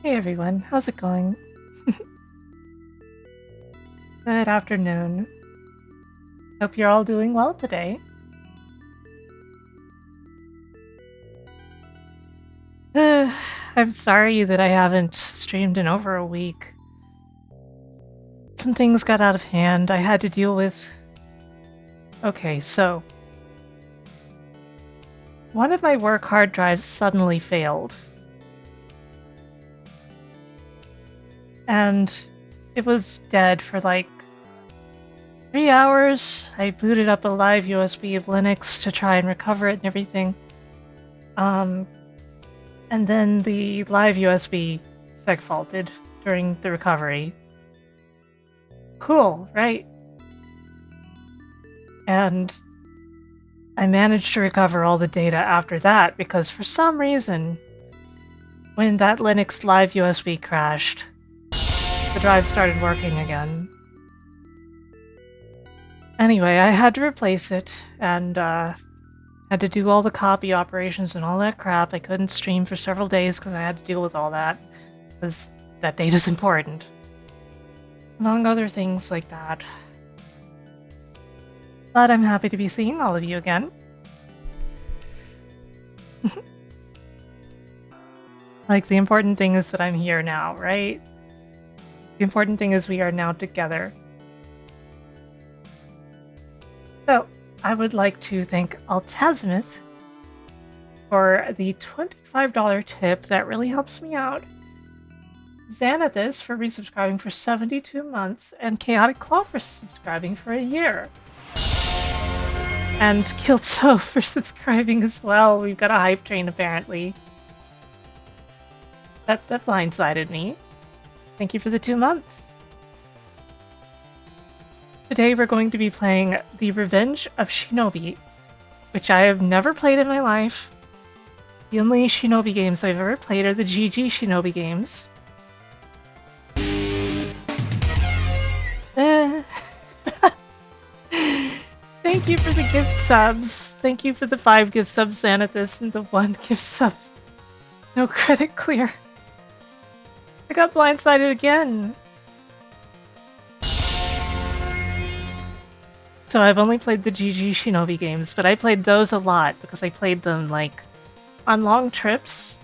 Hey everyone, how's it going? Good afternoon. Hope you're all doing well today. I'm sorry that I haven't streamed in over a week. Some things got out of hand I had to deal with. Okay, so one of my work hard drives suddenly failed. And it was dead for like 3 hours. I booted up a live USB of Linux to try and recover it and everything. And then the live USB seg faulted during the recovery. Cool, right? And I managed to recover all the data after that because for some reason, when that Linux live USB crashed, the drive started working again. Anyway, I had to replace it and had to do all the copy operations and all that crap. I couldn't stream for several days because I had to deal with all that, because that data's important. Among other things like that. But I'm happy to be seeing all of you again. Like, the important thing is that I'm here now, right? The important thing is we are now together. So, I would like to thank Altazimuth for the $25 tip. That really helps me out. Xanathus for resubscribing for 72 months, and Chaotic Claw for subscribing for a year. And Kilto for subscribing as well. We've got a hype train, apparently. That blindsided me. Thank you for the 2 months. Today we're going to be playing the Revenge of Shinobi, which I have never played in my life. The only Shinobi games I've ever played are the GG Shinobi games. Thank you for the gift subs. Thank you for the 5 gift subs, Xanathus, and the 1 gift sub. No credit clear. I got blindsided again. So I've only played the GG Shinobi games, but I played those a lot because I played them like on long trips,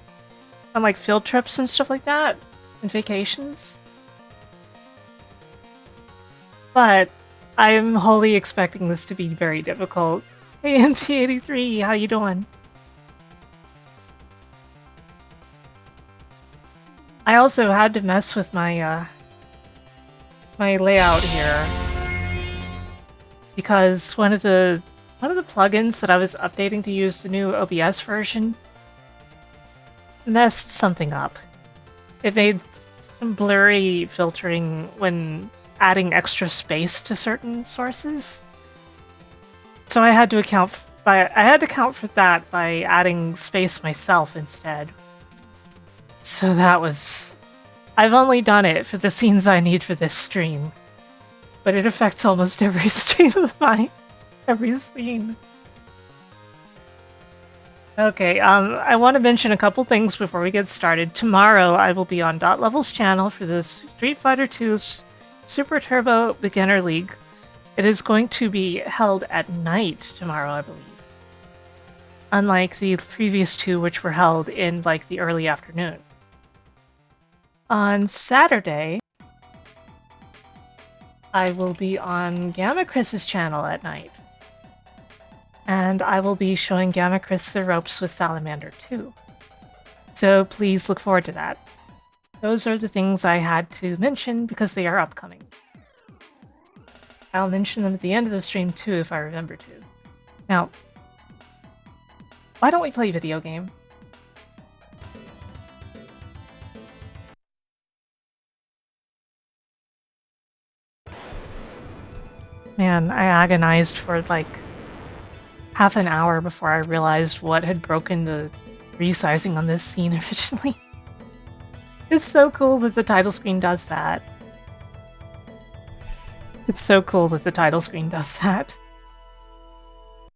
on like field trips and stuff like that, and vacations. But I'm wholly expecting this to be very difficult. Hey MP83, how you doing? I also had to mess with my my layout here because one of the plugins that I was updating to use the new OBS version messed something up. It made some blurry filtering when adding extra space to certain sources. So I had to account for that by adding space myself instead. So that was... I've only done it for the scenes I need for this stream. But it affects almost every stream of mine. Every scene. Okay, I want to mention a couple things before we get started. Tomorrow I will be on Dot Level's channel for the Street Fighter 2 Super Turbo Beginner League. It is going to be held at night tomorrow, I believe. Unlike the previous 2, which were held in, like, the early afternoon. On Saturday, I will be on Gamma Chris's channel at night. And I will be showing Gamma Chris the ropes with Salamander too. So please look forward to that. Those are the things I had to mention because they are upcoming. I'll mention them at the end of the stream too if I remember to. Now, why don't we play a video game? Man, I agonized for like half an hour before I realized what had broken the resizing on this scene originally. It's so cool that the title screen does that. It's so cool that the title screen does that. I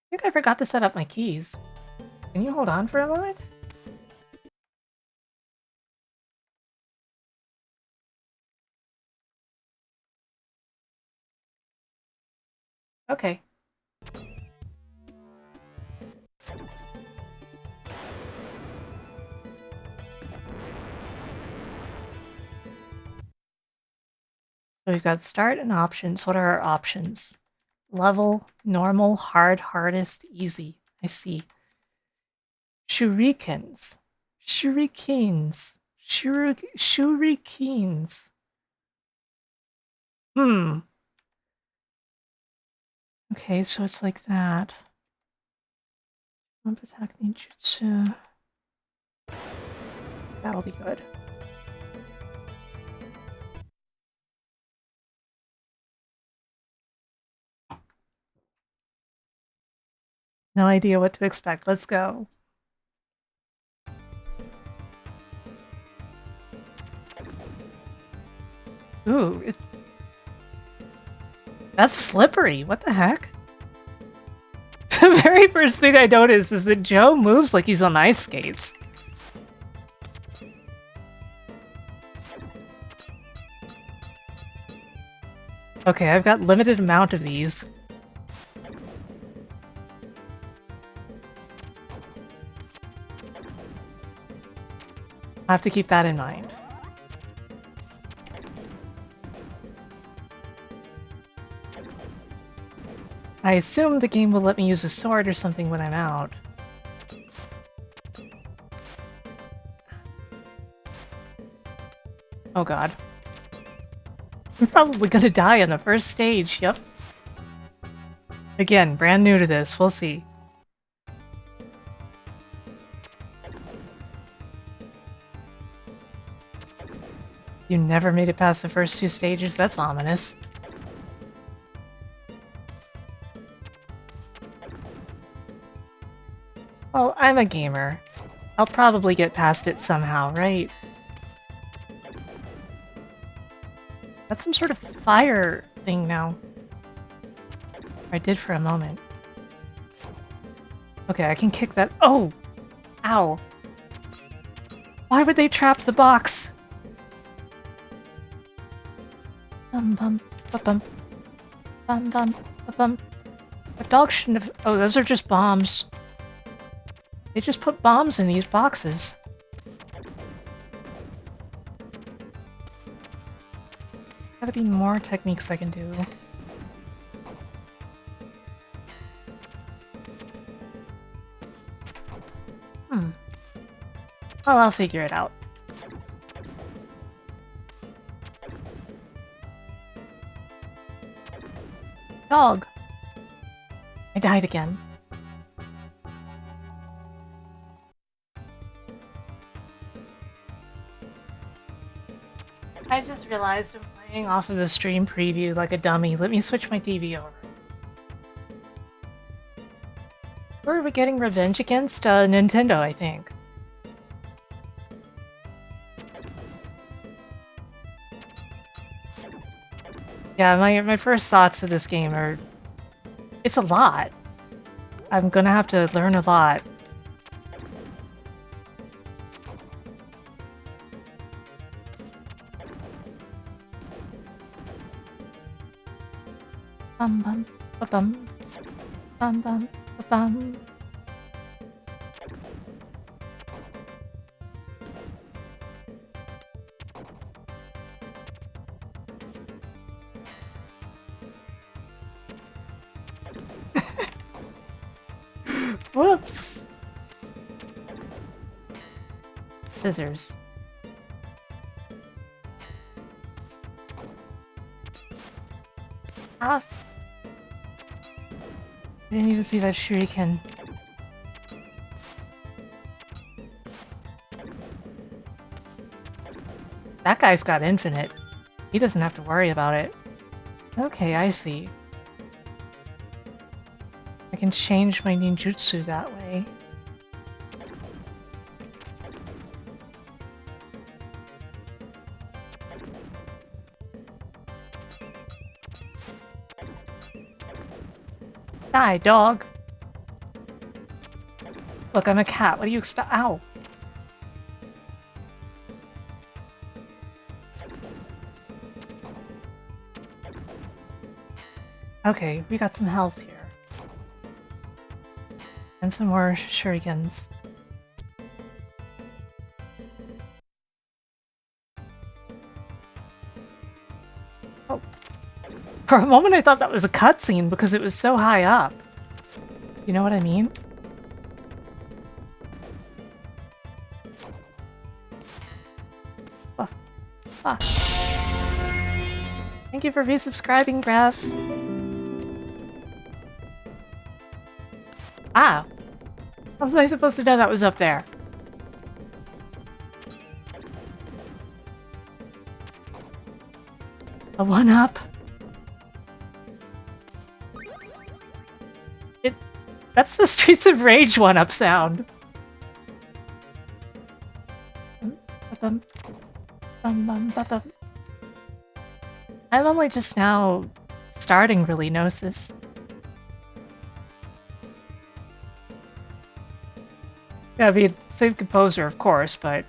think I forgot to set up my keys. Can you hold on for a moment? Okay. So we've got start and options. What are our options? Level, normal, hard, hardest, easy. I see. Shurikens. Shurikens. Shurikens. Hmm. Okay, so it's like that. Jump attack ninjutsu. That'll be good. No idea what to expect. Let's go. Ooh, that's slippery. What the heck? The very first thing I noticed is that Joe moves like he's on ice skates. Okay, I've got limited amount of these. I have to keep that in mind. I assume the game will let me use a sword or something when I'm out. Oh god. I'm probably gonna die on the first stage, yep. Again, brand new to this, we'll see. You never made it past the first 2 stages? That's ominous. Well, I'm a gamer. I'll probably get past it somehow, right? That's some sort of fire thing now. I did for a moment. Okay, I can kick that. Oh! Ow. Why would they trap the box? Bum bum ba bum. Bum bum ba bum. A dog shouldn't have. Oh, those are just bombs. They just put bombs in these boxes. Gotta be more techniques I can do. Well, I'll figure it out. Dog! I died again. I just realized I'm playing off of the stream preview like a dummy. Let me switch my TV over. Where are we getting revenge against? Nintendo, I think. Yeah, my first thoughts of this game are... It's a lot. I'm gonna have to learn a lot. Bum bum ba bum. Bum bum ba bum. Whoops! Scissors. Ah! I didn't even see that shuriken. That guy's got infinite. He doesn't have to worry about it. Okay, I see. I can change my ninjutsu that way. Die, dog! Look, I'm a cat. What do you expect? Ow! Okay, we got some health here. And some more shurikens. Oh. For a moment I thought that was a cutscene because it was so high up. You know what I mean? Ah. Thank you for resubscribing, Graf. Ah! How was I supposed to know that was up there? A 1-up? That's the Streets of Rage 1-up sound. I'm only just now starting really Gnosis. Yeah, I mean, same composer, of course, but...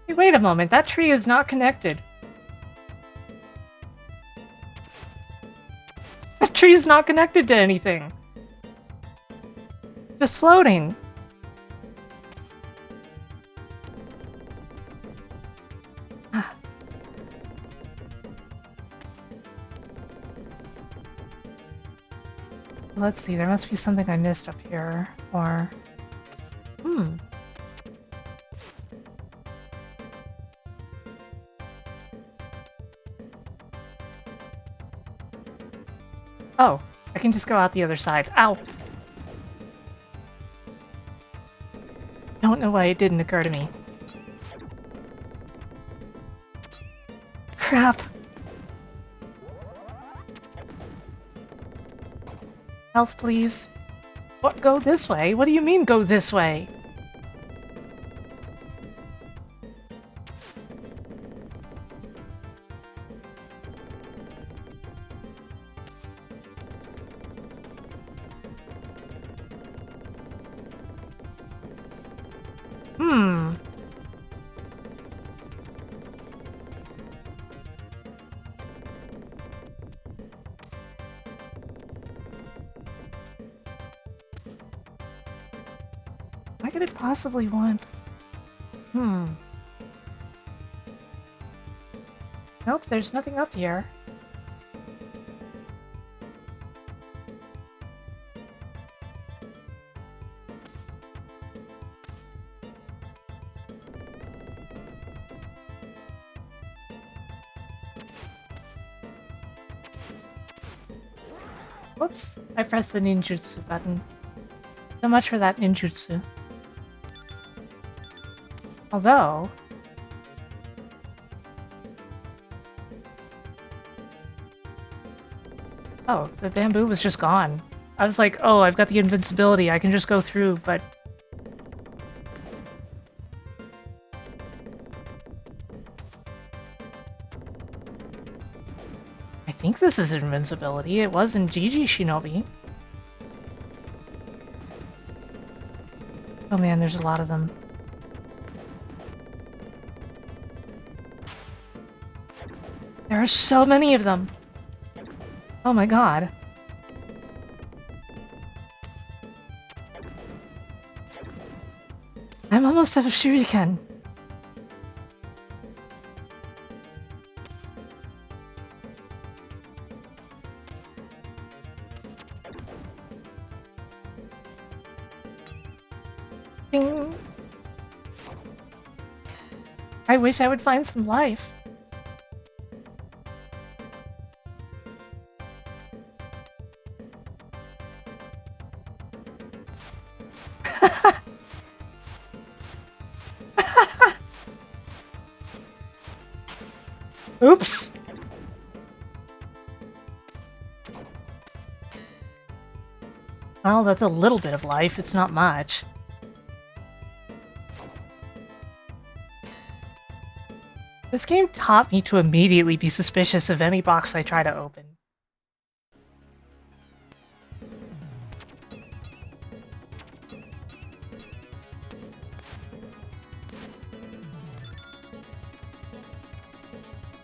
Hey, wait a moment, that tree is not connected. That tree is not connected to anything. Just floating. Let's see, there must be something I missed up here, or... Oh, I can just go out the other side. Ow! Don't know why it didn't occur to me. Crap! Health, please. What? Go this way? What do you mean, go this way? What could it possibly want? Nope, there's nothing up here. Whoops, I pressed the ninjutsu button. So much for that ninjutsu. Although... Oh, the bamboo was just gone. I was like, oh, I've got the invincibility, I can just go through, but... I think this is invincibility. It was in GG Shinobi. Oh man, there's a lot of them. There are so many of them! Oh my god. I'm almost out of shuriken. Ding. I wish I would find some life. Oops! Well, that's a little bit of life, it's not much. This game taught me to immediately be suspicious of any box I try to open.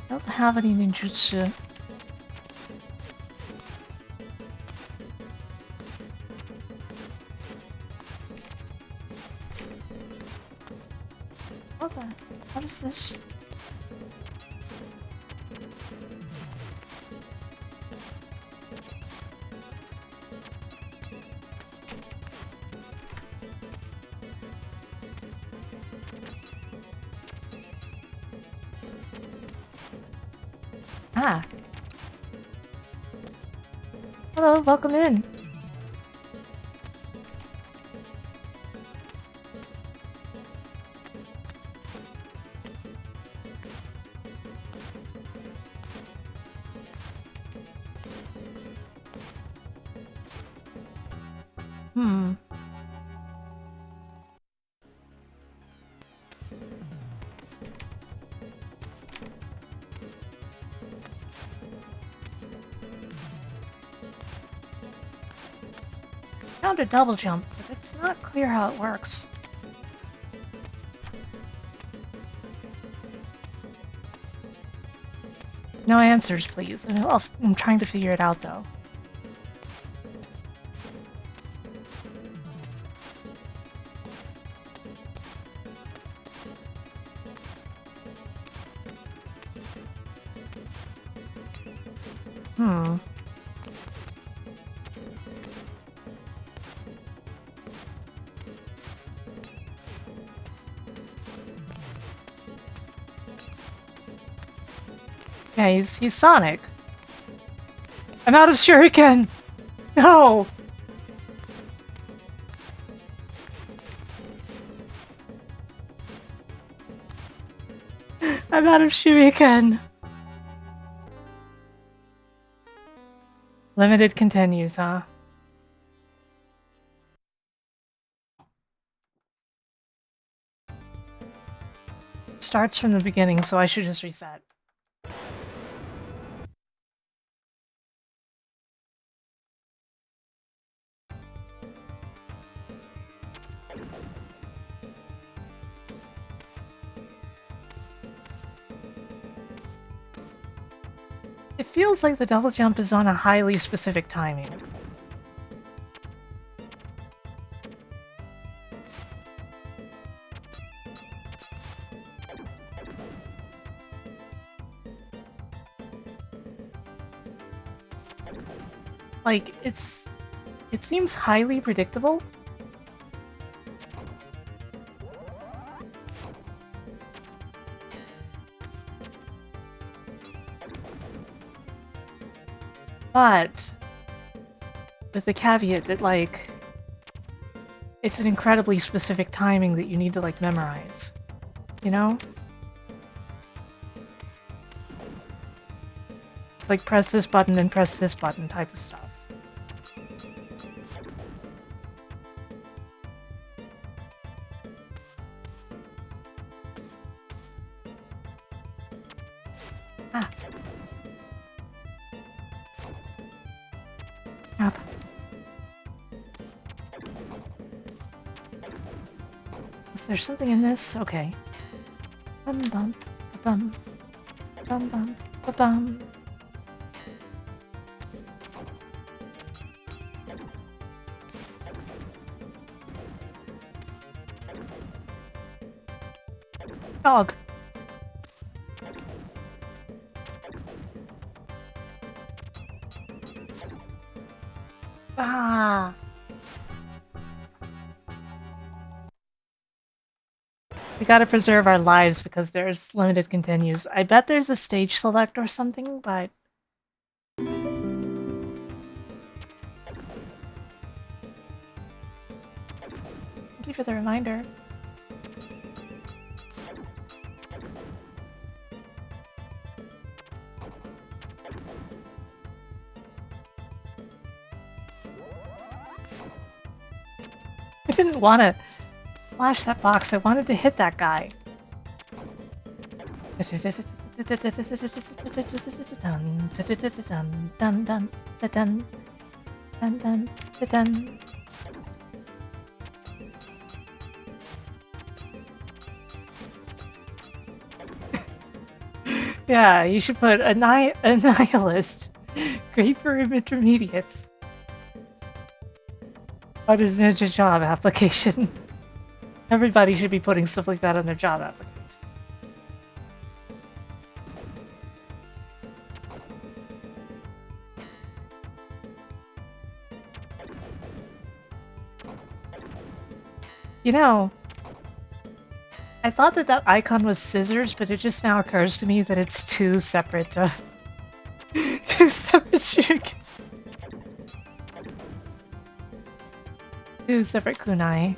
I don't have any ninjutsu. What is this? Ah. Hello, welcome in. Hmm. Found a double jump, but it's not clear how it works. No answers, please. I'm trying to figure it out, though. Hmm. Yeah, he's Sonic. I'm out of shuriken! No! I'm out of shuriken! Limited continues, huh? Starts from the beginning, so I should just reset. It feels like the double jump is on a highly specific timing. Like, it seems highly predictable. But with the caveat that, like, it's an incredibly specific timing that you need to, like, memorize. You know? It's like press this button and press this button type of stuff. Ah. Up. Is there something in this? Okay. Bum bum bum bum bum bum. Dog. Ah. We gotta preserve our lives because there's limited continues. I bet there's a stage select or something, but... Thank you for the reminder. I didn't want to flash that box. I wanted to hit that guy. Yeah, you should put a nihilist. Great for intermediates. What is Ninja job application? Everybody should be putting stuff like that on their job application. You know, I thought that icon was scissors, but it just now occurs to me that it's two separate separate shuriken. 2 separate kunai.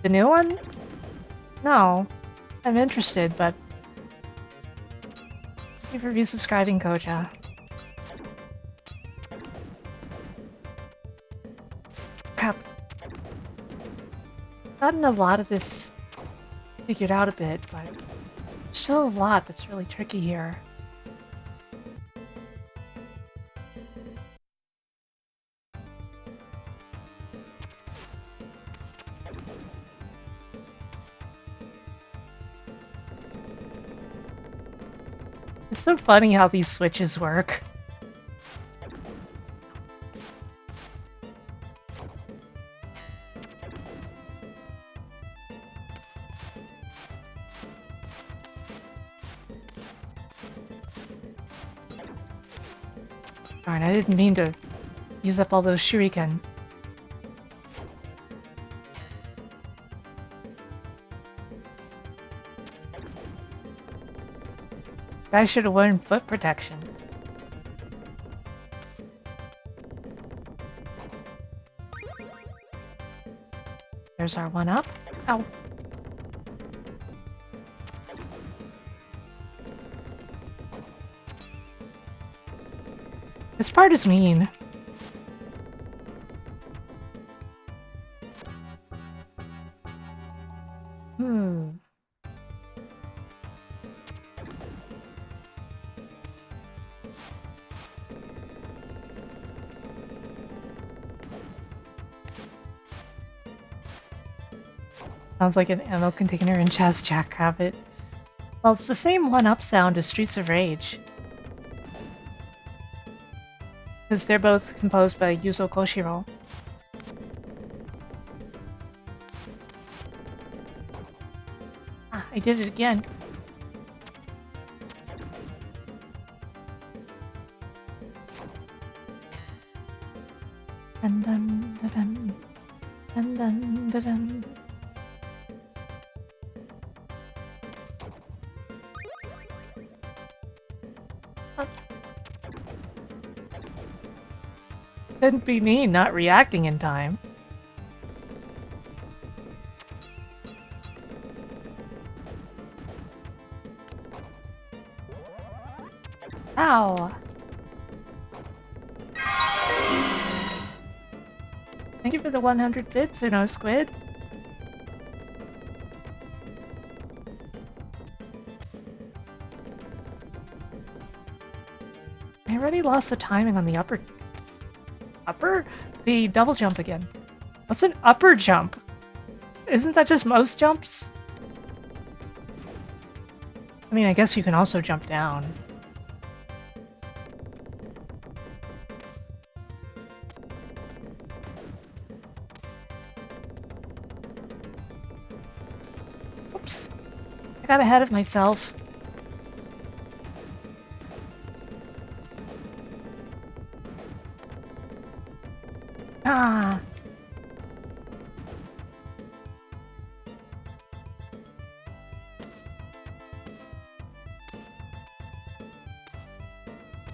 The new one? No. I'm interested, but... Thank you for resubscribing, Koja. Crap. Gotten a lot of this figured out a bit, but there's still a lot that's really tricky here. It's so funny how these switches work. Darn, I didn't mean to use up all those shuriken. I should have worn foot protection. There's our 1-up. Ow. This part is mean. Sounds like an ammo container in Chaz Jackrabbit. Well, it's the same 1-up sound as Streets of Rage. Because they're both composed by Yuzo Koshiro. Ah, I did it again. Dun dun dun dun dun dun dun dun. Couldn't be me not reacting in time. Ow! Thank you for the 100 bits, Squid. I already lost the timing on the upper... Upper? The double jump again. What's an upper jump? Isn't that just most jumps? I mean, I guess you can also jump down. Oops. I got ahead of myself. Ah.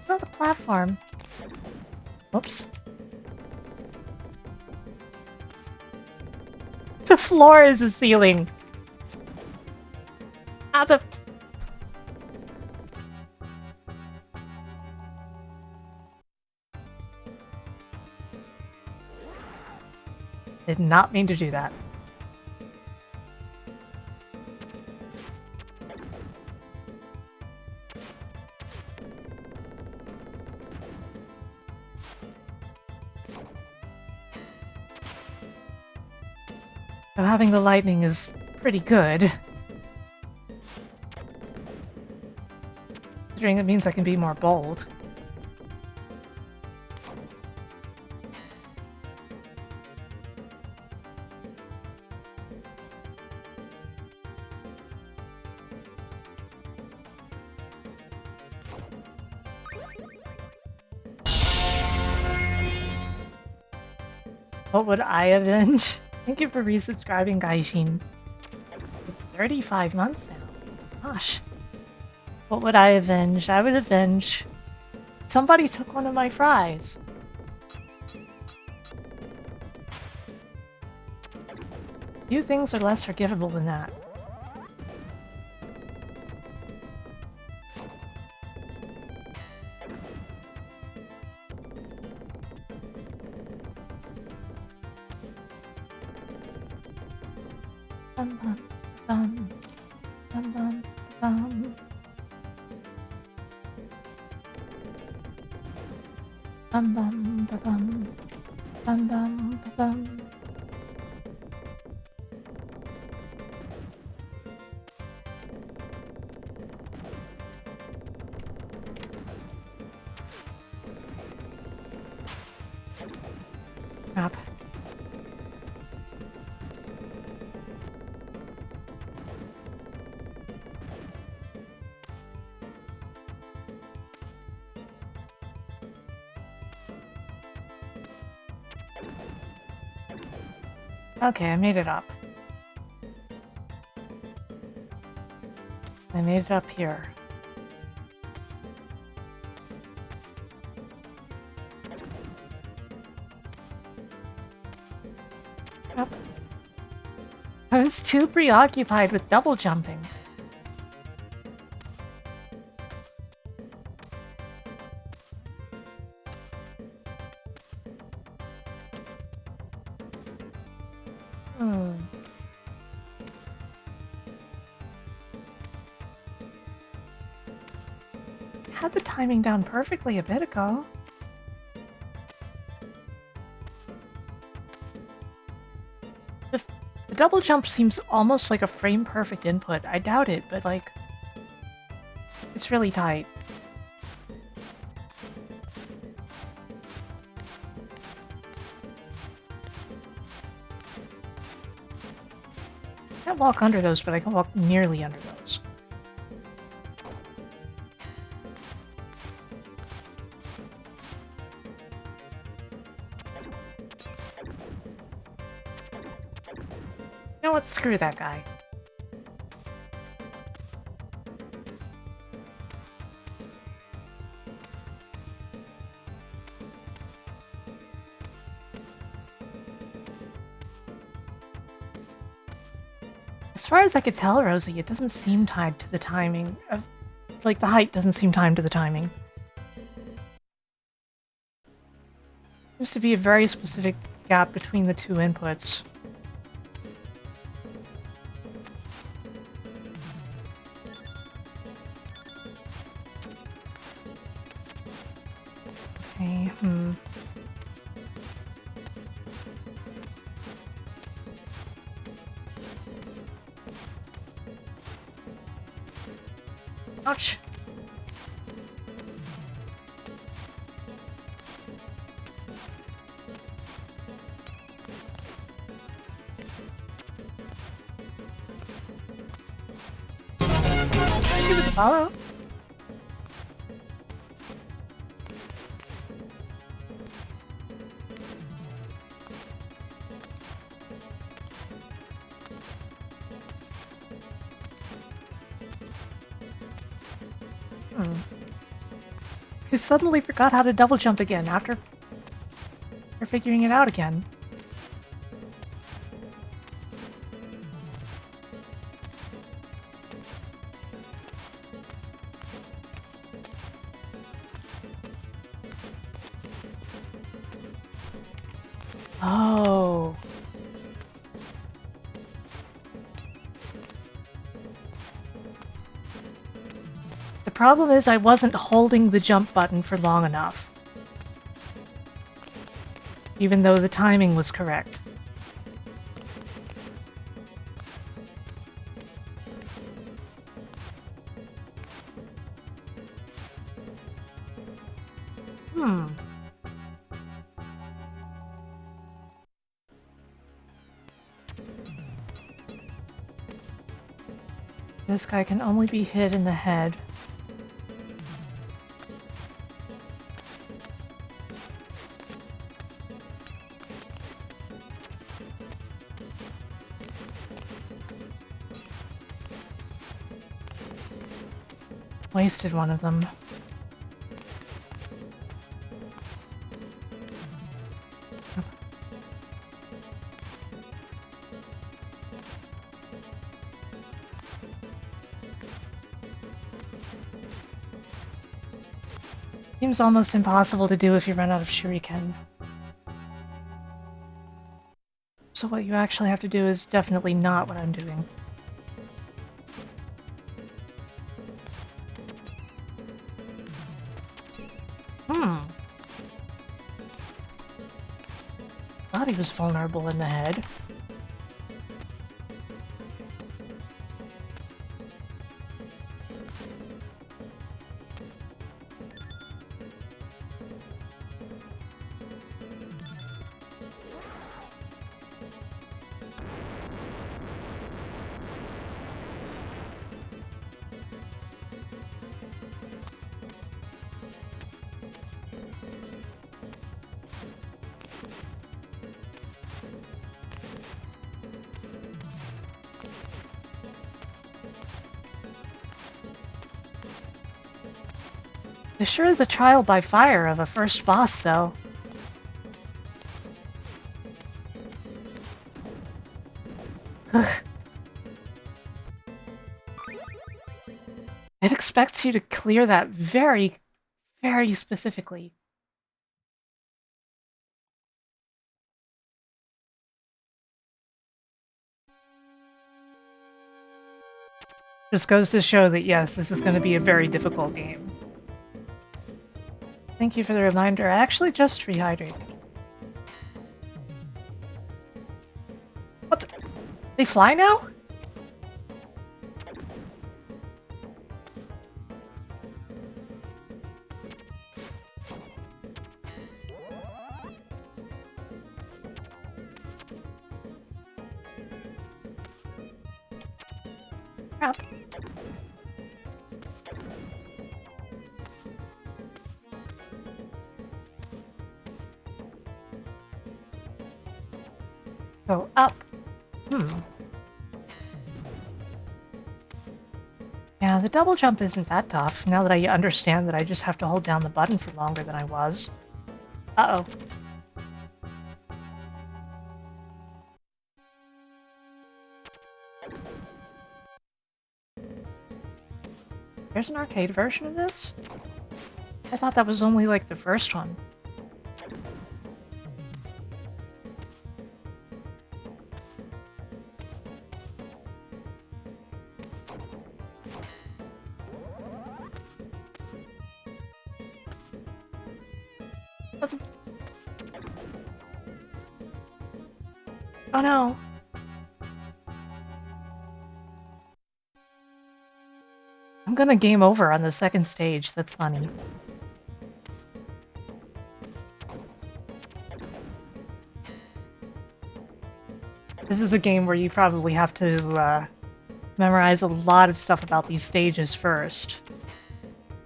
Not a platform. Whoops. The floor is the ceiling. Ah, the... Did not mean to do that. So having the lightning is pretty good. Considering it means I can be more bold. What would I avenge? Thank you for resubscribing, Gaijin. 35 months now. Gosh. What would I avenge? I would avenge... Somebody took one of my fries. Few things are less forgivable than that. Bum bum bum bum bum bum. Bum bum ba bum bum bum ba bum. Crap. Okay, I made it up. I made it up here. Yep. I was too preoccupied with double jumping. Had the timing down perfectly a bit ago. The double jump seems almost like a frame-perfect input. I doubt it, but like... It's really tight. I can't walk under those, but I can walk nearly under those. You know what? Screw that guy. As far as I could tell, Rosie, it doesn't seem tied to the timing of... Like, the height doesn't seem timed to the timing. Seems to be a very specific gap between the two inputs. Okay, Ouch! Give it a follow. I suddenly forgot how to double jump again after figuring it out again. Oh. The problem is I wasn't holding the jump button for long enough. Even though the timing was correct. This guy can only be hit in the head. Wasted one of them. Seems almost impossible to do if you run out of shuriken. So what you actually have to do is definitely not what I'm doing. Thought he was vulnerable in the head. This sure is a trial by fire of a first boss, though. It expects you to clear that very, very specifically. Just goes to show that, yes, this is going to be a very difficult game. Thank you for the reminder. I actually just rehydrated. What the? They fly now? Crap. Go up. Yeah, the double jump isn't that tough, now that I understand that I just have to hold down the button for longer than I was. Uh-oh. There's an arcade version of this? I thought that was only, like, the first one. That's... Oh no! I'm gonna game over on the second stage, that's funny. This is a game where you probably have to memorize a lot of stuff about these stages first,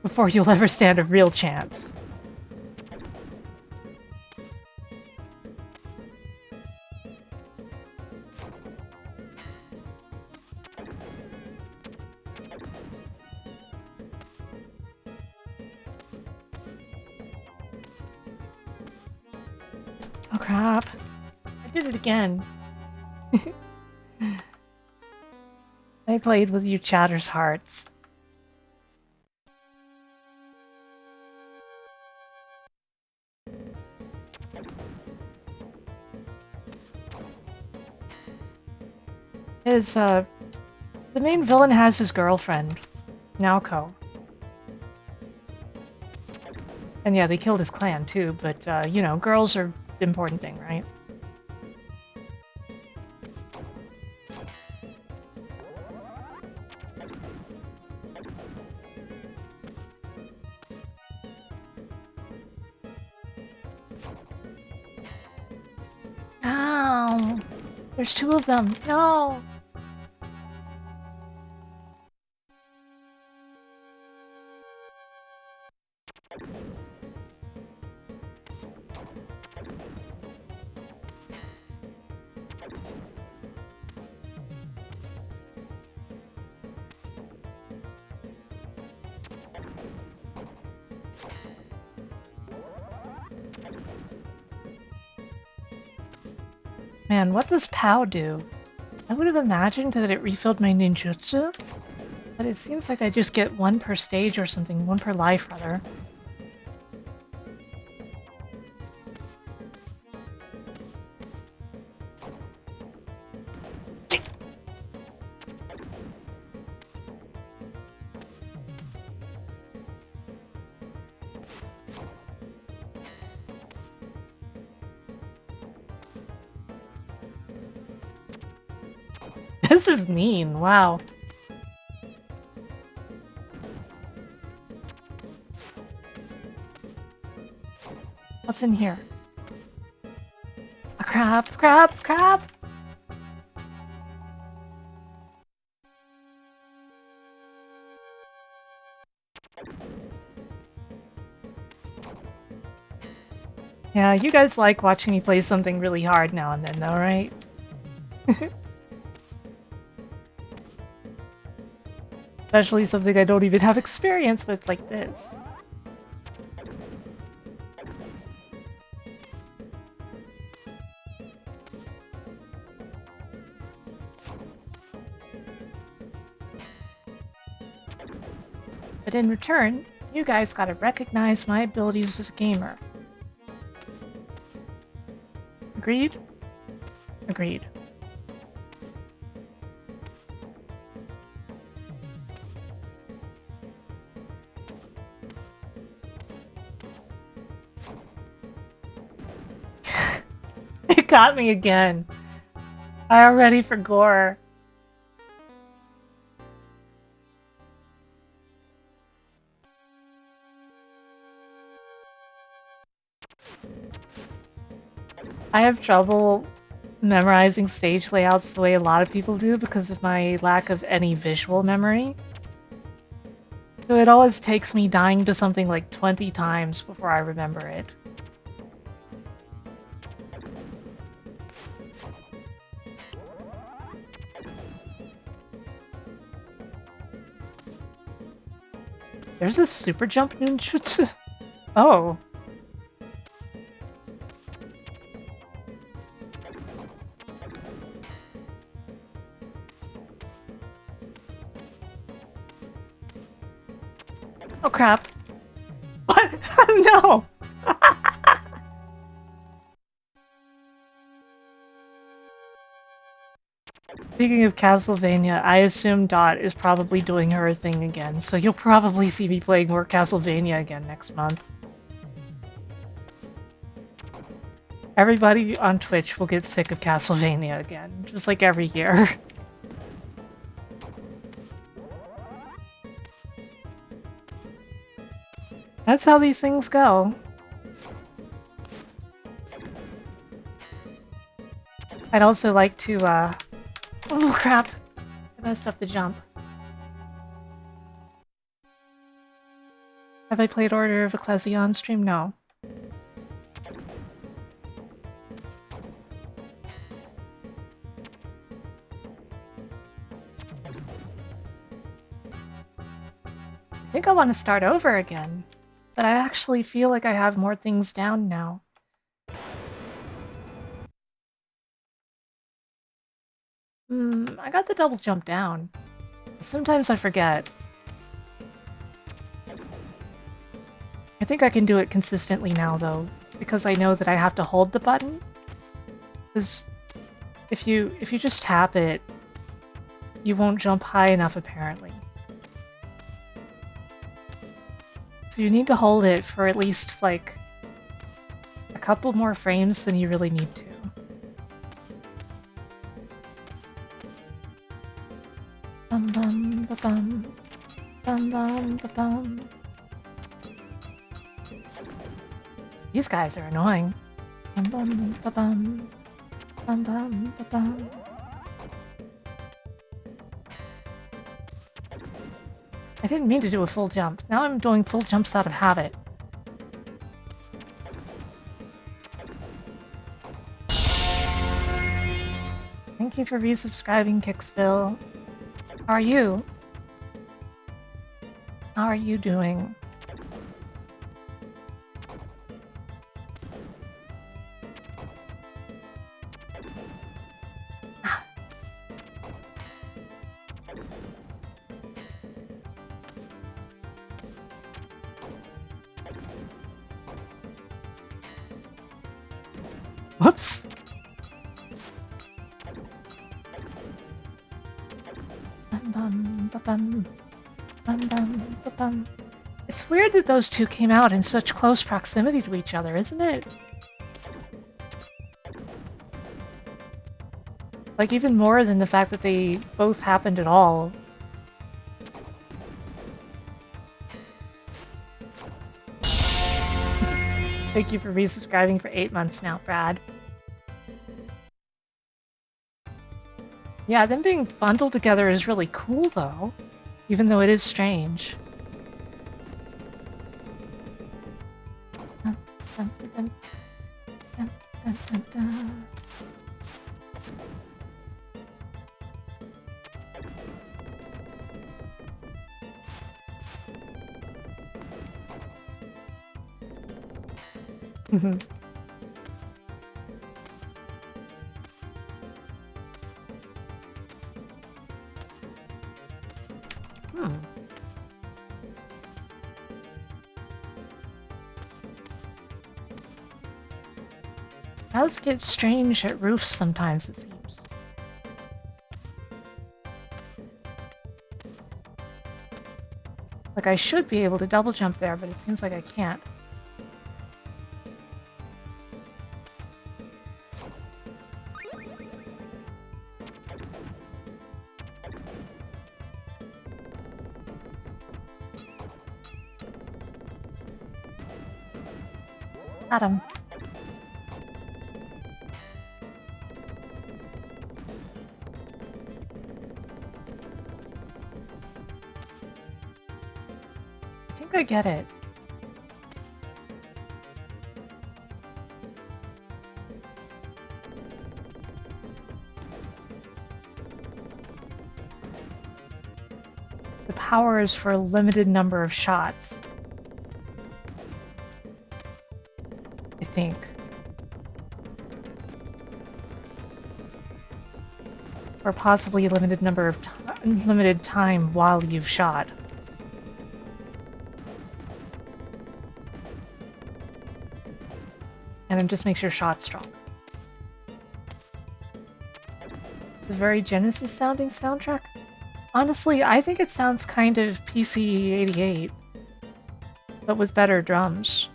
before you'll ever stand a real chance. Oh crap. I did it again. I played with you Chatter's hearts. The main villain has his girlfriend, Naoko. And yeah, they killed his clan too, but, you know, girls are the important thing, right? Ow! There's two of them! No! Man, what does POW do? I would have imagined that it refilled my ninjutsu, but it seems like I just get one per stage or something, one per life rather. This is mean, wow. What's in here? A crab, crab, crab! Yeah, you guys like watching me play something really hard now and then though, right? Especially something I don't even have experience with like this. But in return, you guys gotta recognize my abilities as a gamer. Agreed? Agreed. It got me again. I am ready for gore. I have trouble memorizing stage layouts the way a lot of people do because of my lack of any visual memory. So it always takes me dying to something like 20 times before I remember it. There's a super jump ninjutsu? Oh. Oh crap. What? No! Speaking of Castlevania, I assume Dot is probably doing her thing again, so you'll probably see me playing more Castlevania again next month. Everybody on Twitch will get sick of Castlevania again, just like every year. That's how these things go. I'd also like to, oh crap! I messed up the jump. Have I played Order of Ecclesia on stream? No. I think I want to start over again, but I actually feel like I have more things down now. I got the double jump down. Sometimes I forget. I think I can do it consistently now, though, because I know that I have to hold the button. Because if you just tap it, you won't jump high enough, apparently. So you need to hold it for at least, like, a couple more frames than you really need to. Bum bum ba bum. Bum bum ba bum. These guys are annoying. Bum bum ba bum. Bum bum ba bum. I didn't mean to do a full jump. Now I'm doing full jumps out of habit. Thank you for resubscribing, Kicksville. How are you? How are you doing? Whoops. Bum, bum, ba-bum. Bum, bum, ba-bum. It's weird that those two came out in such close proximity to each other, isn't it? Like, even more than the fact that they both happened at all. Thank you for resubscribing for 8 months now, Brad. Yeah, them being bundled together is really cool, though. Even though it is strange. Dun, dun, dun, dun, dun, dun, dun. Hmm. It does get strange at roofs sometimes, it seems. Like, I should be able to double jump there, but it seems like I can't. Got him. I think I get it. The power is for a limited number of shots. I think. Or possibly a limited number of limited time while you've shot. And then just makes your shot strong. It's a very Genesis sounding soundtrack. Honestly, I think it sounds kind of PC-88, but with better drums.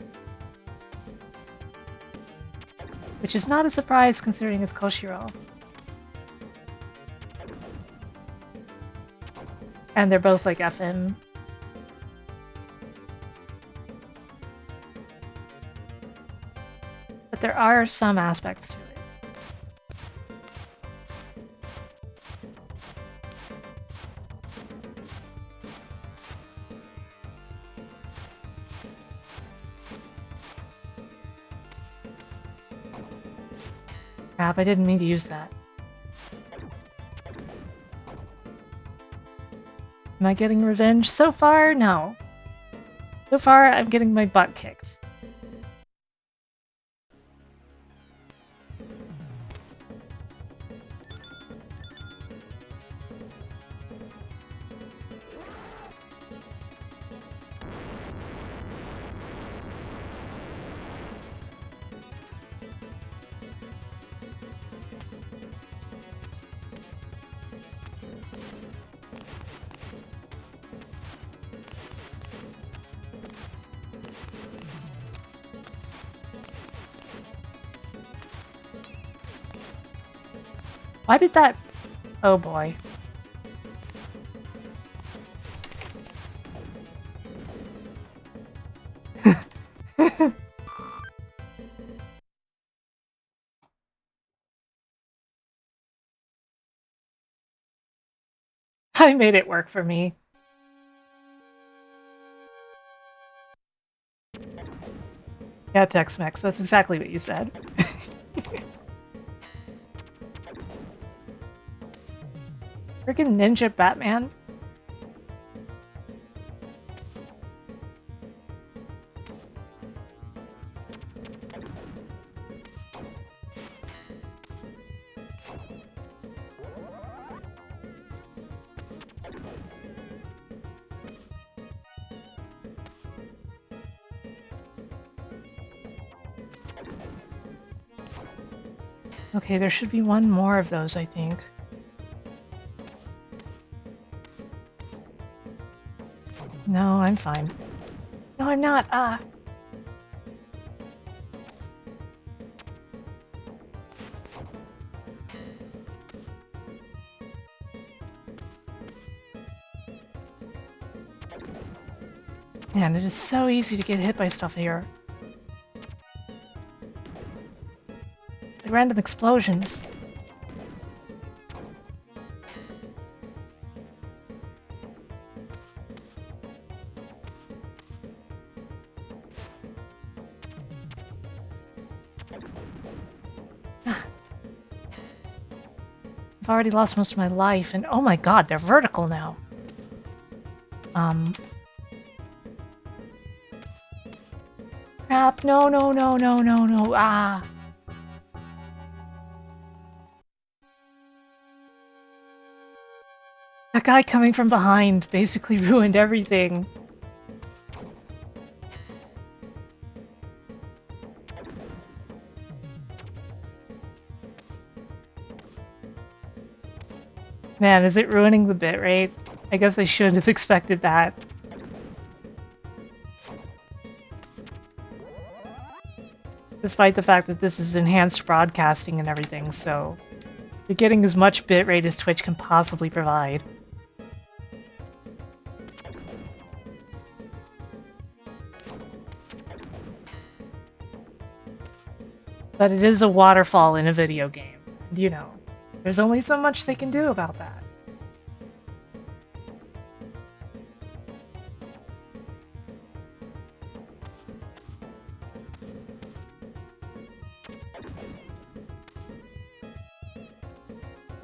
Which is not a surprise considering it's Koshiro. And they're both like FM. But there are some aspects to it. Crap, I didn't mean to use that. Am I getting revenge? So far, no. So far, I'm getting my butt kicked. Why did that... Oh boy. I made it work for me. Yeah, Tex-Mex, that's exactly what you said. Freaking Ninja Batman. Okay, there should be one more of those, I think. No, I'm fine. No, I'm not. Ah. Man, it is so easy to get hit by stuff here. The random explosions. I've already lost most of my life, and oh my god, they're vertical now. Crap, no, no, no, no, no, no, ah. That guy coming from behind basically ruined everything. Man, is it ruining the bitrate? I guess I shouldn't have expected that. Despite the fact that this is enhanced broadcasting and everything, so you're getting as much bitrate as Twitch can possibly provide. But it is a waterfall in a video game, and you know, there's only so much they can do about that.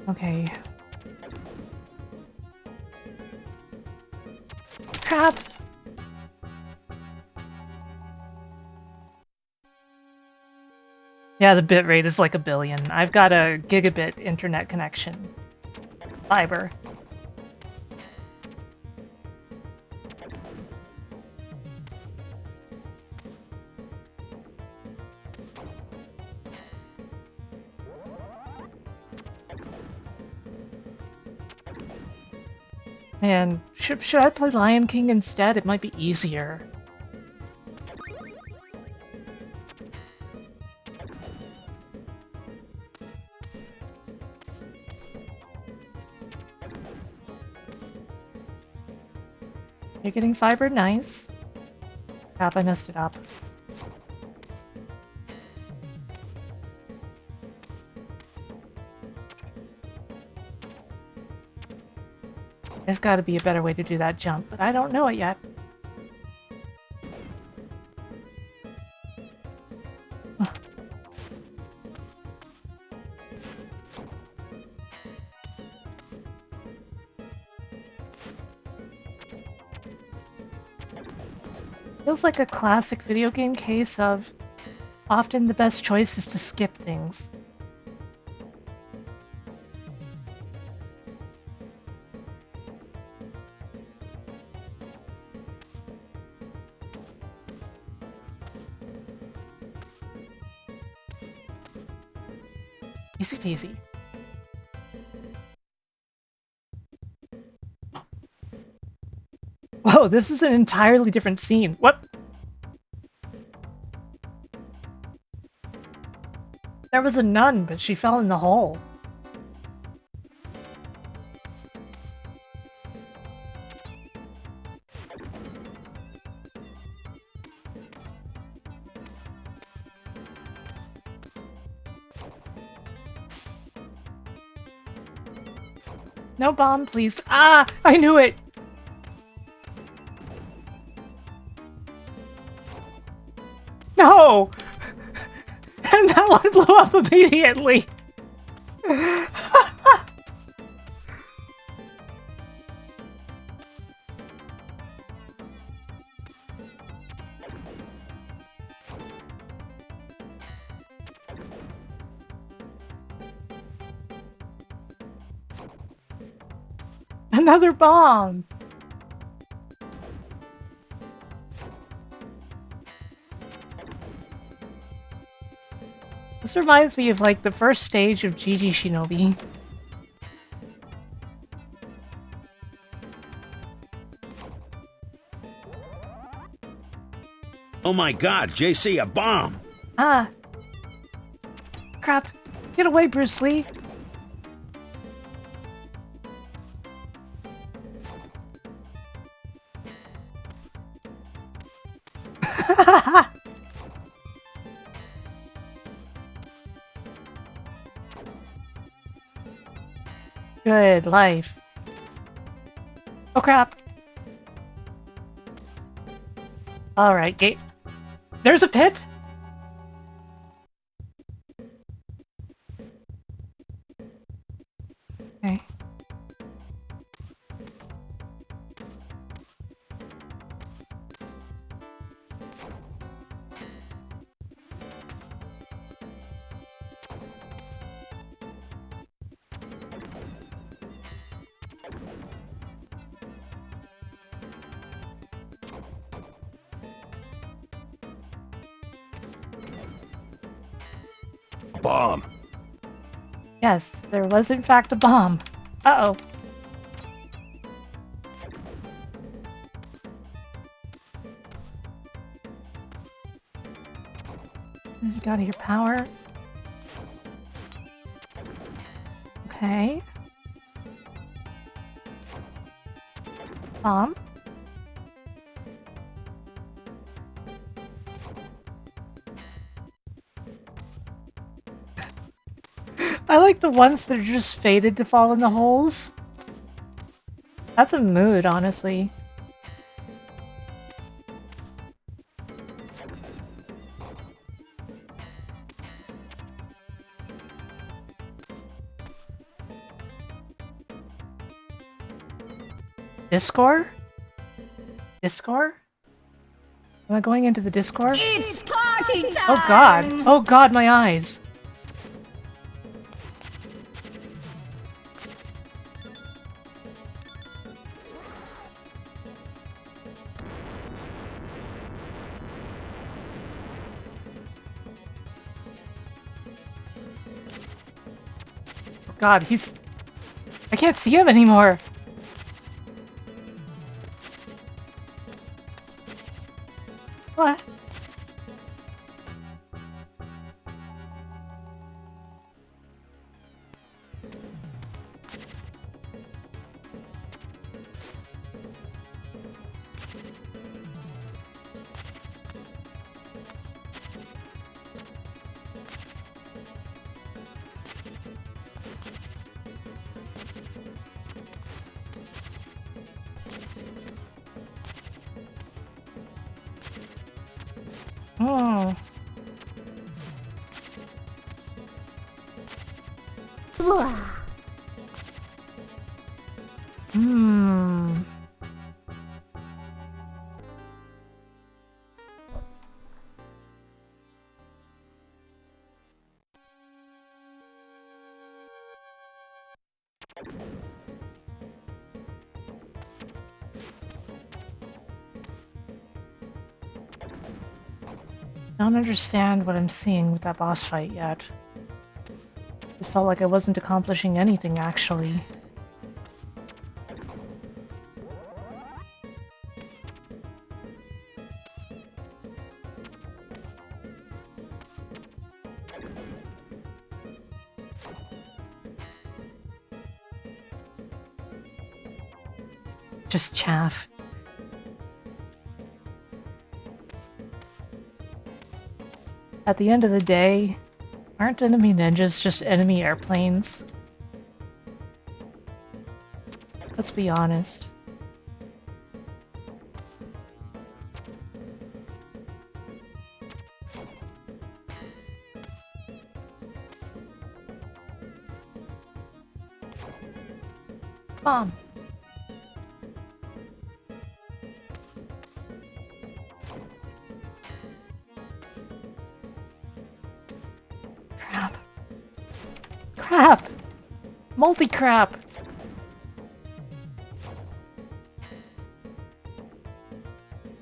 Okay. Crap! Yeah, the bitrate is like 1 billion. I've got a gigabit internet connection. Fiber. Man, should I play Lion King instead? It might be easier. You're getting fiber? Nice. Crap, I messed it up. There's gotta be a better way to do that jump, but I don't know it yet. Feels like a classic video game case of often the best choice is to skip things. Easy peasy. Whoa, this is an entirely different scene. What? There was a nun, but she fell in the hole. No bomb, please. Ah! I knew it! No! And that one blew up immediately! Another bomb! This reminds me of, like, the first stage of GG Shinobi. Oh my god, JC, a bomb! Ah. Crap. Get away, Bruce Lee. Good life. Oh crap. Alright, gate. There's a pit? Okay. Bomb. Yes, there was in fact a bomb. Uh-oh. Gotta hear power. Okay. Bomb. I like the ones that are just fated to fall in the holes. That's a mood, honestly. Discord? Discord? Am I going into the Discord? It's party time! Oh god! Oh god, my eyes! God, he's... I can't see him anymore! What? Oh. Hmm. Don't understand what I'm seeing with that boss fight yet. It felt like I wasn't accomplishing anything, actually. Just chaff. At the end of the day, aren't enemy ninjas just enemy airplanes? Let's be honest. Bomb. Crap. Crap! Multi-crap!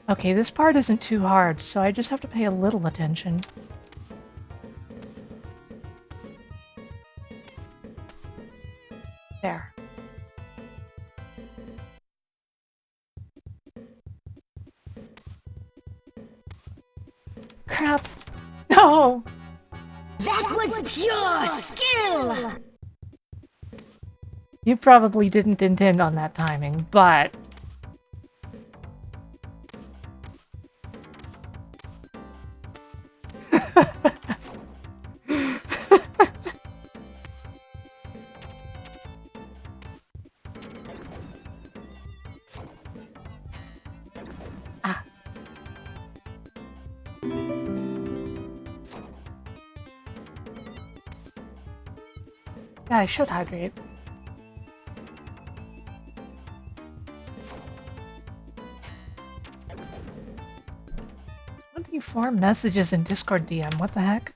Okay, this part isn't too hard, so I just have to pay a little attention. Crap. No! That was pure skill! You probably didn't intend on that timing, but... Ah. Yeah, I should hydrate. 24 messages in Discord DM, what the heck?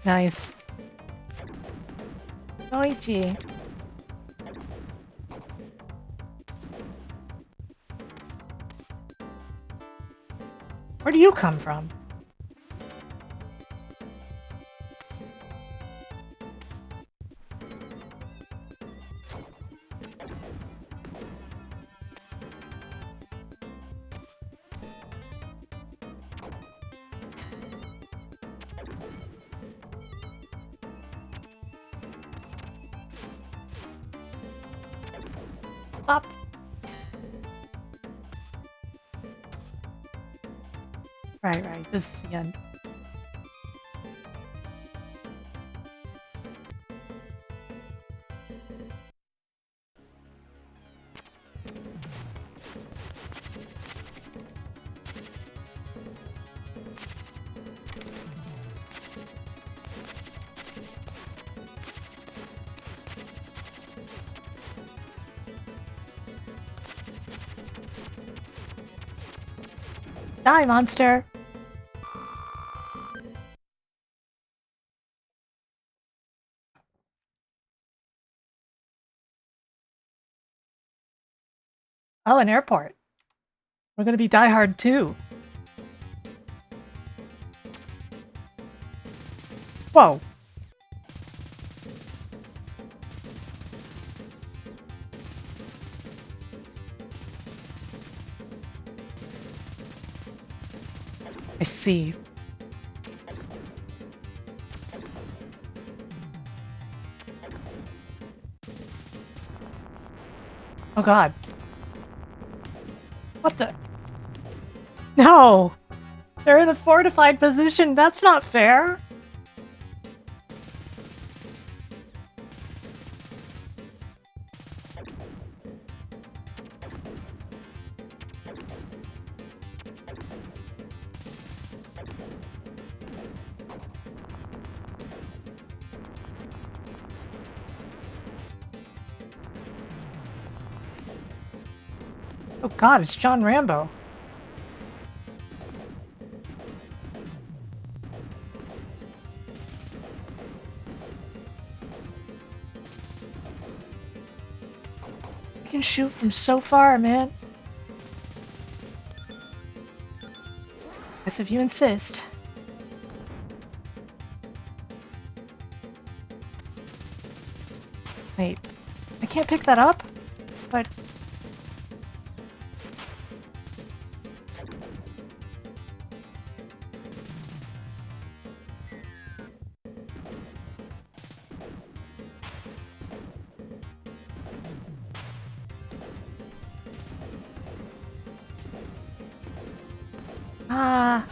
Nice. Noichi. Where do you come from? Up. Right, this is the end. Die, monster! Oh, an airport. We're gonna be Die Hard too. Whoa. I see. Oh god. What the? No! They're in a fortified position, that's not fair! Oh god, it's John Rambo. I can shoot from so far, man. Guess if you insist. Wait, I can't pick that up? But... Ah.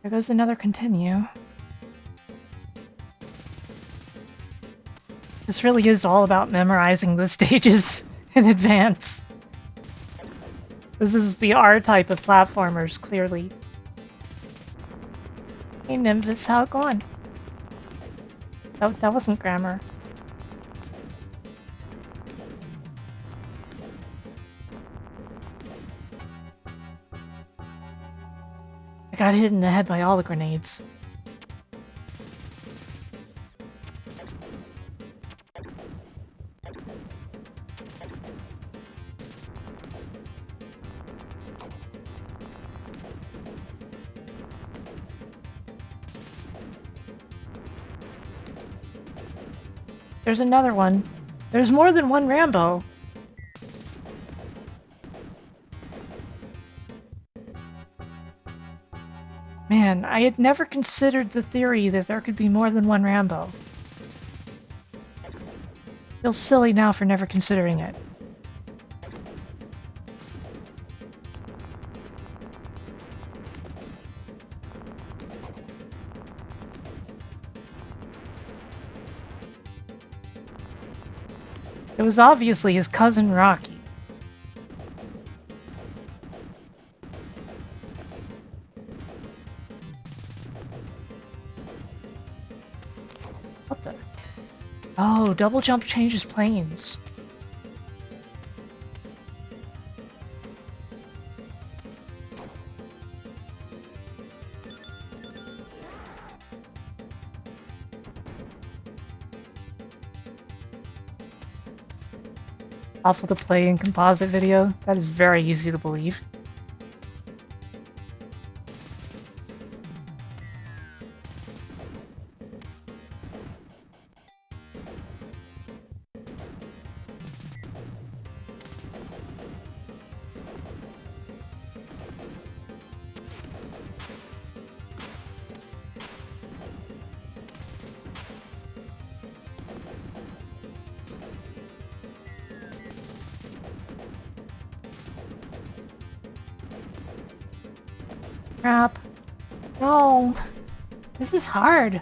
There goes another continue. This really is all about memorizing the stages in advance. This is the R type of platformers, clearly. Hey Nimbus, how it going? That wasn't grammar. I got hit in the head by all the grenades. There's another one. There's more than one Rambo. Man, I had never considered the theory that there could be more than one Rambo. Feels silly now for never considering it. It was obviously his cousin Rocky. What the? Oh, double jump changes planes. Awful to play in composite video. That is very easy to believe. Crap. No. This is hard.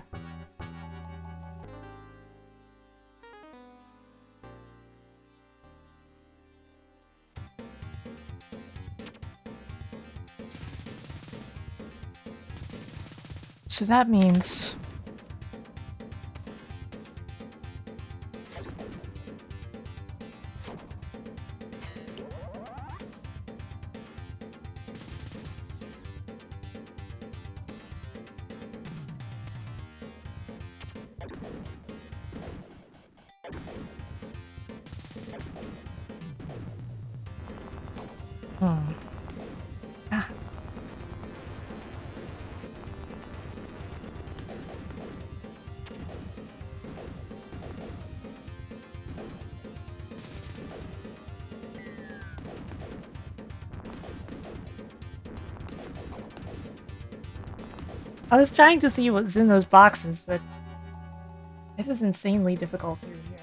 So that means... Ah. I was trying to see what's in those boxes, but it is insanely difficult through here.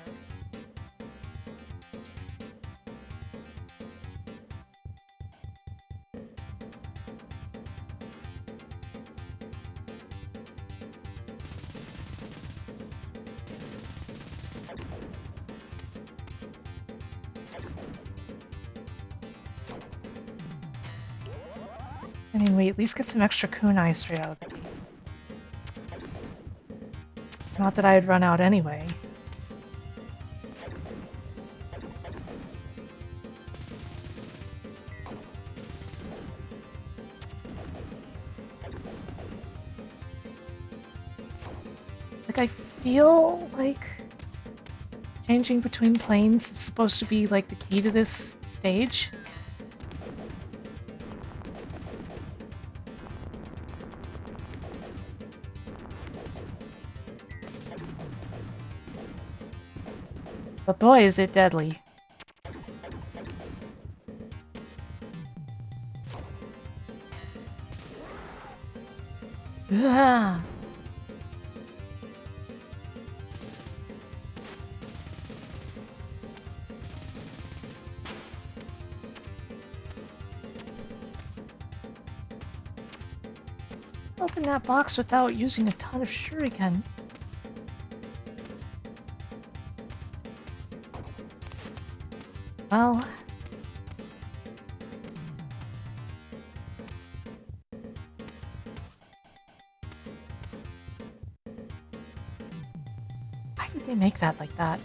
I mean, we at least get some extra kunai straight out of the gate. Not that I'd run out anyway. Like, I feel like changing between planes is supposed to be, like, the key to this stage. But boy, is it deadly. Ugh. Open that box without using a ton of shuriken. Well... why did they make that like that?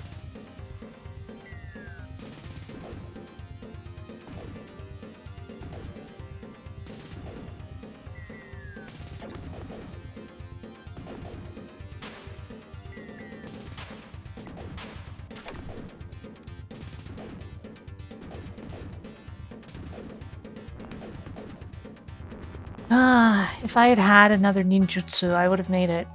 If I had had another ninjutsu, I would have made it.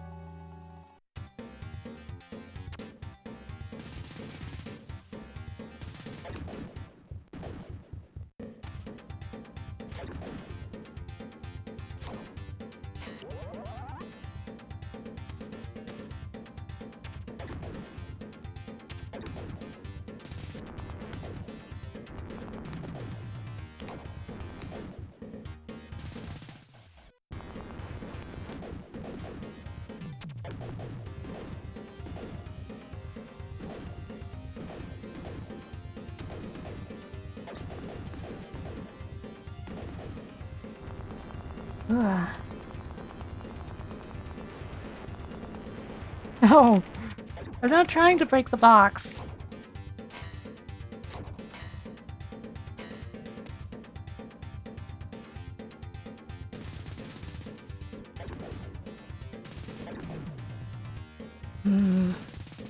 Ugh. No, I'm not trying to break the box.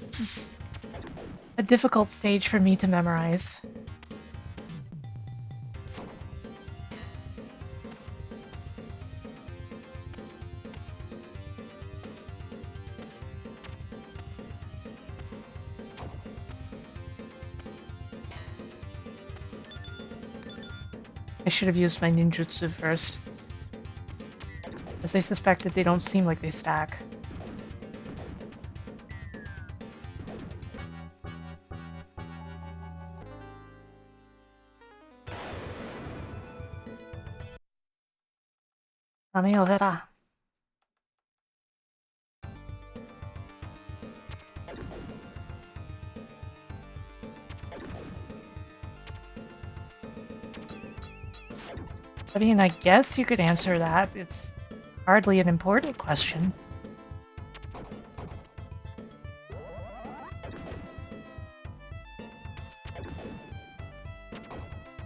This is a difficult stage for me to memorize. I should have used my ninjutsu first. As I suspected, they don't seem like they stack. Amigo verá. I mean, I guess you could answer that. It's hardly an important question.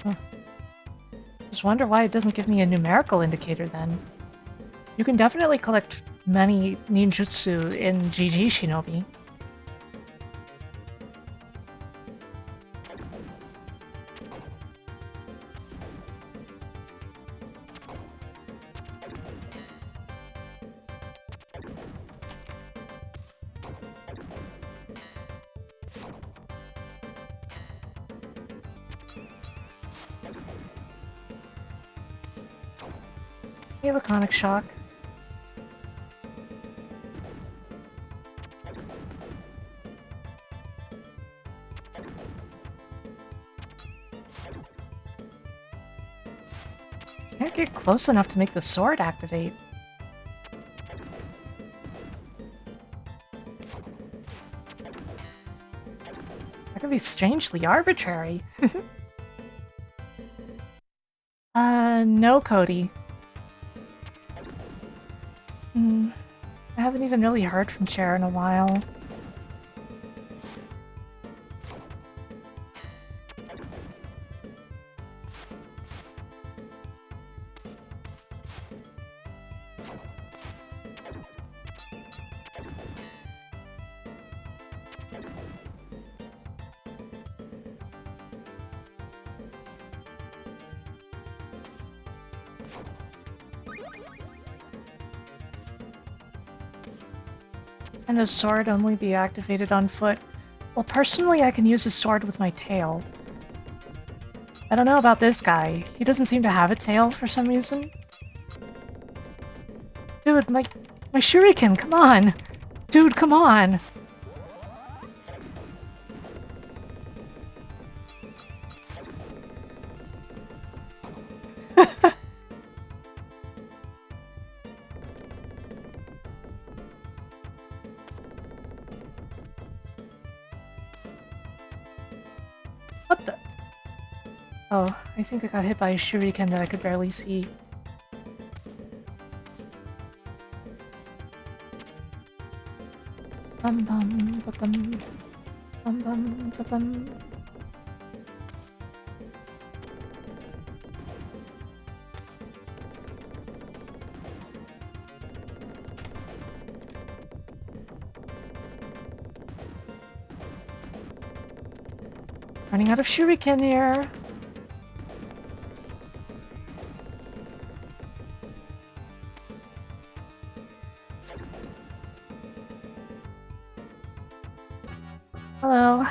Huh. Just wonder why it doesn't give me a numerical indicator then. You can definitely collect many ninjutsu in GG Shinobi. Hey, Laconic Shock. Can't get close enough to make the sword activate. That can be strangely arbitrary. No, Cody. I haven't even really heard from Chair in a while. Can the sword only be activated on foot? Well, personally, I can use the sword with my tail. I don't know about this guy. He doesn't seem to have a tail for some reason. Dude, my shuriken, come on! Dude, come on! What the? Oh, I think I got hit by a shuriken that I could barely see. Bum bum ba bum. Bum bum ba bum. Running out of shuriken here. Hello.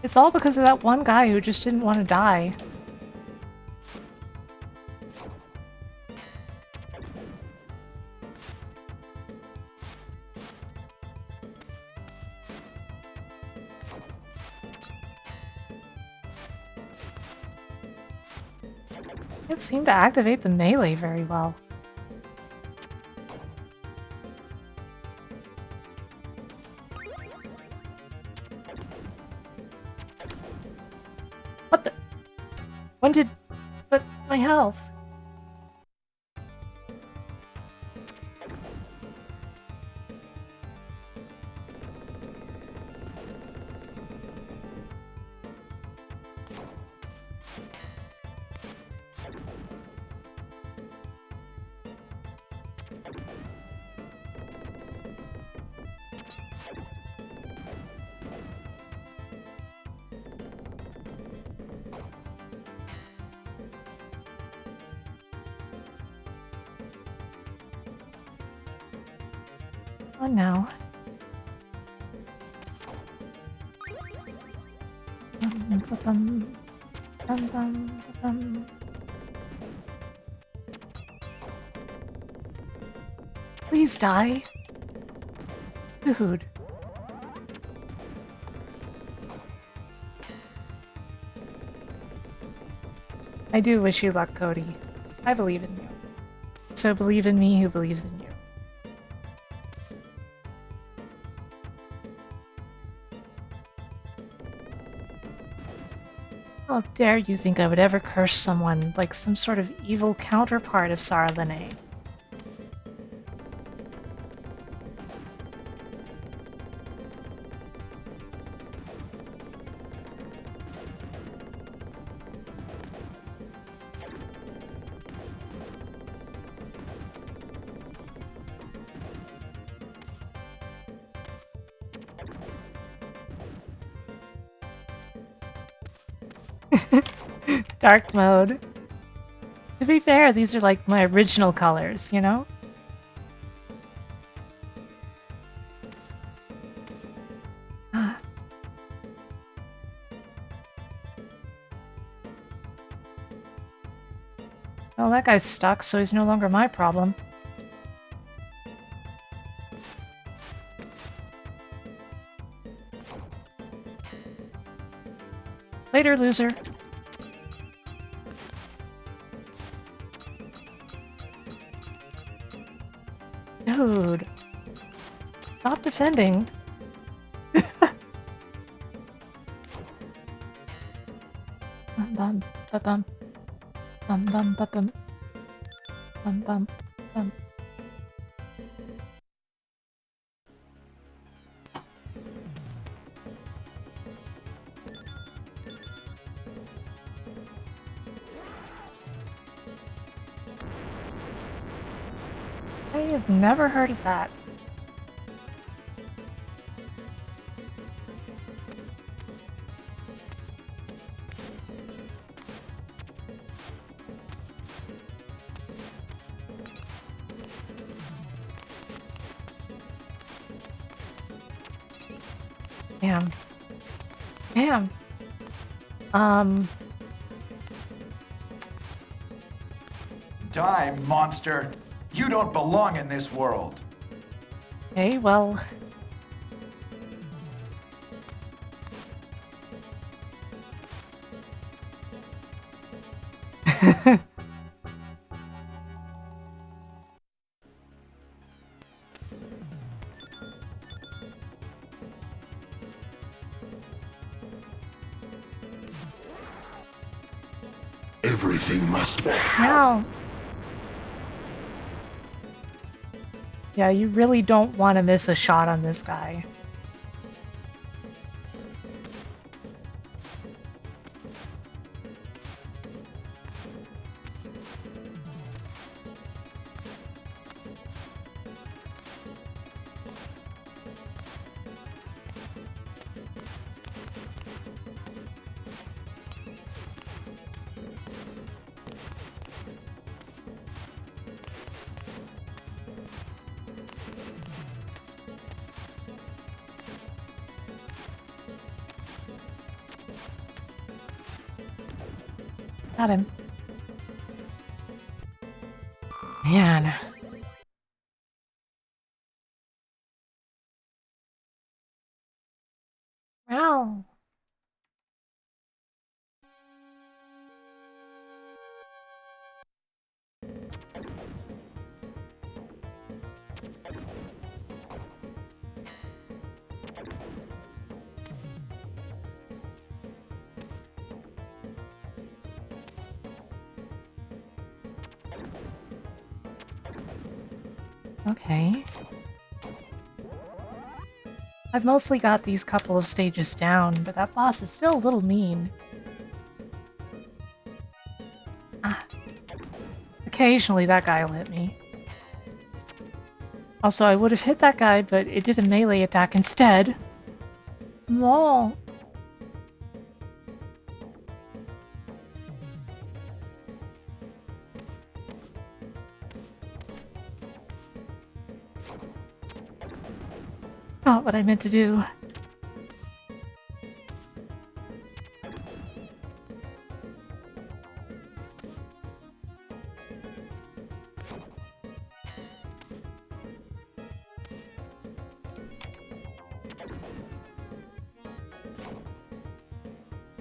It's all because of that one guy who just didn't want to die. Can't seem to activate the melee very well. When did... But my health... Oh, now. Please die. Dude. I do wish you luck, Cody. I believe in you. So believe in me who believes in you. How dare you think I would ever curse someone like some sort of evil counterpart of Sarah Lene? Dark mode. To be fair, these are like my original colors, you know? Ah. Well, that guy's stuck, so he's no longer my problem. Later, loser. Dude. Stop defending. Bum bum ba bum. Bum bum ba bum. Bum bum bum. I have never heard of that. Damn. Damn. Die, monster! You don't belong in this world! Okay, well... Everything must... Now... Yeah, you really don't want to miss a shot on this guy. Got him. Man. Wow. Okay. I've mostly got these couple of stages down, but that boss is still a little mean. Ah. Occasionally that guy will hit me. Also, I would have hit that guy, but it did a melee attack instead. Lol. Not what I meant to do.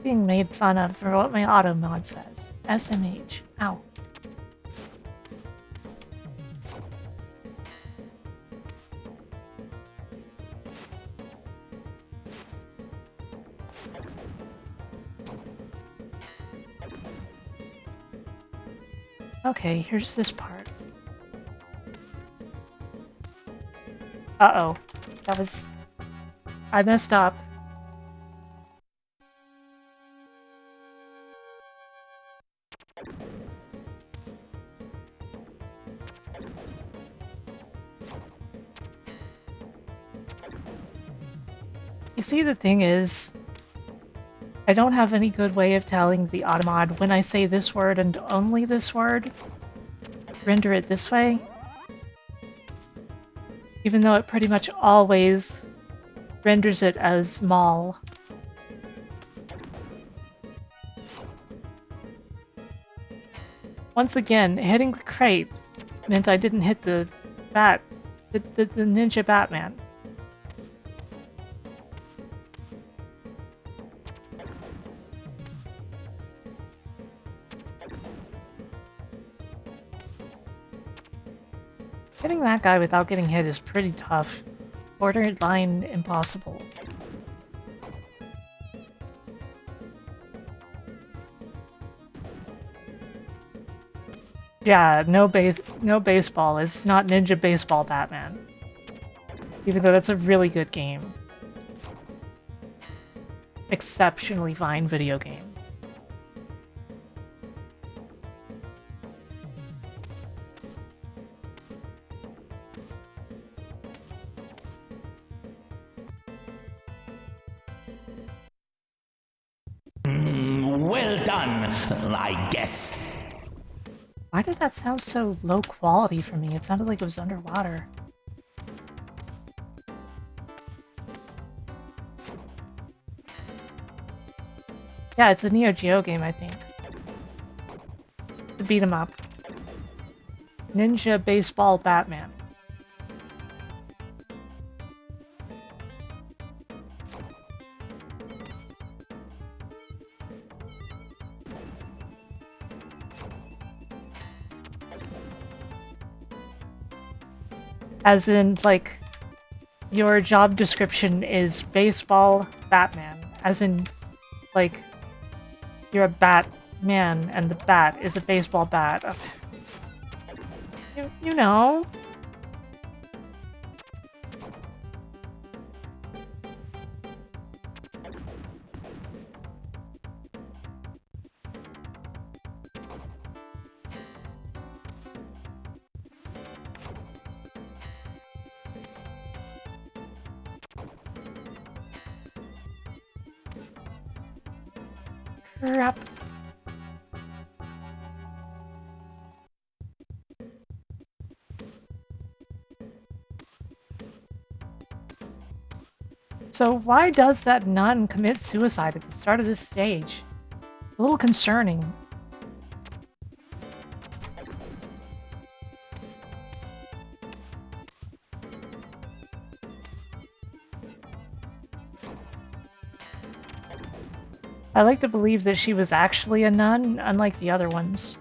Being made fun of for what my auto mod says. SMH. Ow. Okay, here's this part. Uh-oh. That was... I messed up. You see, the thing is, I don't have any good way of telling the automod when I say this word and only this word, render it this way. Even though it pretty much always renders it as mall. Once again, hitting the crate meant I didn't hit the bat, the ninja Batman. Hitting that guy without getting hit is pretty tough. Borderline impossible. Yeah, no baseball. It's not Ninja Baseball Batman. Even though that's a really good game. Exceptionally fine video game. Well done, I guess. Why did that sound so low quality for me? It sounded like it was underwater. Yeah, it's a Neo Geo game, I think. To beat 'em up. Ninja Baseball Batman. As in, like, your job description is baseball Batman. As in, like, you're a Batman and the bat is a baseball bat. You know. Crap. So why does that nun commit suicide at the start of this stage? It's a little concerning. I like to believe that she was actually a nun, unlike the other ones.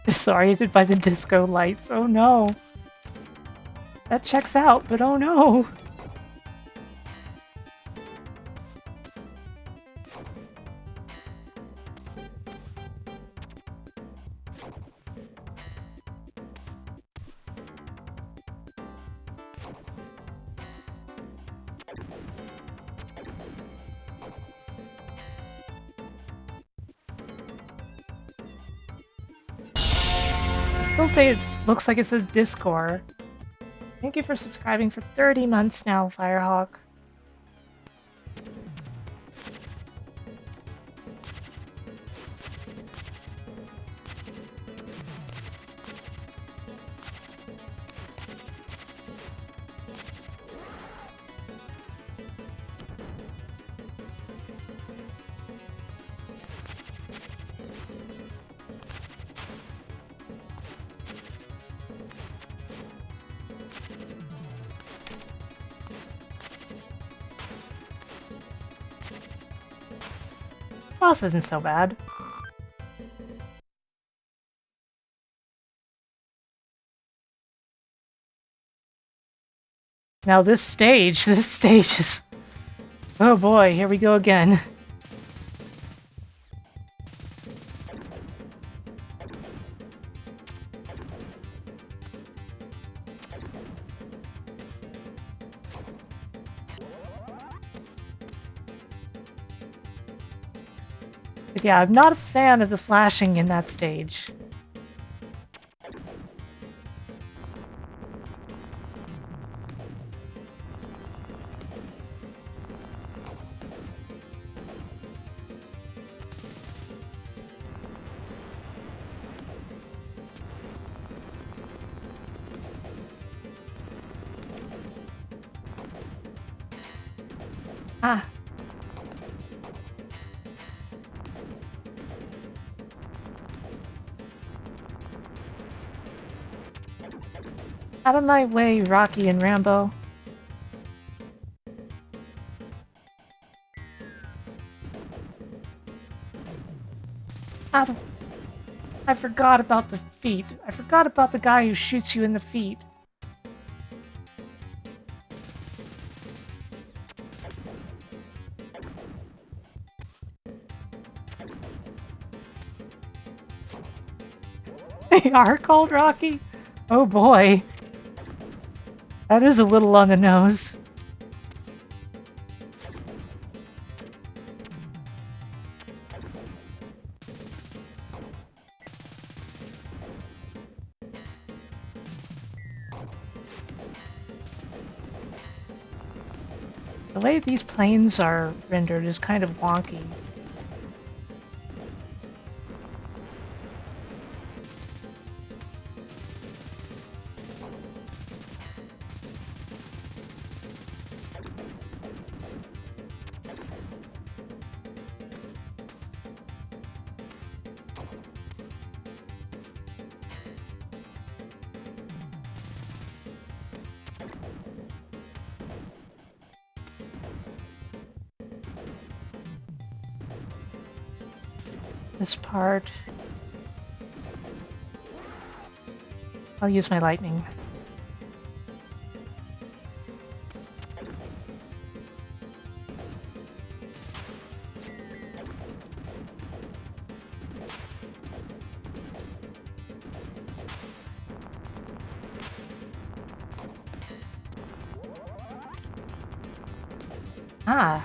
Disoriented by the disco lights. Oh no. That checks out, but oh no! Still say it looks like it says Discord. Thank you for subscribing for 30 months now, Firehawk. Boss isn't so bad. Now this stage is... Oh boy, here we go again. But yeah, I'm not a fan of the flashing in that stage. Ah. Out of my way, Rocky and Rambo. I forgot about the feet. I forgot about the guy who shoots you in the feet. They are called Rocky? Oh boy. That is a little on the nose. The way these planes are rendered is kind of wonky. This part... I'll use my lightning. Ah.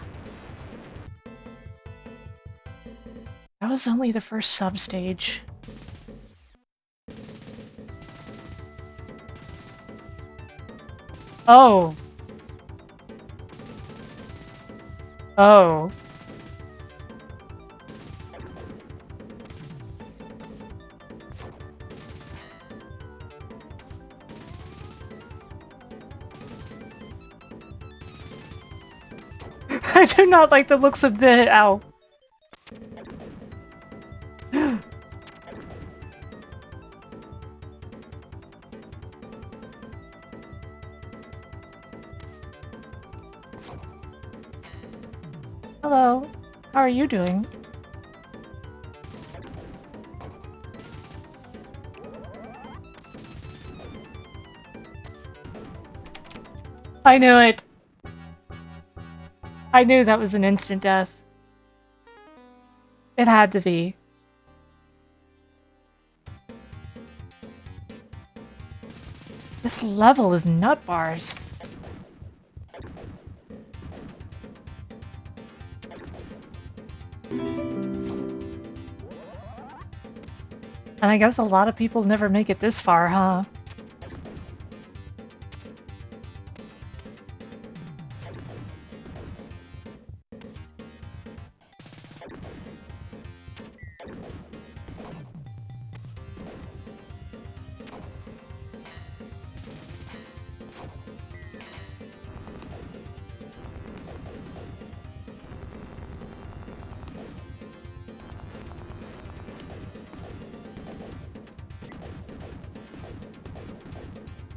That was only the first sub-stage. Oh. Oh. I do not like the looks of the... Ow. Hello. How are you doing? I knew it. I knew that was an instant death. It had to be. This level is nut bars. And I guess a lot of people never make it this far, huh?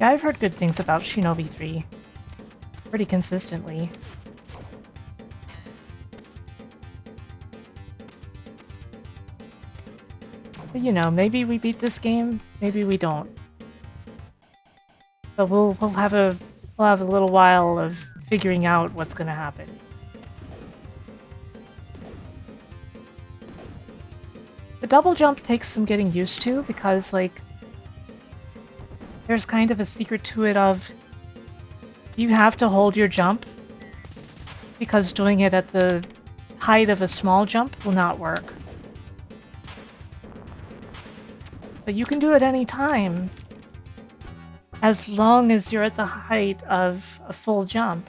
Yeah, I've heard good things about Shinobi 3. Pretty consistently. But you know, maybe we beat this game, maybe we don't. But we'll have a little while of figuring out what's gonna happen. The double jump takes some getting used to because, like, there's kind of a secret to it of you have to hold your jump because doing it at the height of a small jump will not work. But you can do it any time as long as you're at the height of a full jump.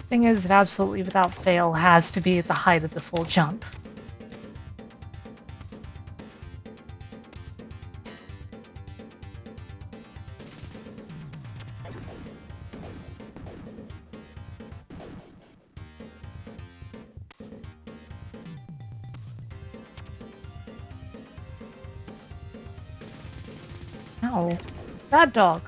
Thing is, it absolutely without fail has to be at the height of the full jump. Ow. Bad dog.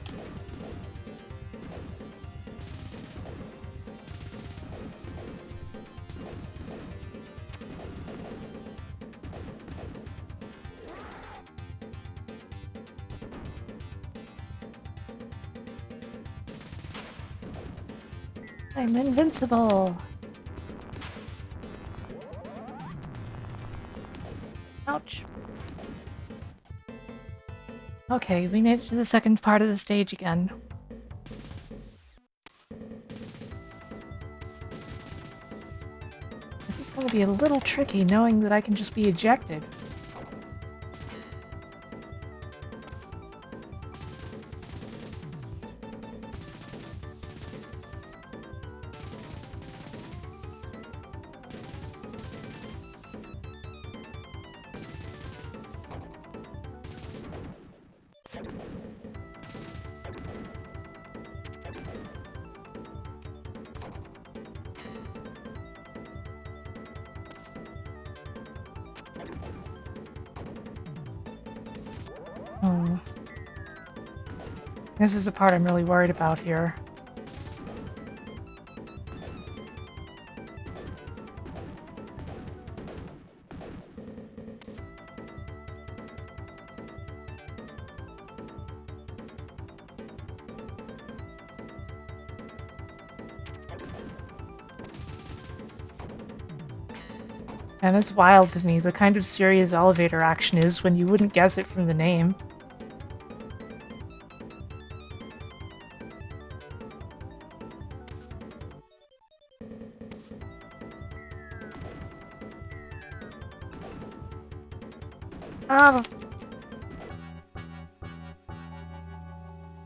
I'm invincible. Ouch. Okay, we made it to the second part of the stage again. This is going to be a little tricky knowing that I can just be ejected. This is the part I'm really worried about here. And it's wild to me the kind of serious elevator action is when you wouldn't guess it from the name.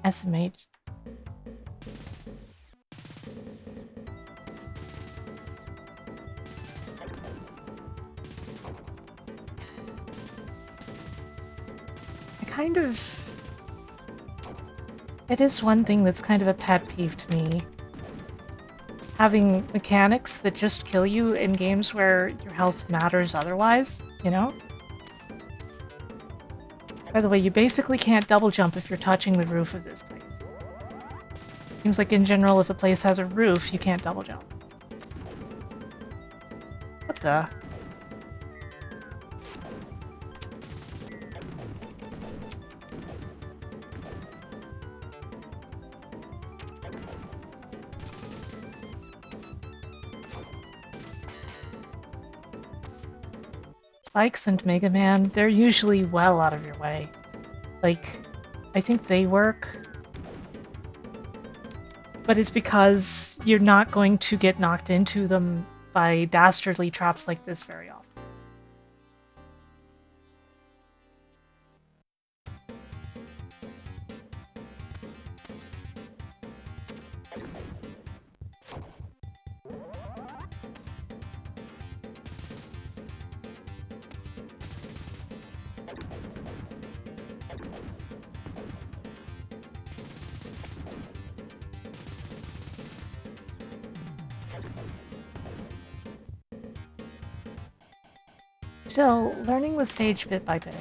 SMH. kind of... It is one thing that's kind of a pet peeve to me. Having mechanics that just kill you in games where your health matters otherwise, you know? By the way, you basically can't double jump if you're touching the roof of this place. Seems like in general, if a place has a roof, you can't double jump. What the? Spikes and Mega Man, they're usually well out of your way. Like, I think they work. But it's because you're not going to get knocked into them by dastardly traps like this very often. Still, learning the stage bit by bit.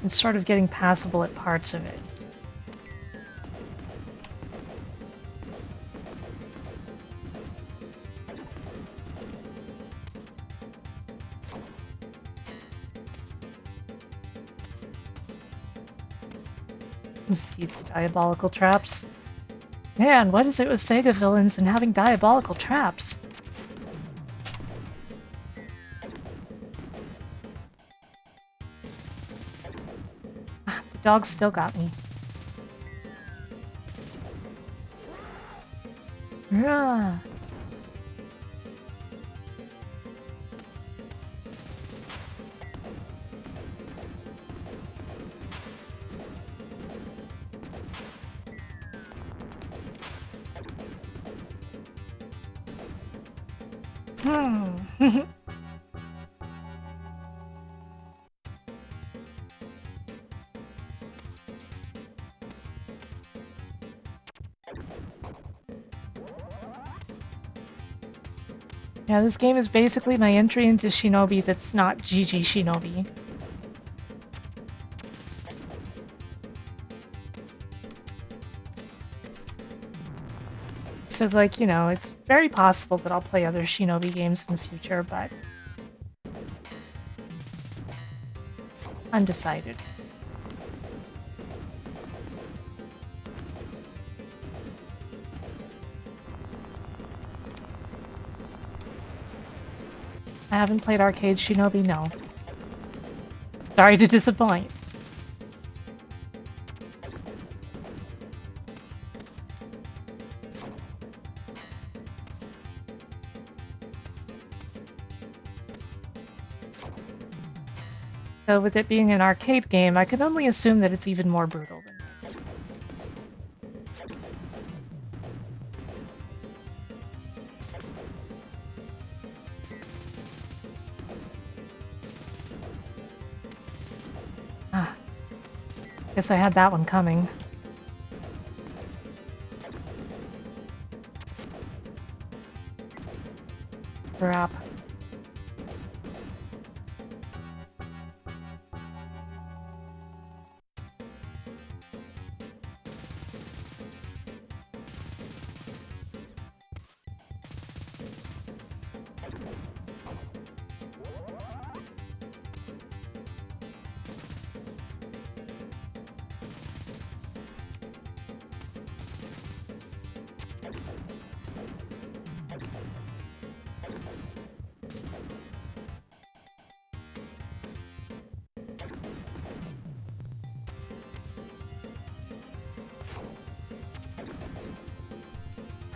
And sort of getting passable at parts of it. These diabolical traps. Man, what is it with Sega villains and having diabolical traps? The dog still got me. Rah. Yeah, this game is basically my entry into Shinobi that's not GG Shinobi. So, like, you know, it's very possible that I'll play other Shinobi games in the future, but... undecided. I haven't played Arcade Shinobi, no. Sorry to disappoint. So with it being an arcade game, I can only assume that it's even more brutal than this. Ah. Guess I had that one coming. Crap.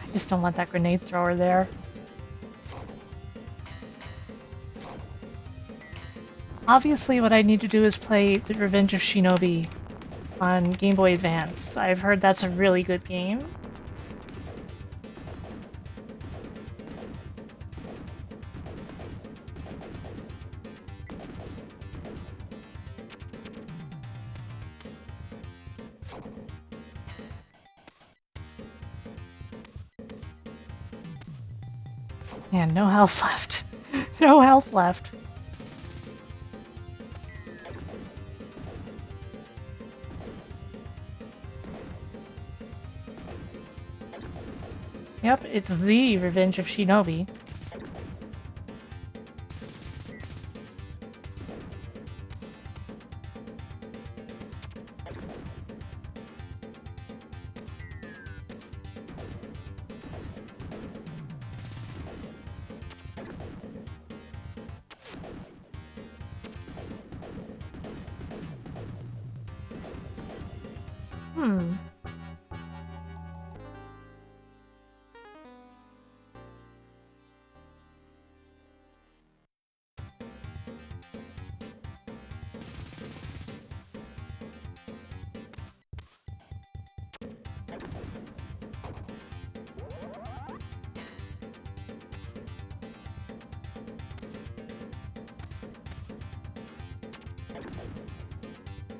I just don't want that grenade thrower there. Obviously, what I need to do is play the Revenge of Shinobi on Game Boy Advance. I've heard that's a really good game. Man, no health left. No health left. Yep, it's the Revenge of Shinobi. Hmm.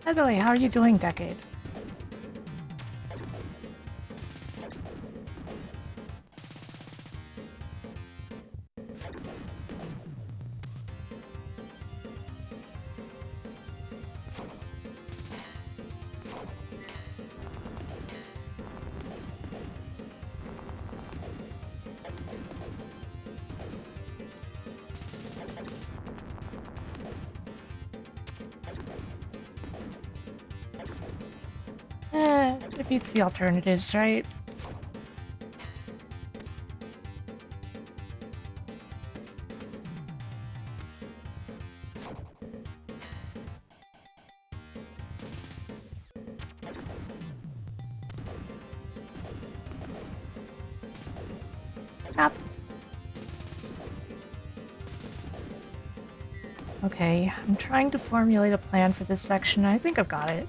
By the way, how are you doing, Decade? It beats the alternatives, right? Yep. Okay, I'm trying to formulate a plan for this section. I think I've got it.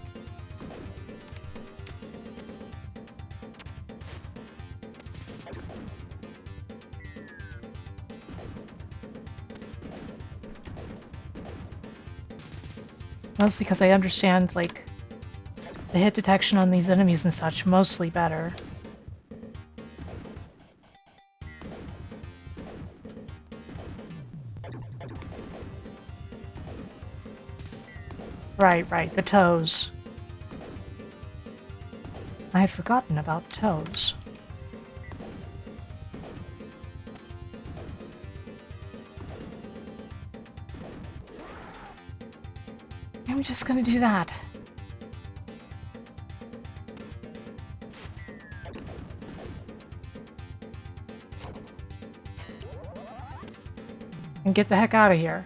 Mostly because I understand, like, the hit detection on these enemies and such mostly better. Right, the toes. I had forgotten about toes. I'm just gonna do that. And get the heck out of here.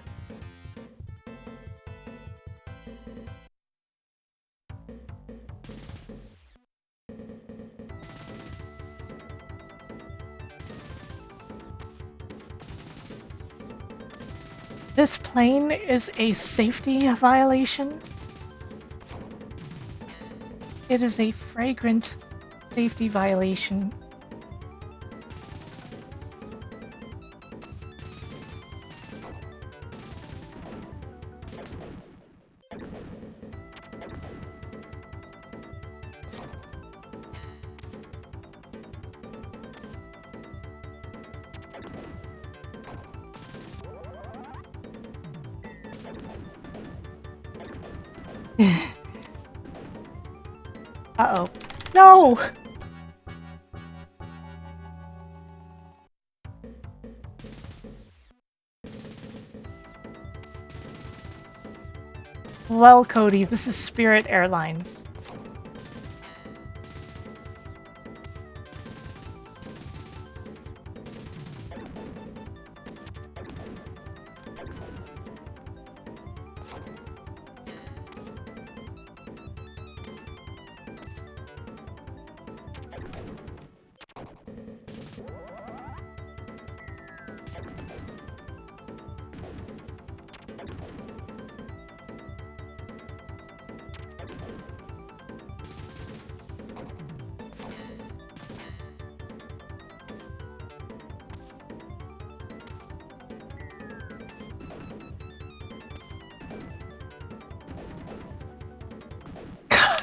This plane is a safety violation. It is a fragrant safety violation. Uh-oh. No! Well, Cody, this is Spirit Airlines.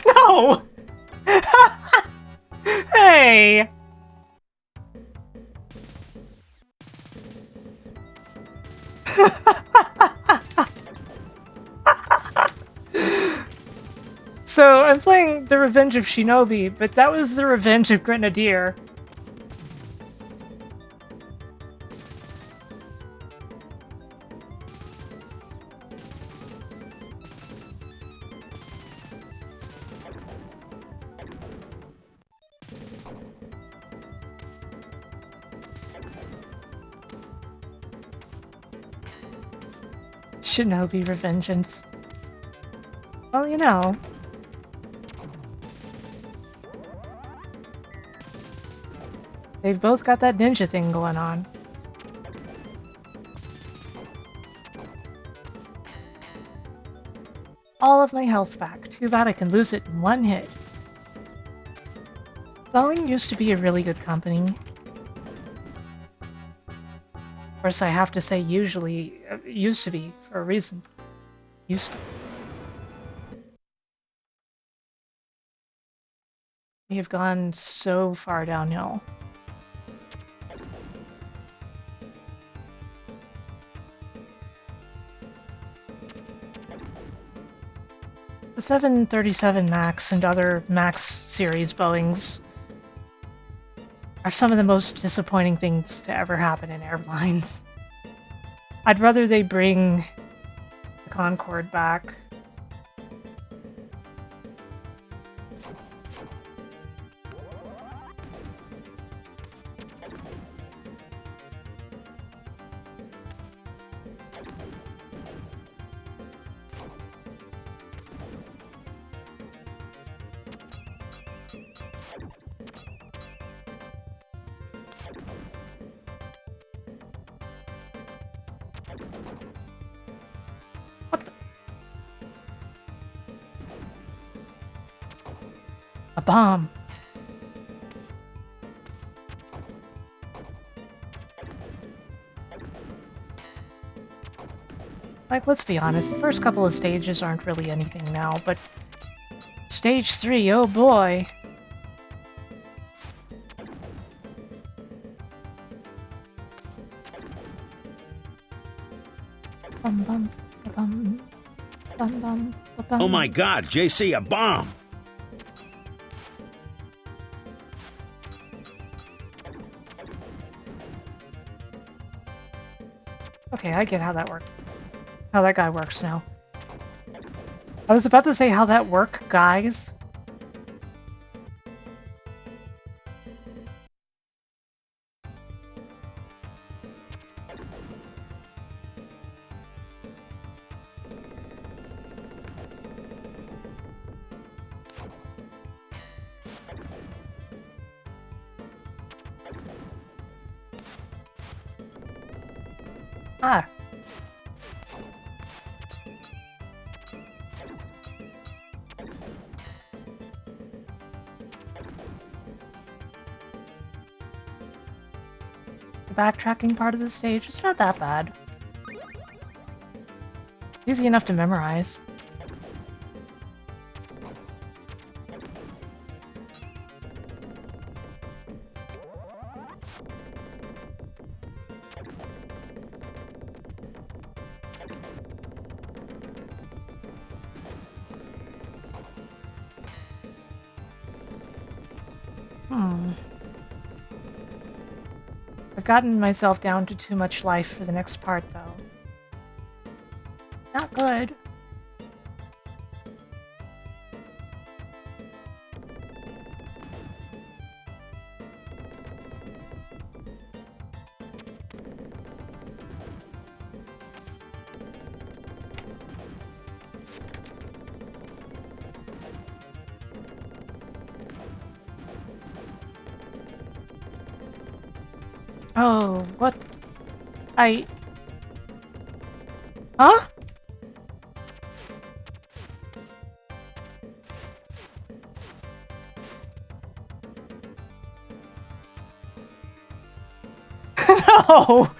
No! Okay. So, I'm playing the Revenge of Shinobi, but that was the Revenge of Grenadier. Shinobi Revengeance. Well, you know. They've both got that ninja thing going on. All of my health back. Too bad I can lose it in one hit. Boeing used to be a really good company. Of course, I have to say usually, used to be, for a reason. Used to. They have gone so far downhill. The 737 MAX and other MAX series Boeings are some of the most disappointing things to ever happen in airlines. I'd rather they bring the Concorde back. A bomb. Like, let's be honest, the first couple of stages aren't really anything now, but stage 3, oh boy. Bum bum bum bum bum bum. Oh my god, JC, a bomb! Okay, I get how that worked. How that guy works now. I was about to say how that work, guys. Ah. The backtracking part of the stage, it's not that bad. Easy enough to memorize. I've gotten myself down to too much life for the next part, though. Not good. Oh, what? Huh? No!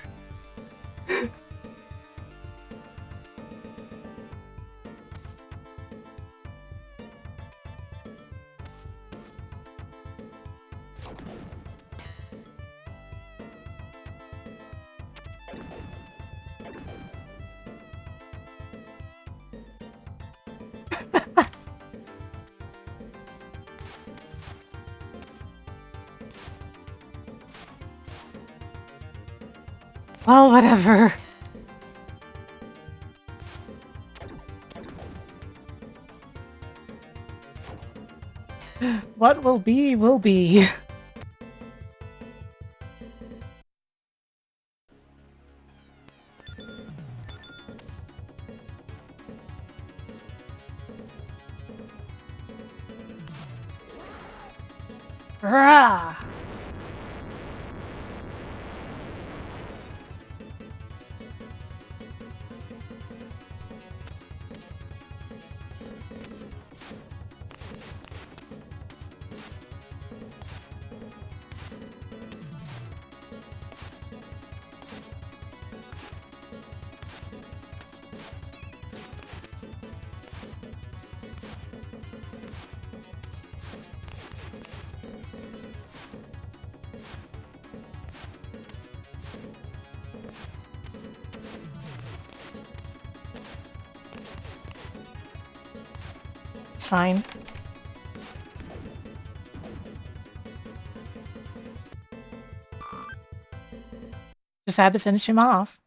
Well, whatever. What will be, will be. Rah! It's fine. Just had to finish him off.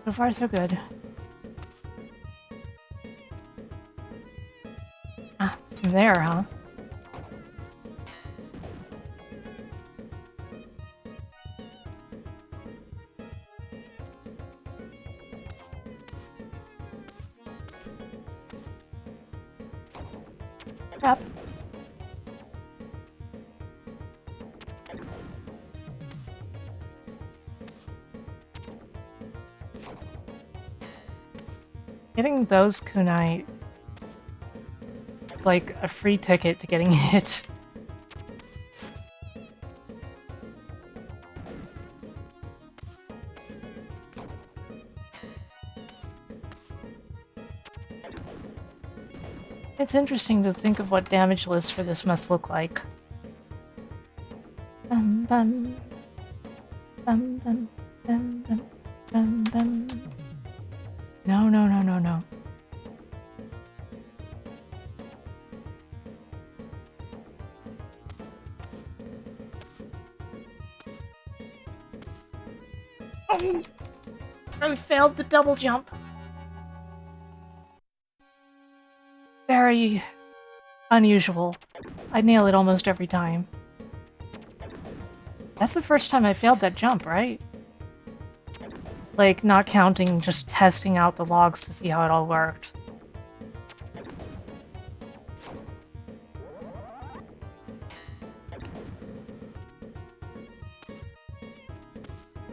So far, so good. Ah, from there, huh? Crap. Getting those kunai is like a free ticket to getting hit. It's interesting to think of what damage list for this must look like. Bum bum. Bum bum. Bum bum. Bum bum. No, no, no, no, no. Oh, I failed the double jump. Very unusual. I nail it almost every time. That's the first time I failed that jump, right? Like, not counting, just testing out the logs to see how it all worked.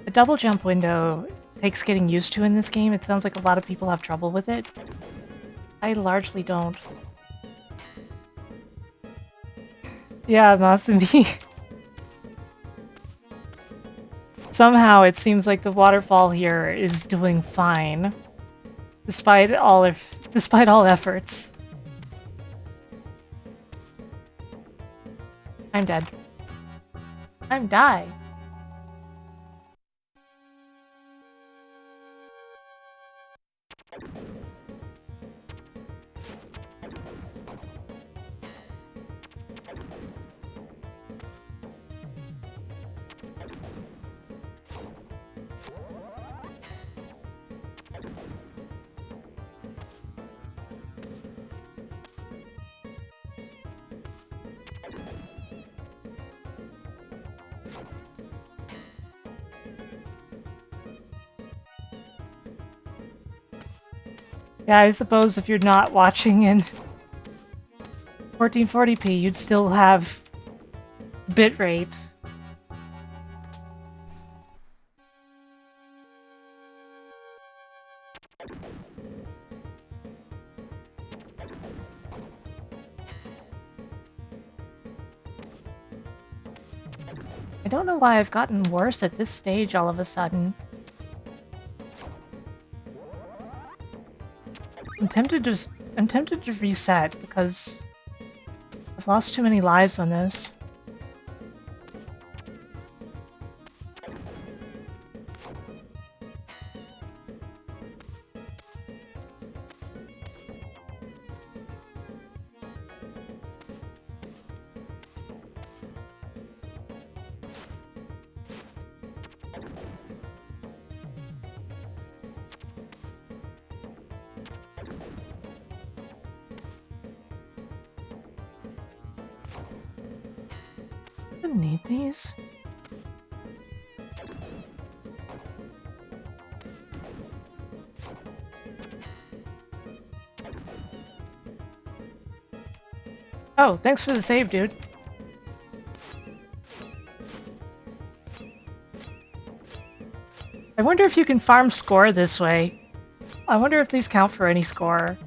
The double jump window takes getting used to in this game. It sounds like a lot of people have trouble with it. I largely don't. Yeah, Masumi. Somehow it seems like the waterfall here is doing fine, despite all efforts. I'm dead. I'm die. Yeah, I suppose if you're not watching in 1440p, you'd still have bitrate. I don't know why I've gotten worse at this stage all of a sudden. I'm tempted to just I'm tempted to reset because I've lost too many lives on this. I don't need these. Oh, thanks for the save, dude. I wonder if you can farm score this way. I wonder if these count for any score.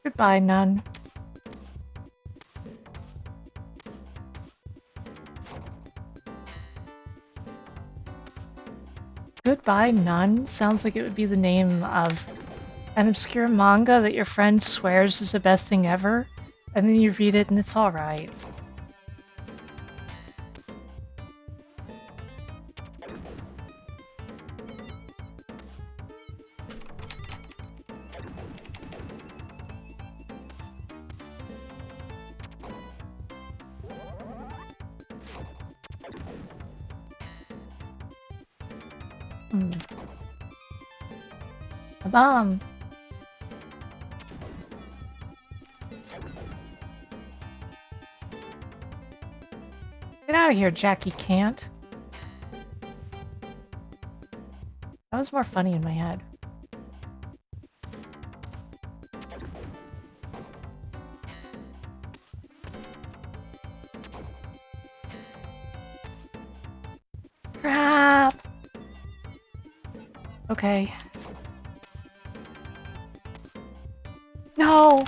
Goodbye, none. Goodbye, none sounds like it would be the name of an obscure manga that your friend swears is the best thing ever, and then you read it and it's alright. A bomb. Get out of here, Jackie Can't. That was more funny in my head. Crap! Okay. No!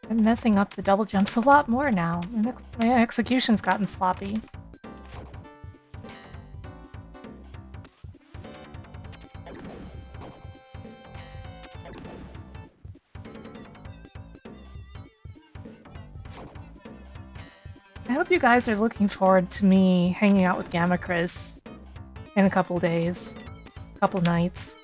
I'm messing up the double jumps a lot more now. My execution's gotten sloppy. I hope you guys are looking forward to me hanging out with Gamma Chris in a couple days, couple nights.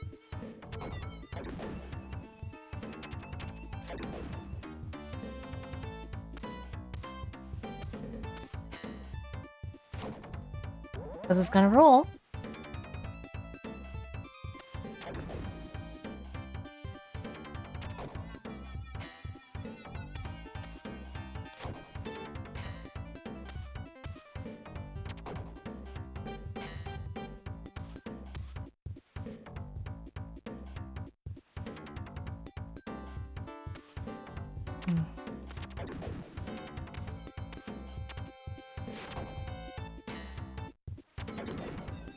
Because it's gonna roll.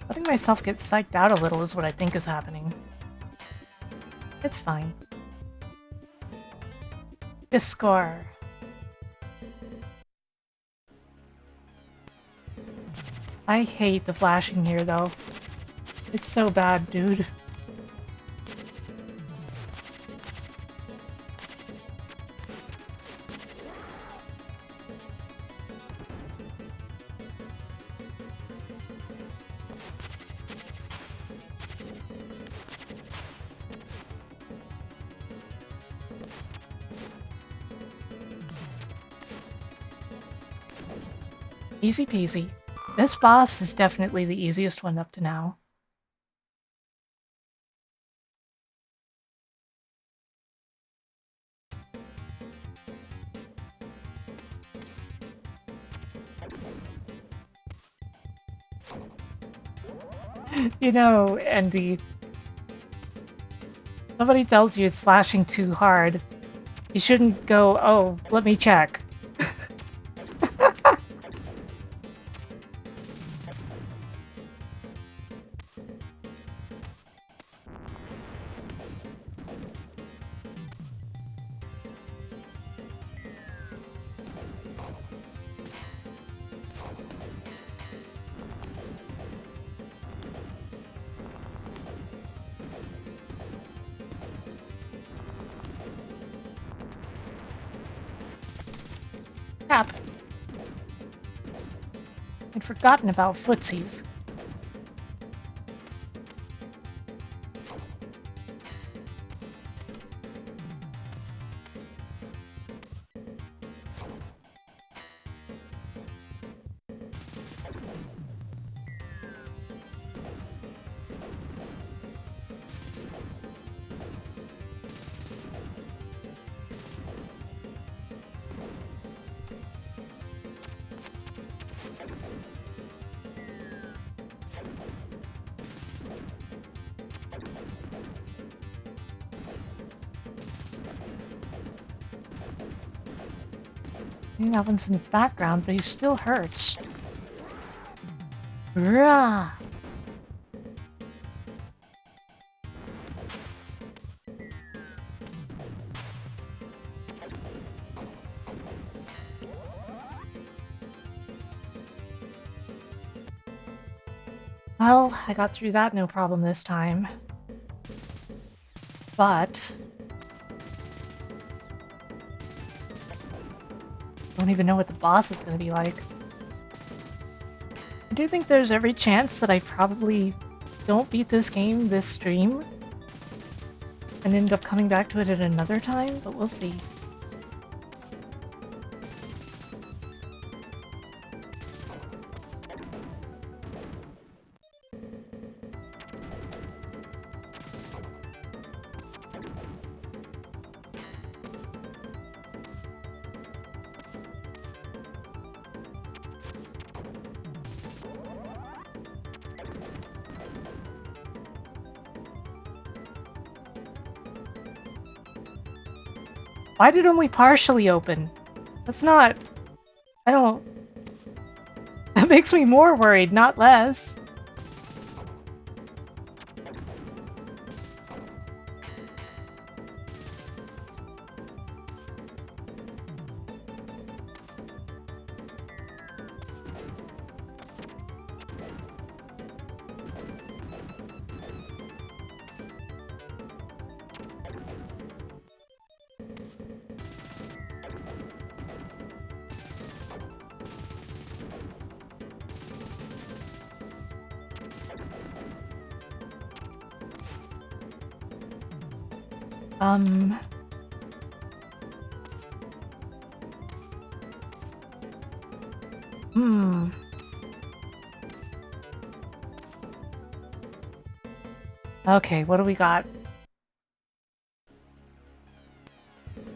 Letting myself get psyched out a little is what I think is happening. It's fine. This score. I hate the flashing here, though. It's so bad, dude. Easy peasy. This boss is definitely the easiest one up to now. You know, Andy, somebody tells you it's flashing too hard. You shouldn't go, oh, let me check. Crap. I'd forgotten about footsies. That one's in the background, but he still hurts. Rah! Well, I got through that no problem this time. But I don't even know what the boss is going to be like. I do think there's every chance that I probably don't beat this game this stream and end up coming back to it at another time, but we'll see. Why did it only partially open? That's not... I don't... That makes me more worried, not less. Okay, what do we got?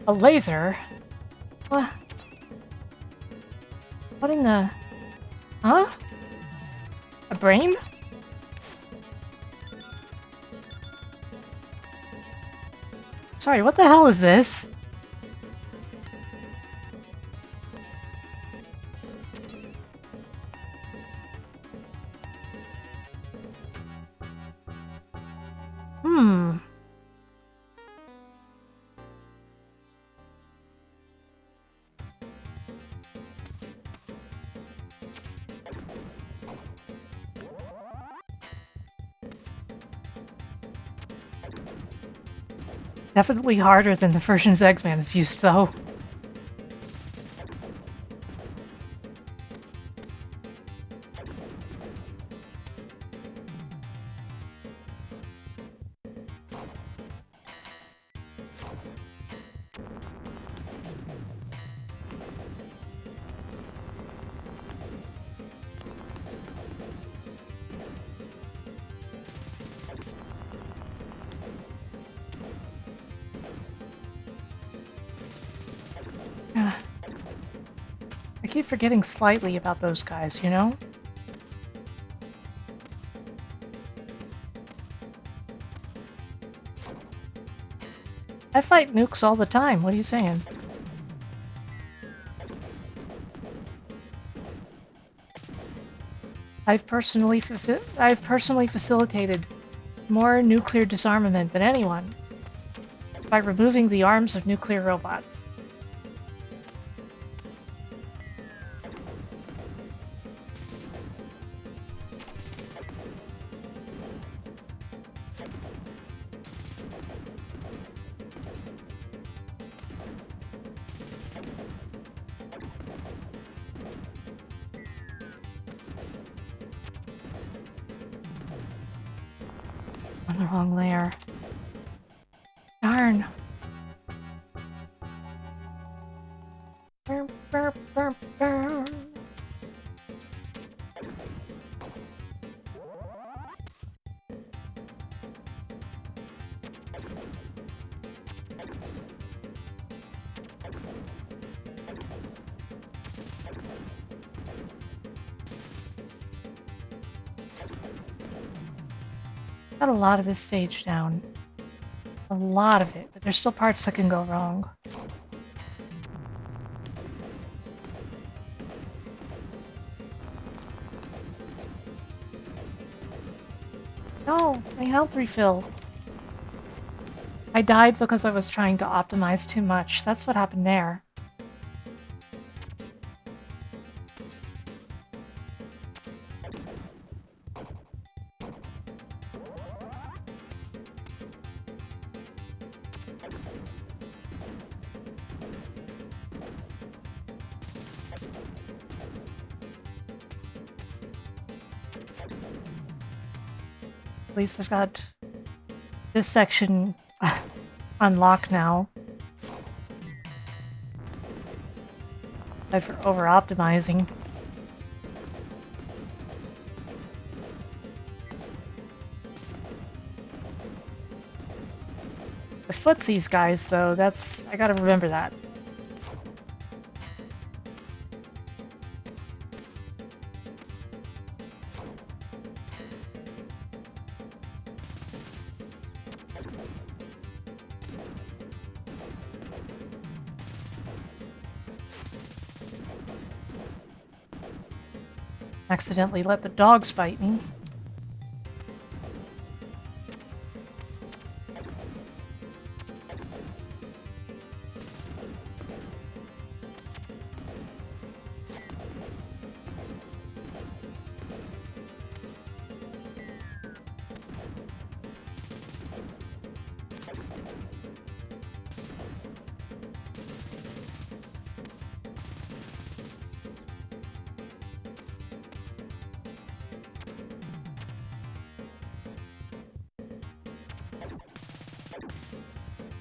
A laser? What? What in the... Huh? A brain? Sorry, what the hell is this? Definitely harder than the versions Eggman is used, though. I keep forgetting slightly about those guys, you know? I fight nukes all the time. What are you saying? I've personally facilitated more nuclear disarmament than anyone by removing the arms of nuclear robots. On the wrong layer. Darn. Burr, burr, burr, burr. Got a lot of this stage down. A lot of it, but there's still parts that can go wrong. No, my health refill. I died because I was trying to optimize too much. That's what happened there. At least I've got this section unlocked now. For over-optimizing. The footsies guys, though, that's... I gotta remember that. Accidentally let the dogs bite me.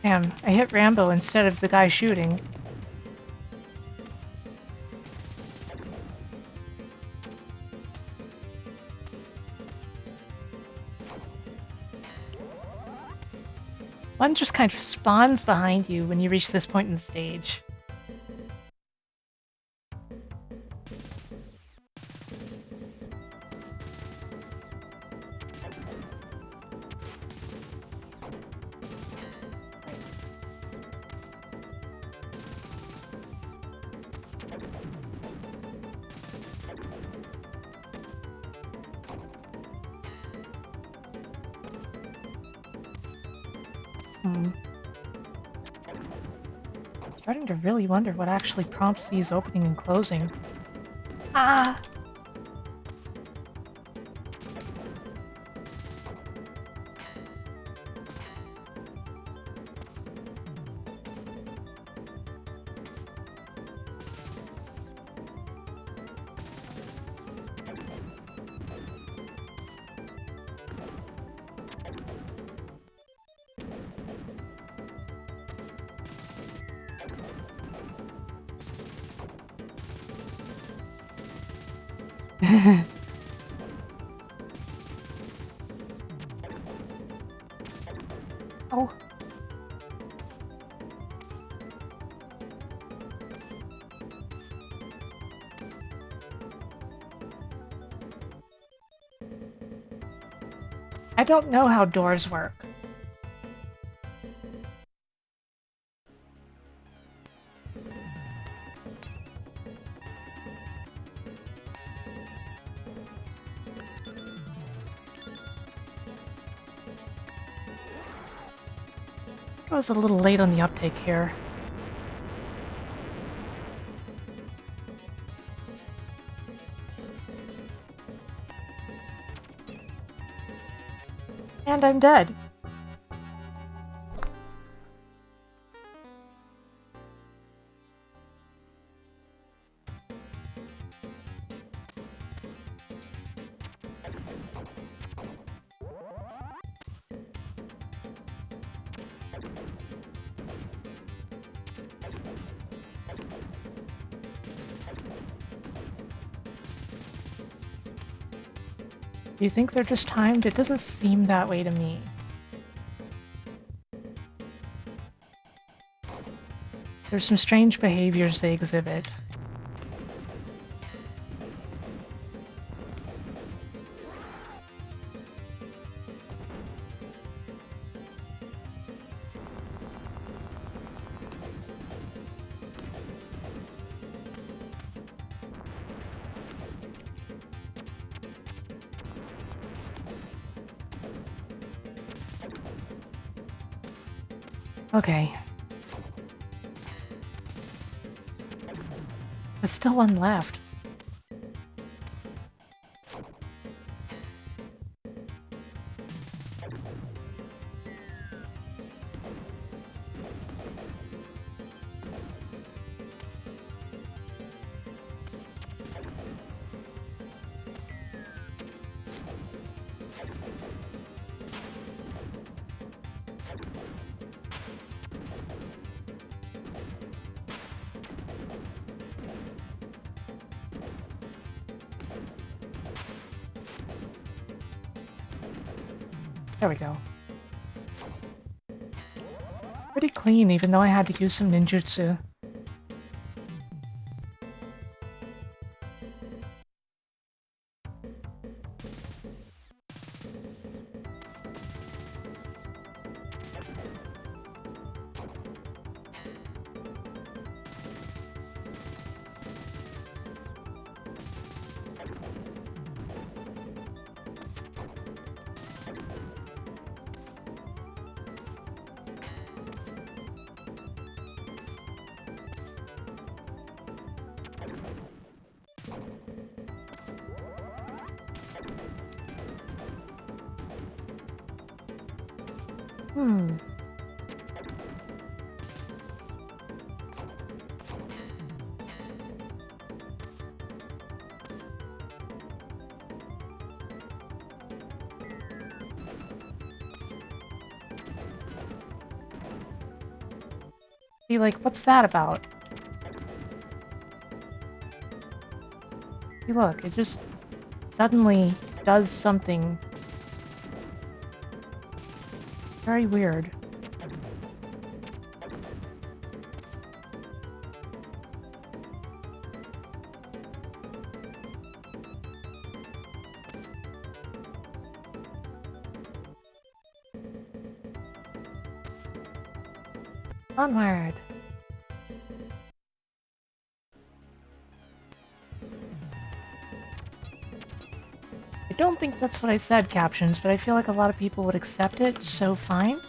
Damn, I hit Rambo instead of the guy shooting. One just kind of spawns behind you when you reach this point in the stage. Starting to really wonder what actually prompts these opening and closing. Ah! Oh. I don't know how doors work. I was a little late on the uptake here. And I'm dead. Do you think they're just timed? It doesn't seem that way to me. There's some strange behaviors they exhibit. Okay. There's still one left. There we go. Pretty clean, even though I had to use some ninjutsu. Be like, what's that about? See, look, it just suddenly does something very weird. Onward. I don't think that's what I said, captions, but I feel like a lot of people would accept it, so fine.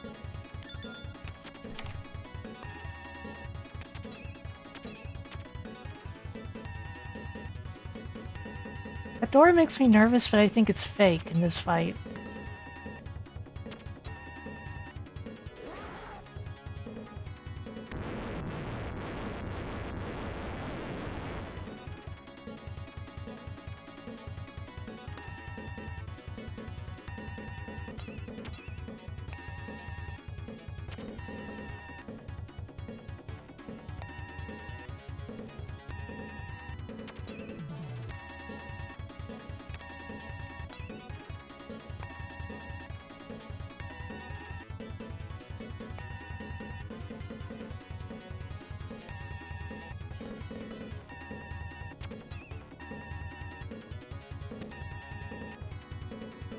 That door makes me nervous, but I think it's fake in this fight.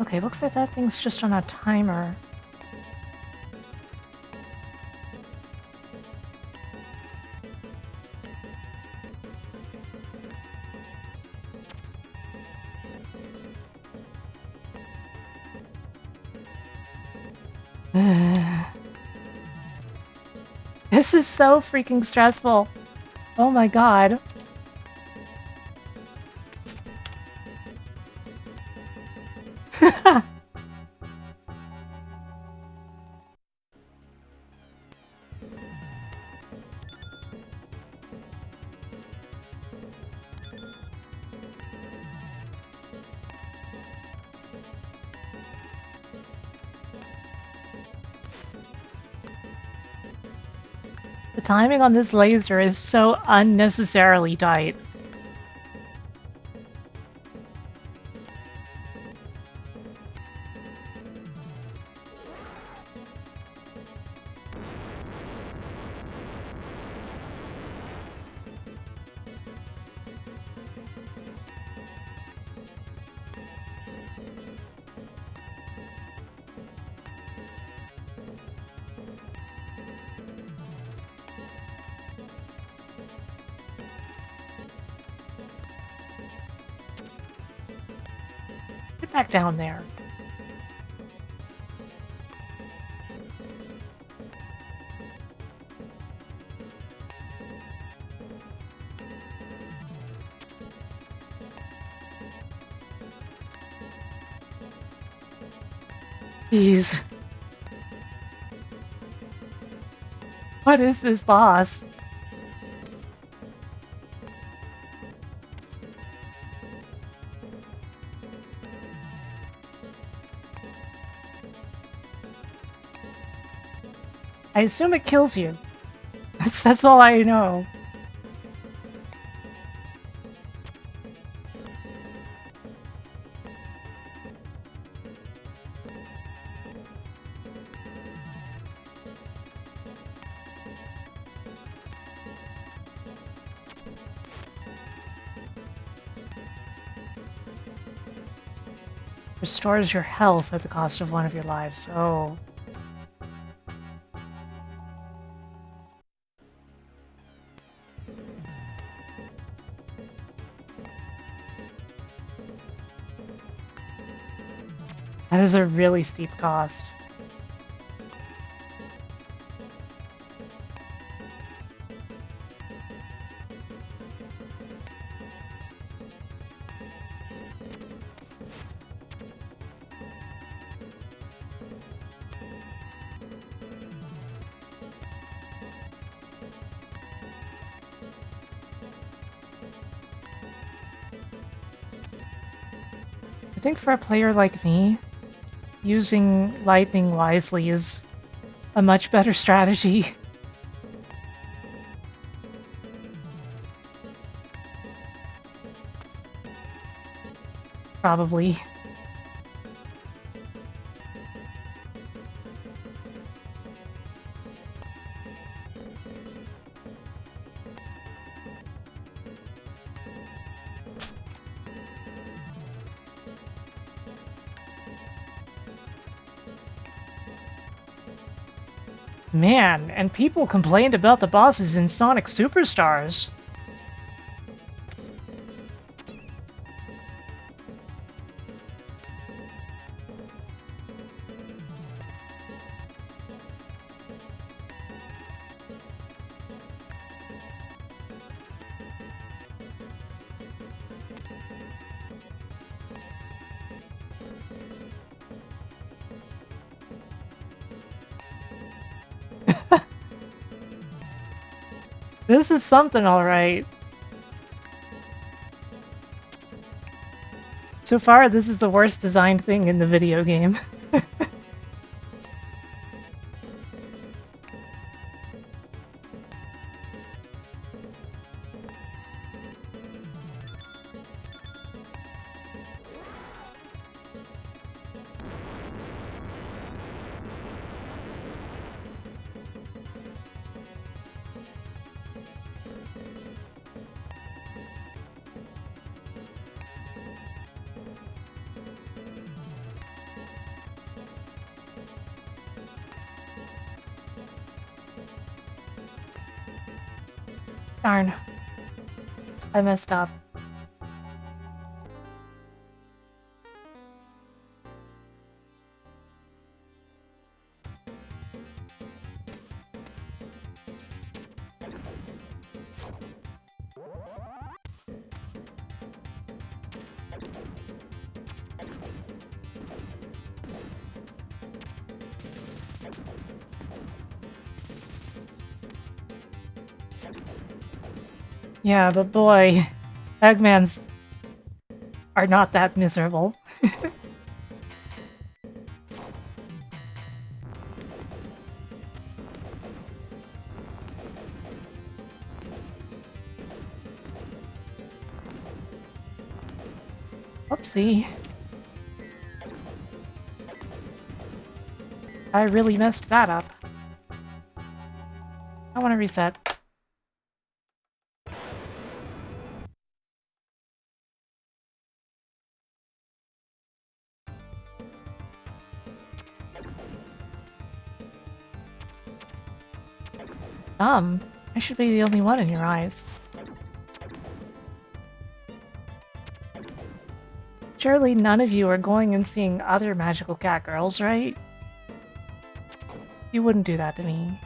Okay, looks like that thing's just on a timer. This is so freaking stressful. Oh my god. The timing on this laser is so unnecessarily tight. Get back down there. Jeez. What is this boss? I assume it kills you. That's all I know. Restores your health at the cost of one of your lives. Oh. That is a really steep cost. I think for a player like me, using lightning wisely is a much better strategy. Probably. Man, and people complained about the bosses in Sonic Superstars. This is something, alright. So far, this is the worst designed thing in the video game. Darn. I messed up. Yeah, but boy, Eggmans are not that miserable. Oopsie. I really messed that up. I want to reset. I should be the only one in your eyes. Surely none of you are going and seeing other magical cat girls, right? You wouldn't do that to me.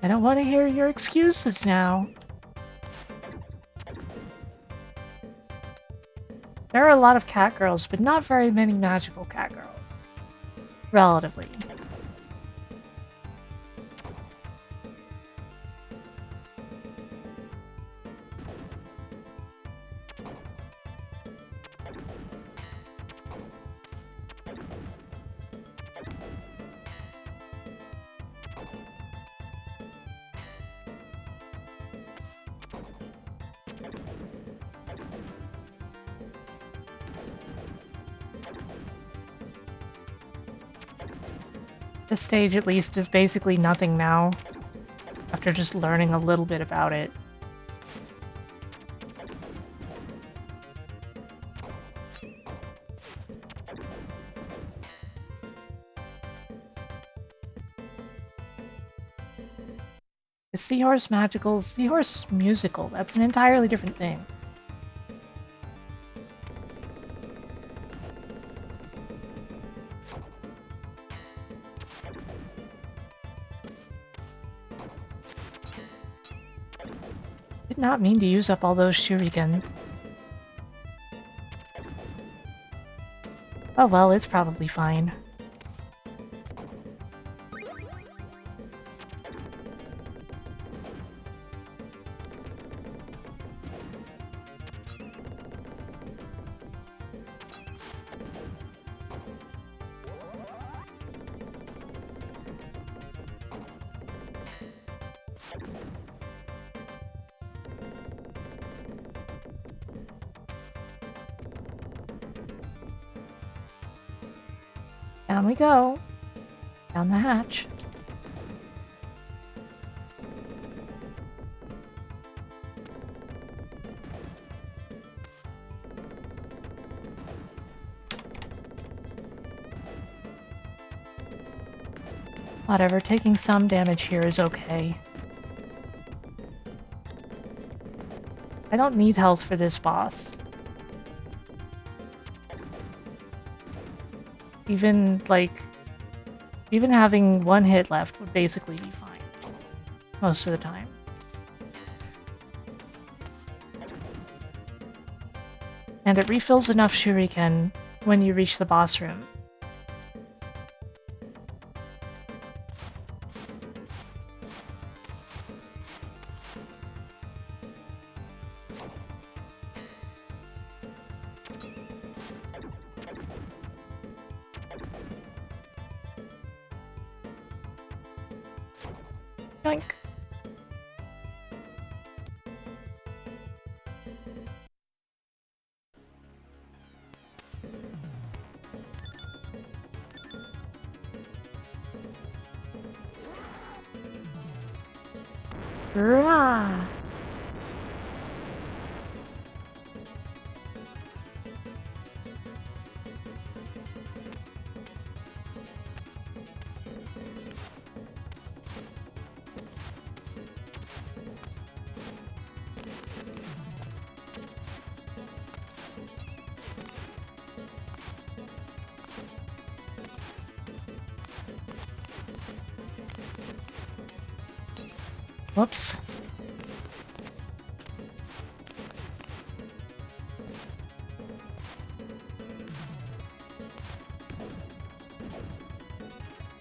I don't want to hear your excuses now. There are a lot of cat girls, but not very many magical cat girls. Relatively. This stage, at least, is basically nothing now, after just learning a little bit about it. Is Seahorse magical? Seahorse musical. That's an entirely different thing. Did not mean to use up all those shuriken. Oh well, it's probably fine. Down we go. Down the hatch. Whatever, taking some damage here is okay. I don't need health for this boss. Even having one hit left would basically be fine. Most of the time. And it refills enough shuriken when you reach the boss room. Yoink. Rah! Whoops.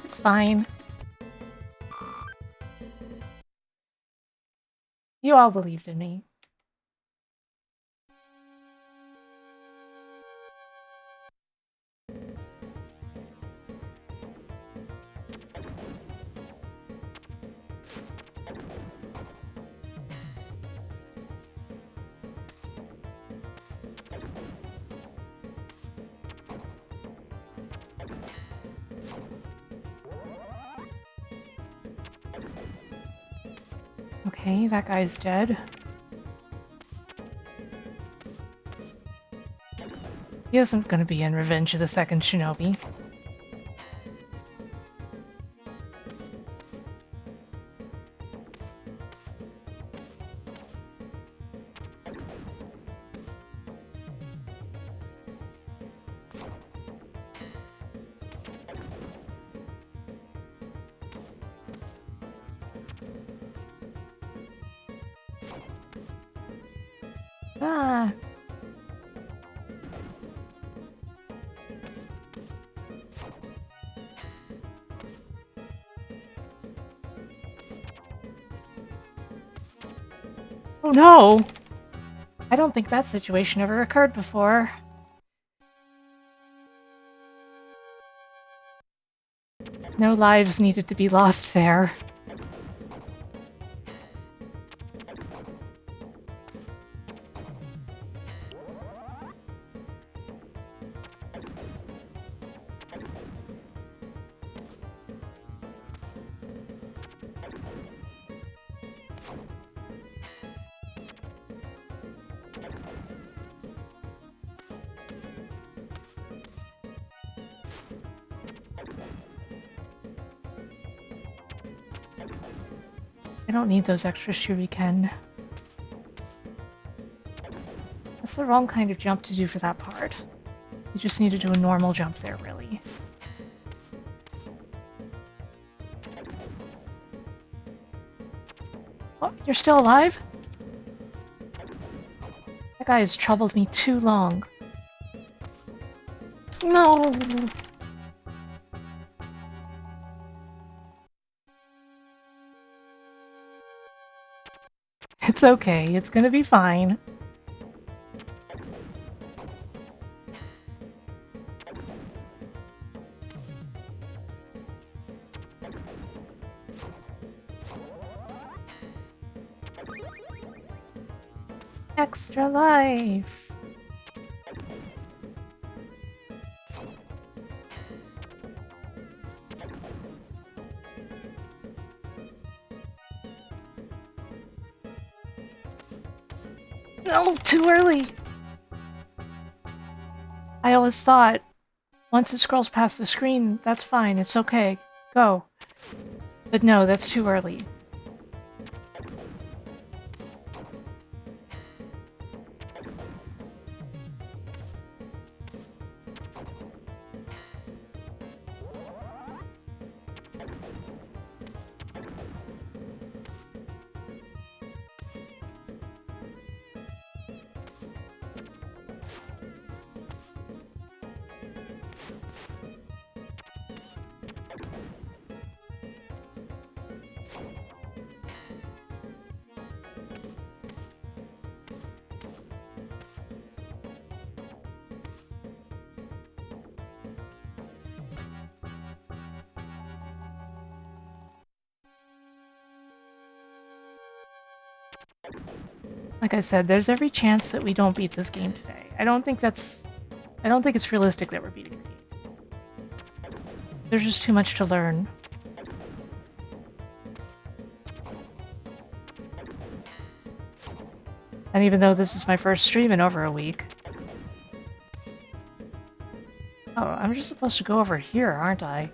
It's fine. You all believed in me. Okay, that guy's dead. He isn't going to be in Revenge of the Second Shinobi. Ah. Oh no! I don't think that situation ever occurred before. No lives needed to be lost there. I don't need those extra shuriken. That's the wrong kind of jump to do for that part. You just need to do a normal jump there, really. Oh, you're still alive? That guy has troubled me too long. No! It's okay, it's gonna be fine. Extra life! No, too early! I always thought, once it scrolls past the screen, that's fine, it's okay. Go. But no, that's too early. Like I said, there's every chance that we don't beat this game today. I don't think it's realistic that we're beating the game. There's just too much to learn. And even though this is my first stream in over a week... Oh, I'm just supposed to go over here, aren't I?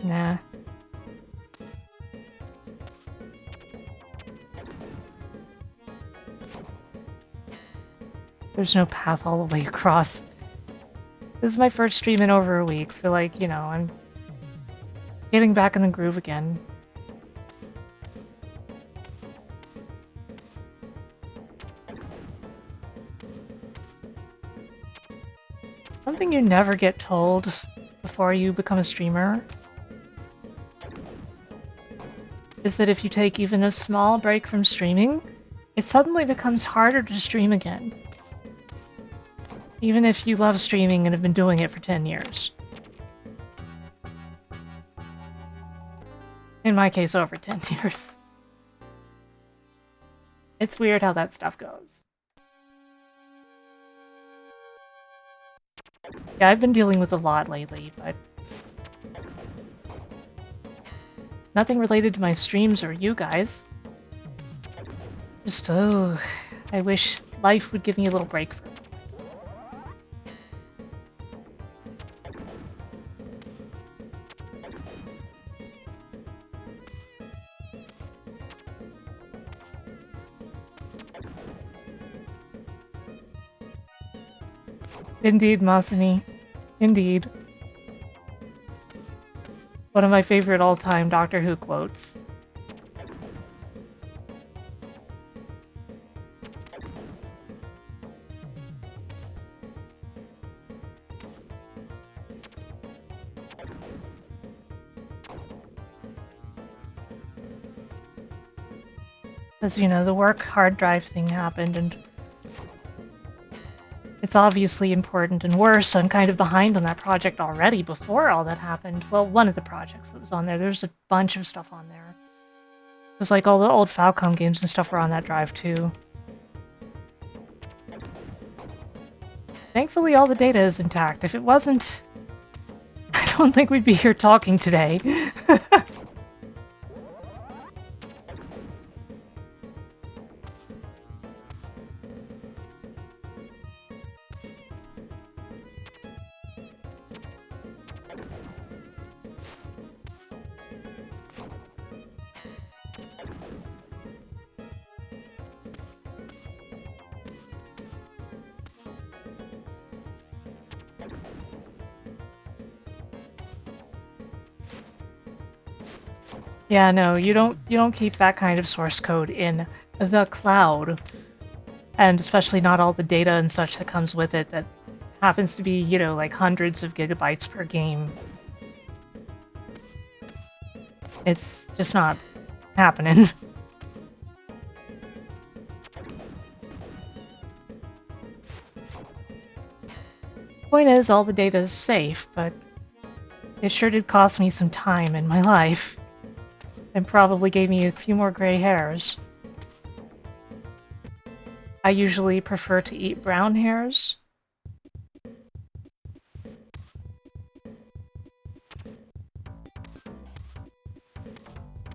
Nah. There's no path all the way across. This is my first stream in over a week, so like, you know, Getting back in the groove again. Something you never get told before you become a streamer is that if you take even a small break from streaming, it suddenly becomes harder to stream again. Even if you love streaming and have been doing it for 10 years. In my case, over 10 years. It's weird how that stuff goes. Yeah, I've been dealing with a lot lately, but nothing related to my streams or you guys. Just, oh, I wish life would give me a little break for it. Indeed, Masani. Indeed. One of my favorite all-time Doctor Who quotes. As you know, the work hard drive thing happened, and it's obviously important and worse. I'm kind of behind on that project already before all that happened. Well, one of the projects that was on there. There's a bunch of stuff on there. It was like all the old Falcom games and stuff were on that drive too. Thankfully, all the data is intact. If it wasn't, I don't think we'd be here talking today. Yeah, no, you don't keep that kind of source code in the cloud. And especially not all the data and such that comes with it that happens to be, you know, like hundreds of gigabytes per game. It's just not happening. Point is, all the data is safe, but it sure did cost me some time in my life. And probably gave me a few more gray hairs. I usually prefer to eat brown hairs.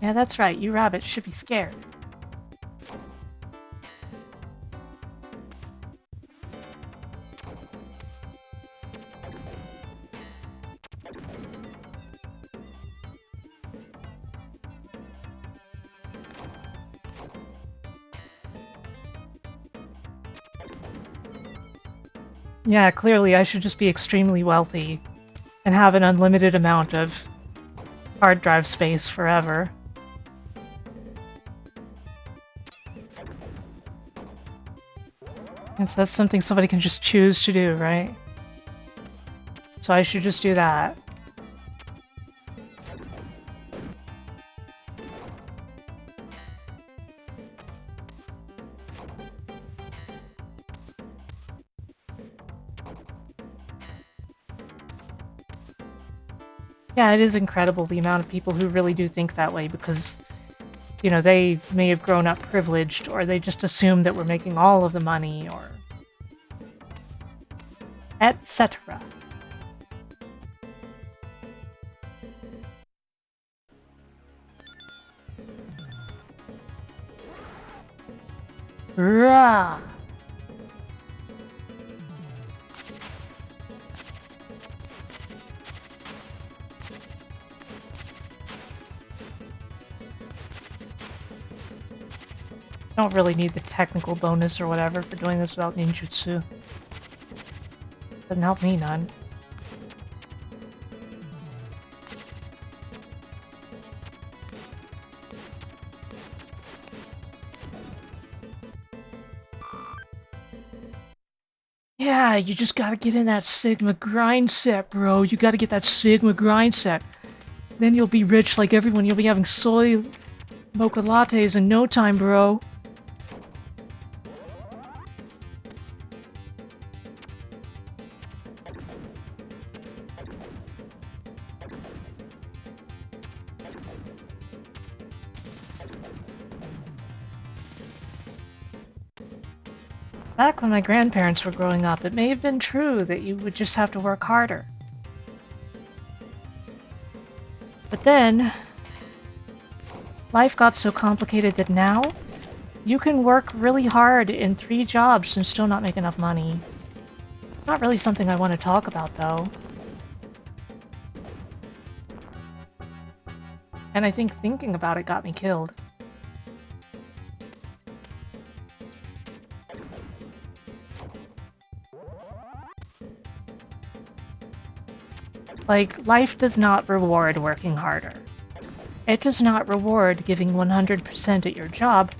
Yeah, that's right, you rabbits should be scared. Yeah, clearly I should just be extremely wealthy and have an unlimited amount of hard drive space forever. And so that's something somebody can just choose to do, right? So I should just do that. Yeah, it is incredible the amount of people who really do think that way because, you know, they may have grown up privileged or they just assume that we're making all of the money or etc. Rah! Don't really need the technical bonus or whatever for doing this without ninjutsu. Doesn't help me none. Yeah, you just gotta get in that Sigma grind set, bro. You gotta get that Sigma grind set. Then you'll be rich like everyone. You'll be having soy mocha lattes in no time, bro. Back when my grandparents were growing up, it may have been true that you would just have to work harder. But then, life got so complicated that now, you can work really hard in 3 jobs and still not make enough money. Not really something I want to talk about, though. And I think thinking about it got me killed. Like, life does not reward working harder. It does not reward giving 100% at your job,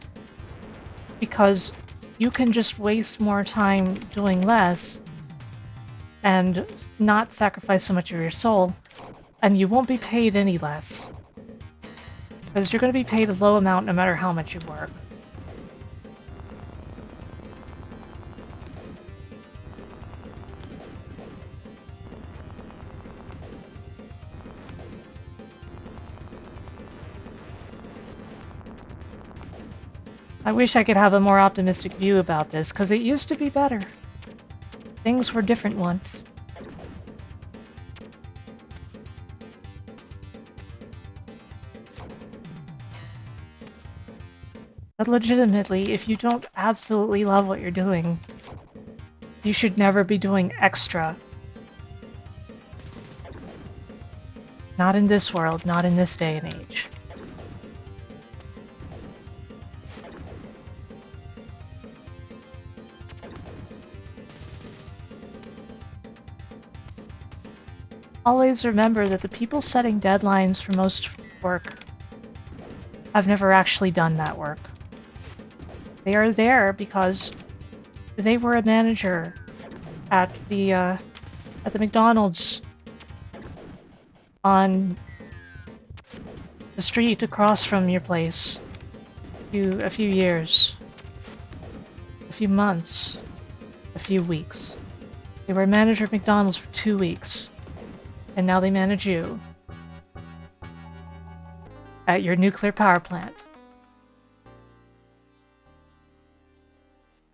because you can just waste more time doing less and not sacrifice so much of your soul, and you won't be paid any less. Because you're going to be paid a low amount no matter how much you work. I wish I could have a more optimistic view about this, because it used to be better. Things were different once. But legitimately, if you don't absolutely love what you're doing, you should never be doing extra. Not in this world, not in this day and age. Always remember that the people setting deadlines for most work have never actually done that work. They are there because they were a manager at the McDonald's on the street across from your place a few years, a few months, a few weeks. They were a manager at McDonald's for 2 weeks. And now they manage you at your nuclear power plant.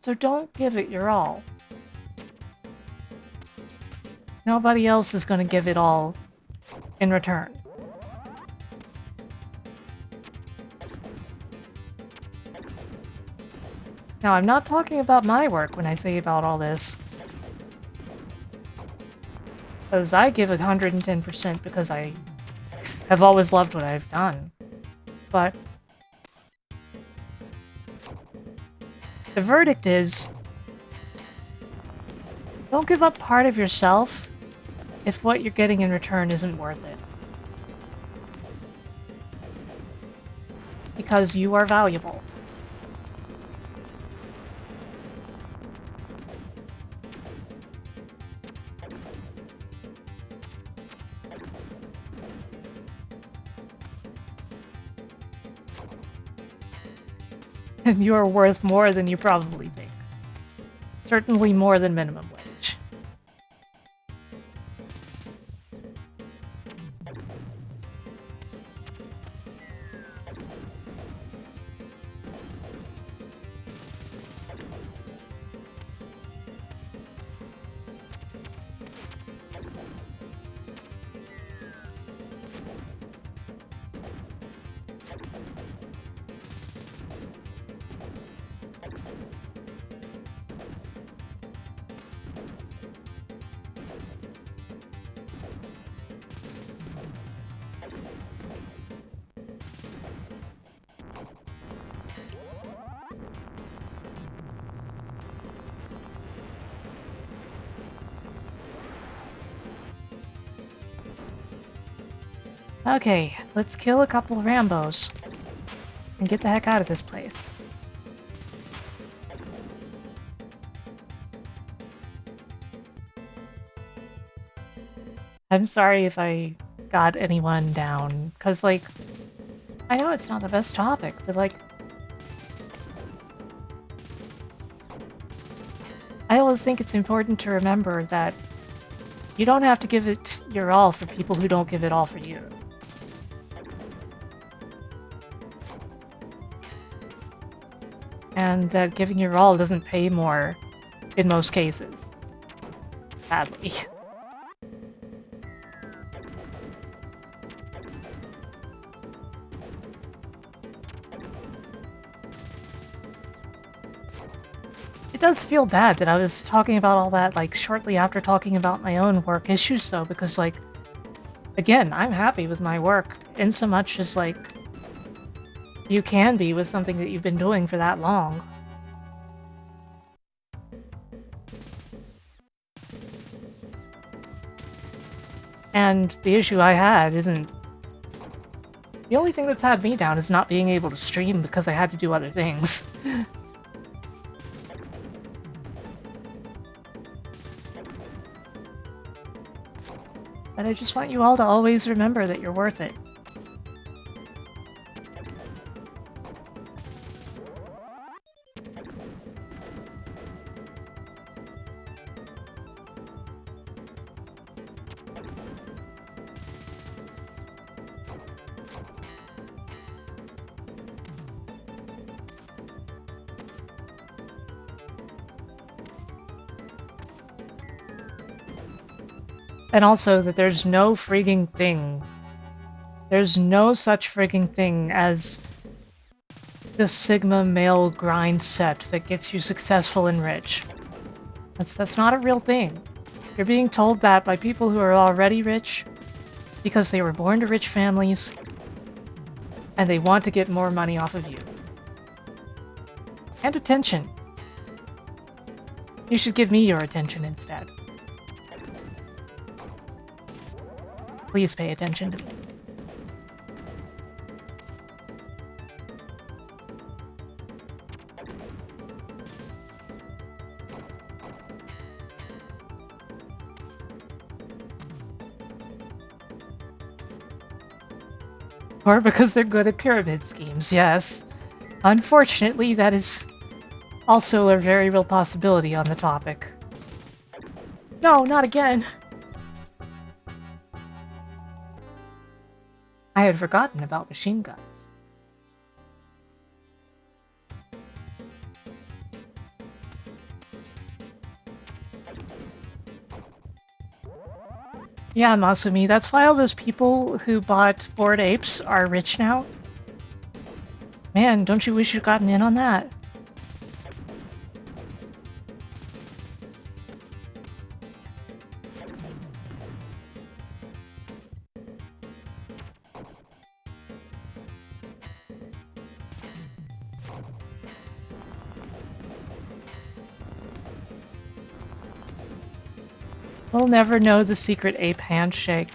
So don't give it your all. Nobody else is going to give it all in return. Now, I'm not talking about my work when I say about all this. Because I give 110% because I have always loved what I've done. But the verdict is, don't give up part of yourself if what you're getting in return isn't worth it. Because you are valuable. And you are worth more than you probably think. Certainly more than minimum wage. Okay, let's kill a couple of Rambos and get the heck out of this place. I'm sorry if I got anyone down, because, like, I know it's not the best topic, but, like, I always think it's important to remember that you don't have to give it your all for people who don't give it all for you. And that giving your all doesn't pay more in most cases. Sadly. It does feel bad that I was talking about all that, like, shortly after talking about my own work issues, though, because, like, again, I'm happy with my work, in so much as, like, you can be with something that you've been doing for that long. And the issue I had isn't... The only thing that's had me down is not being able to stream because I had to do other things. But I just want you all to always remember that you're worth it. And also that there's no frigging thing. There's no such frigging thing as the Sigma male grind set that gets you successful and rich. That's not a real thing. You're being told that by people who are already rich because they were born to rich families and they want to get more money off of you. And attention. You should give me your attention instead. Please pay attention to me. Or because they're good at pyramid schemes, yes. Unfortunately, that is also a very real possibility on the topic. No, not again! I had forgotten about machine guns. Yeah, Masumi, that's why all those people who bought Bored Apes are rich now. Man, don't you wish you'd gotten in on that? We'll never know the secret ape handshake.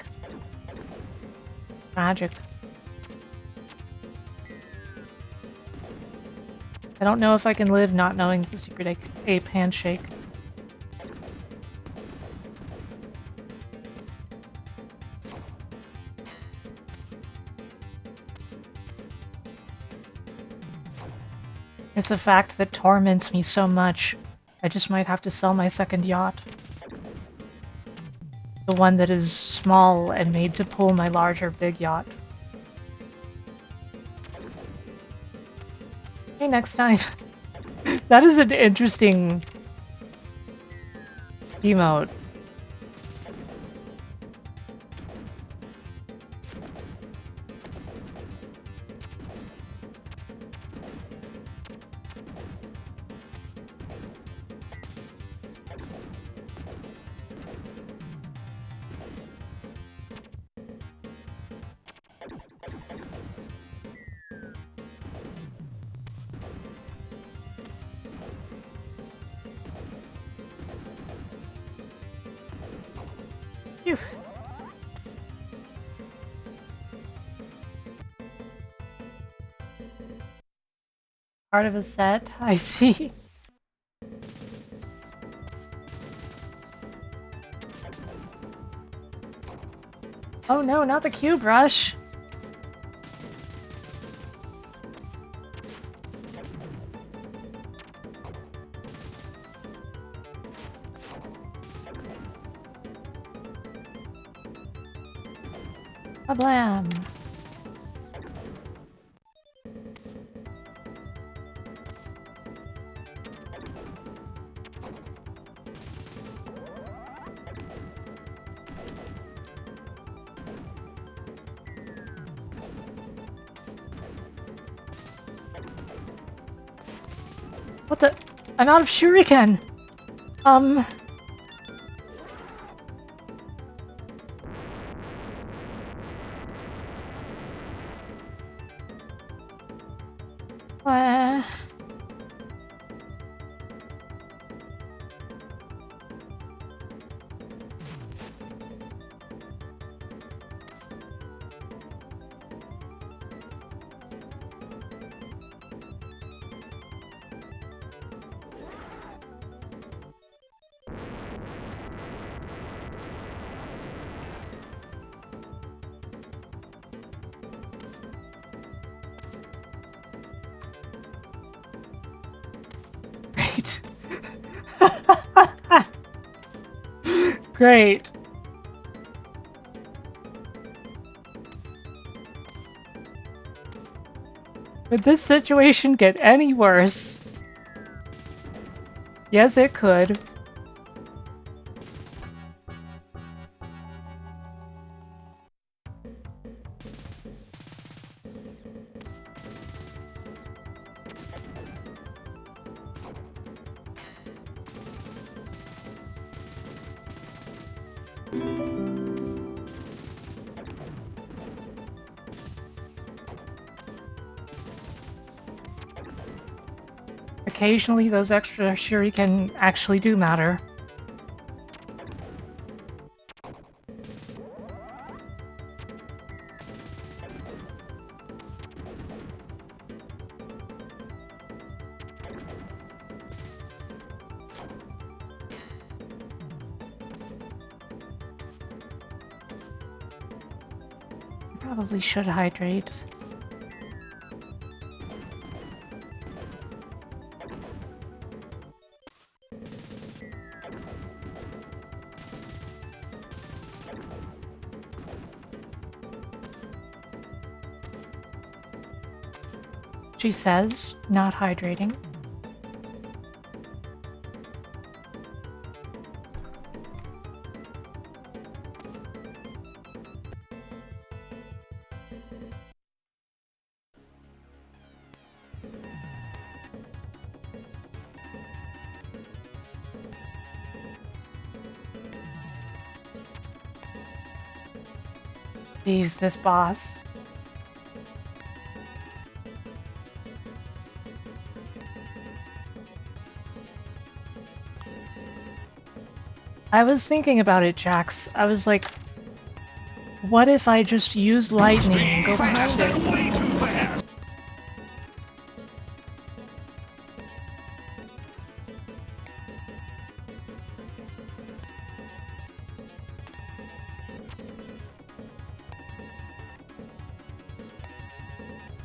Magic. I don't know if I can live not knowing the secret ape handshake. It's a fact that torments me so much, I just might have to sell my second yacht. The one that is small and made to pull my larger big yacht. Hey, next time. That is an interesting emote. Phew. Part of a set, I see. Oh no, not the cube rush. Blam. What the? I'm out of shuriken! What? Great. Great. Could this situation get any worse? Yes, it could. Occasionally, those extra shuriken actually do matter. Probably should hydrate. She says, not hydrating. Jeez, this boss. I was thinking about it, Jax. I was like, what if I just use lightning and go behind it? Way too fast.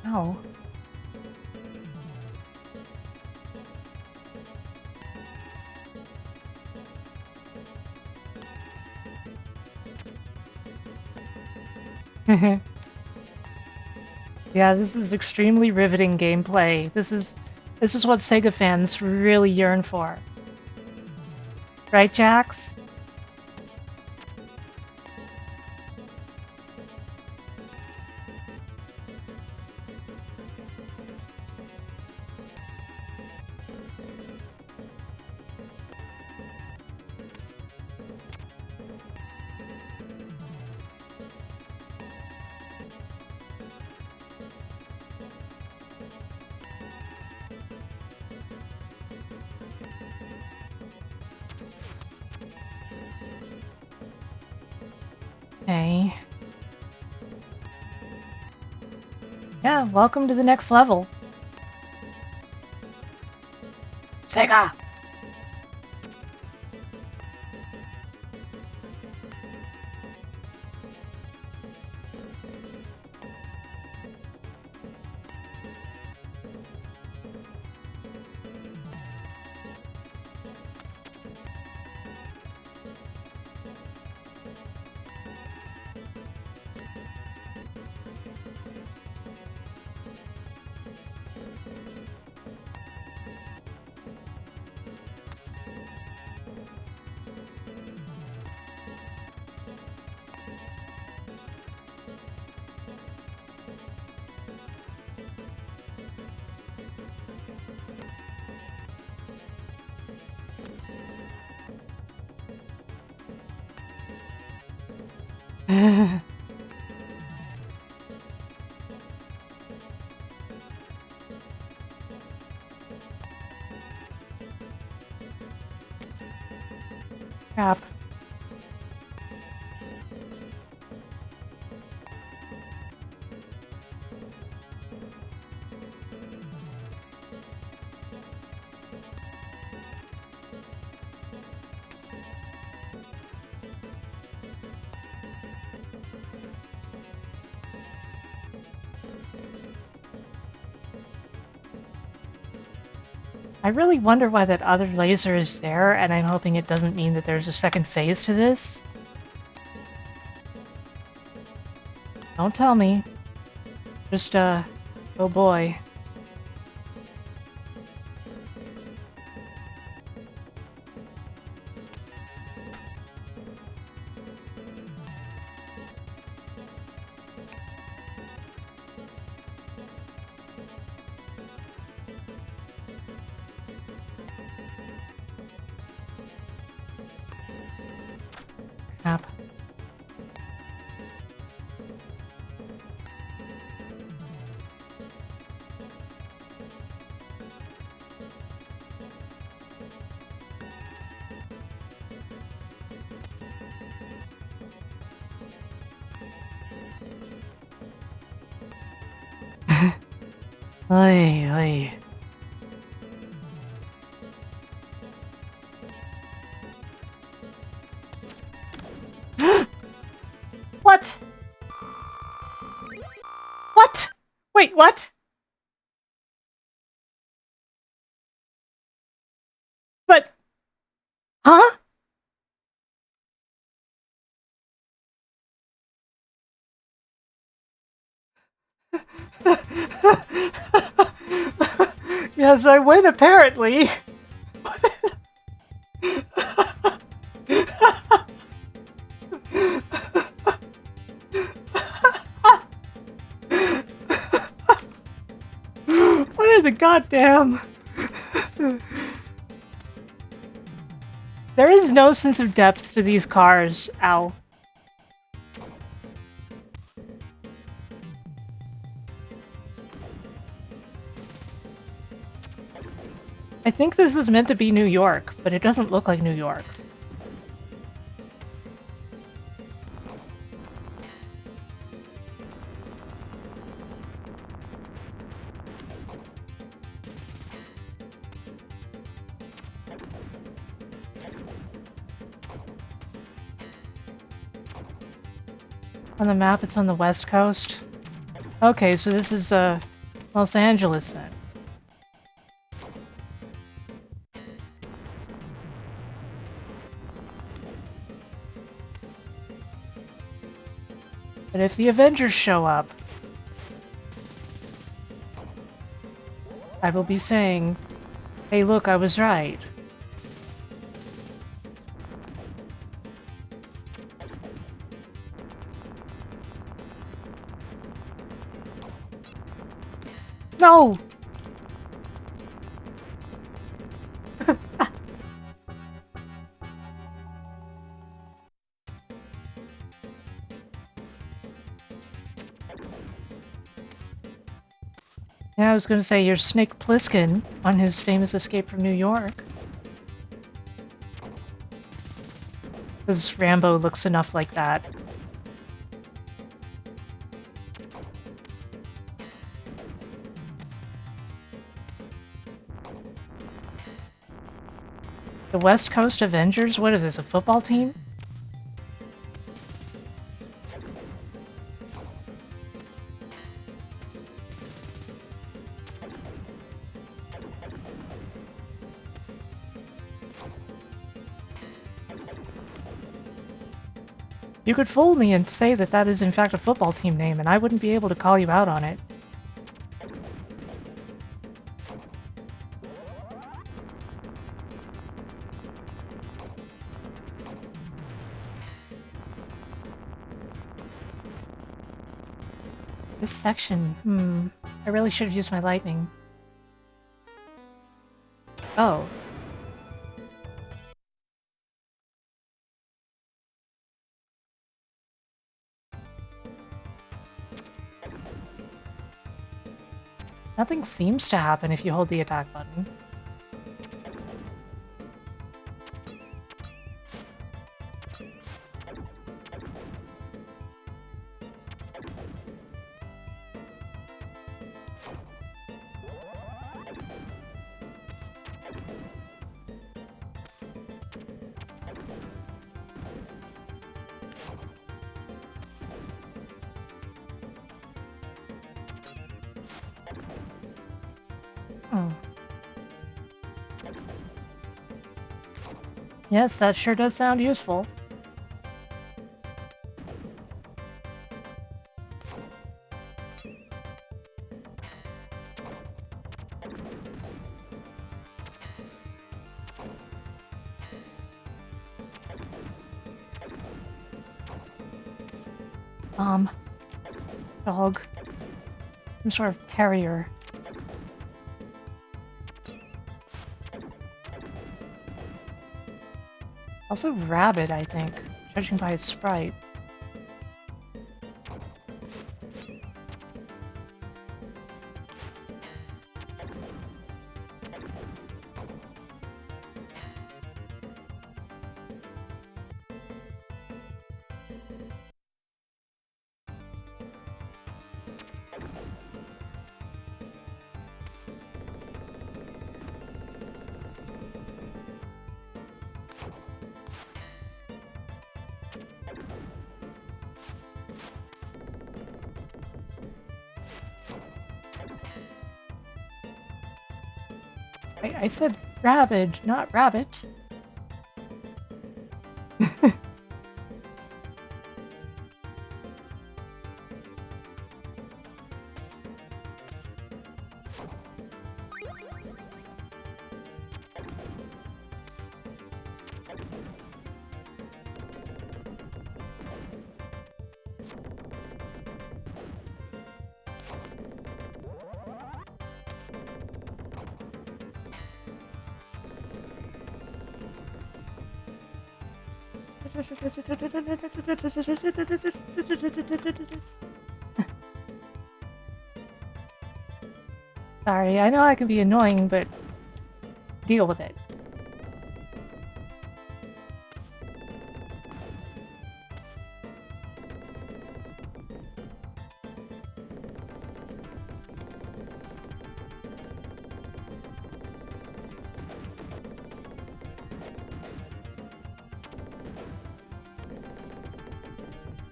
No. Yeah, this is extremely riveting gameplay. This is what Sega fans really yearn for. Right, Jax? Okay. Yeah, welcome to the next level. Sega! Crap. I really wonder why that other laser is there, and I'm hoping it doesn't mean that there's a second phase to this. Don't tell me. Just, oh boy. Crap. Oy, oy. What? What? Wait, what? But... Huh? Yes, I win, apparently. What in the goddamn... There is no sense of depth to these cars. Ow. I think this is meant to be New York, but it doesn't look like New York. On the map, it's on the west coast. Okay, so this is, Los Angeles, then. But if the Avengers show up, I will be saying, hey look, I was right. No! Yeah, I was gonna say, you're Snake Plissken on his famous escape from New York. Because Rambo looks enough like that. The West Coast Avengers? What is this, a football team? You could fool me and say that that is in fact a football team name, and I wouldn't be able to call you out on it. This section, I really should have used my lightning. Oh. Nothing seems to happen if you hold the attack button. Yes, that sure does sound useful. Dog. Some sort of terrier. Also rabid, I think, judging by its sprite. I said rabid, not rabbit. Sorry, I know I can be annoying, but deal with it.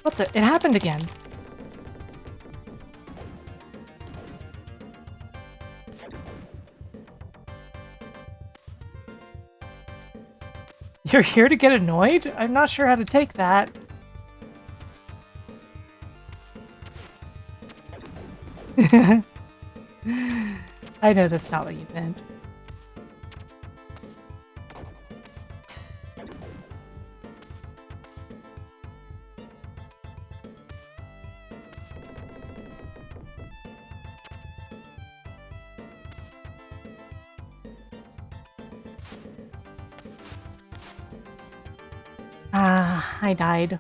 What the? It happened again. You're here to get annoyed? I'm not sure how to take that. I know that's not what you meant. Ah, I died.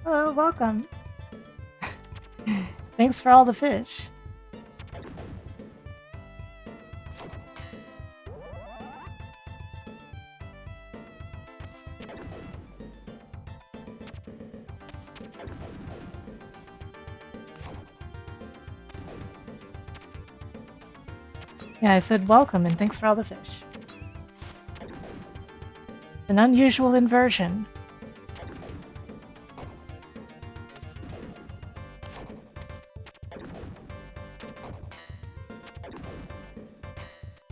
Hello, welcome. Thanks for all the fish. Yeah, I said welcome and thanks for all the fish. An unusual inversion.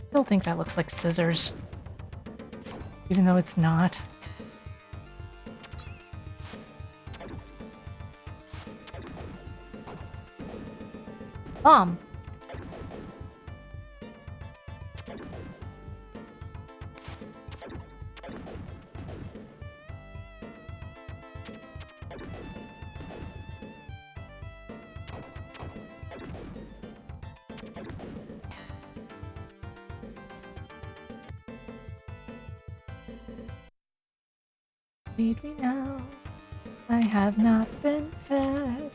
Still think that looks like scissors. Even though it's not. Bomb! Feed me now. I have not been fed.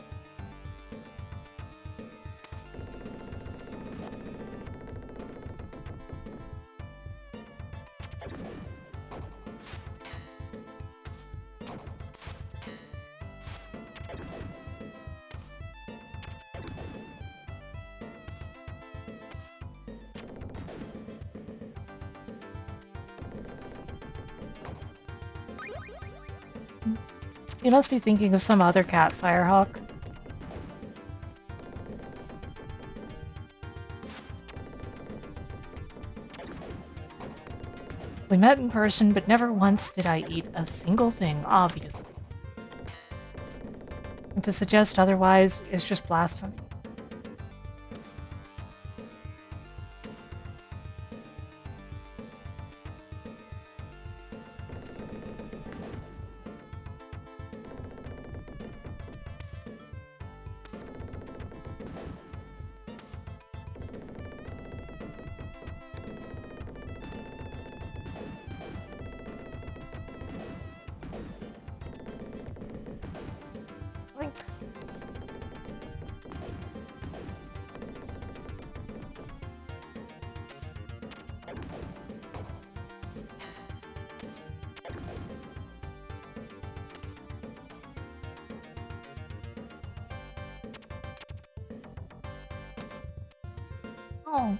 You must be thinking of some other cat, Firehawk. We met in person, but never once did I eat a single thing, obviously. And to suggest otherwise is just blasphemy. Like, oh.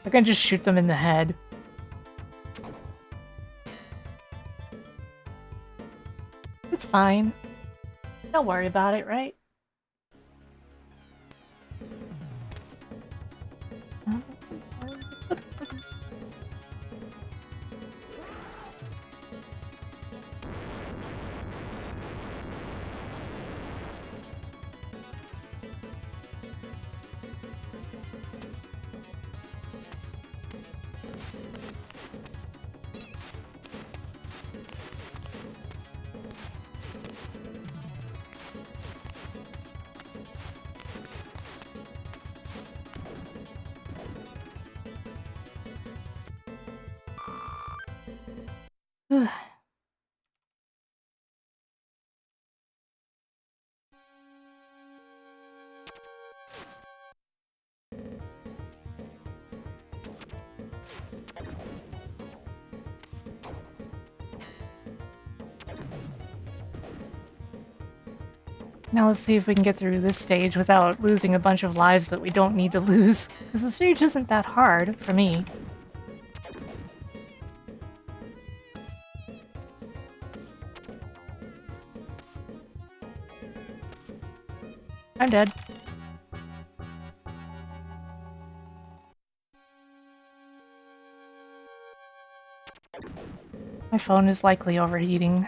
I can just shoot them in the head. It's fine. Don't worry about it, right? Now let's see if we can get through this stage without losing a bunch of lives that we don't need to lose. Because the stage isn't that hard, for me. I'm dead. My phone is likely overheating.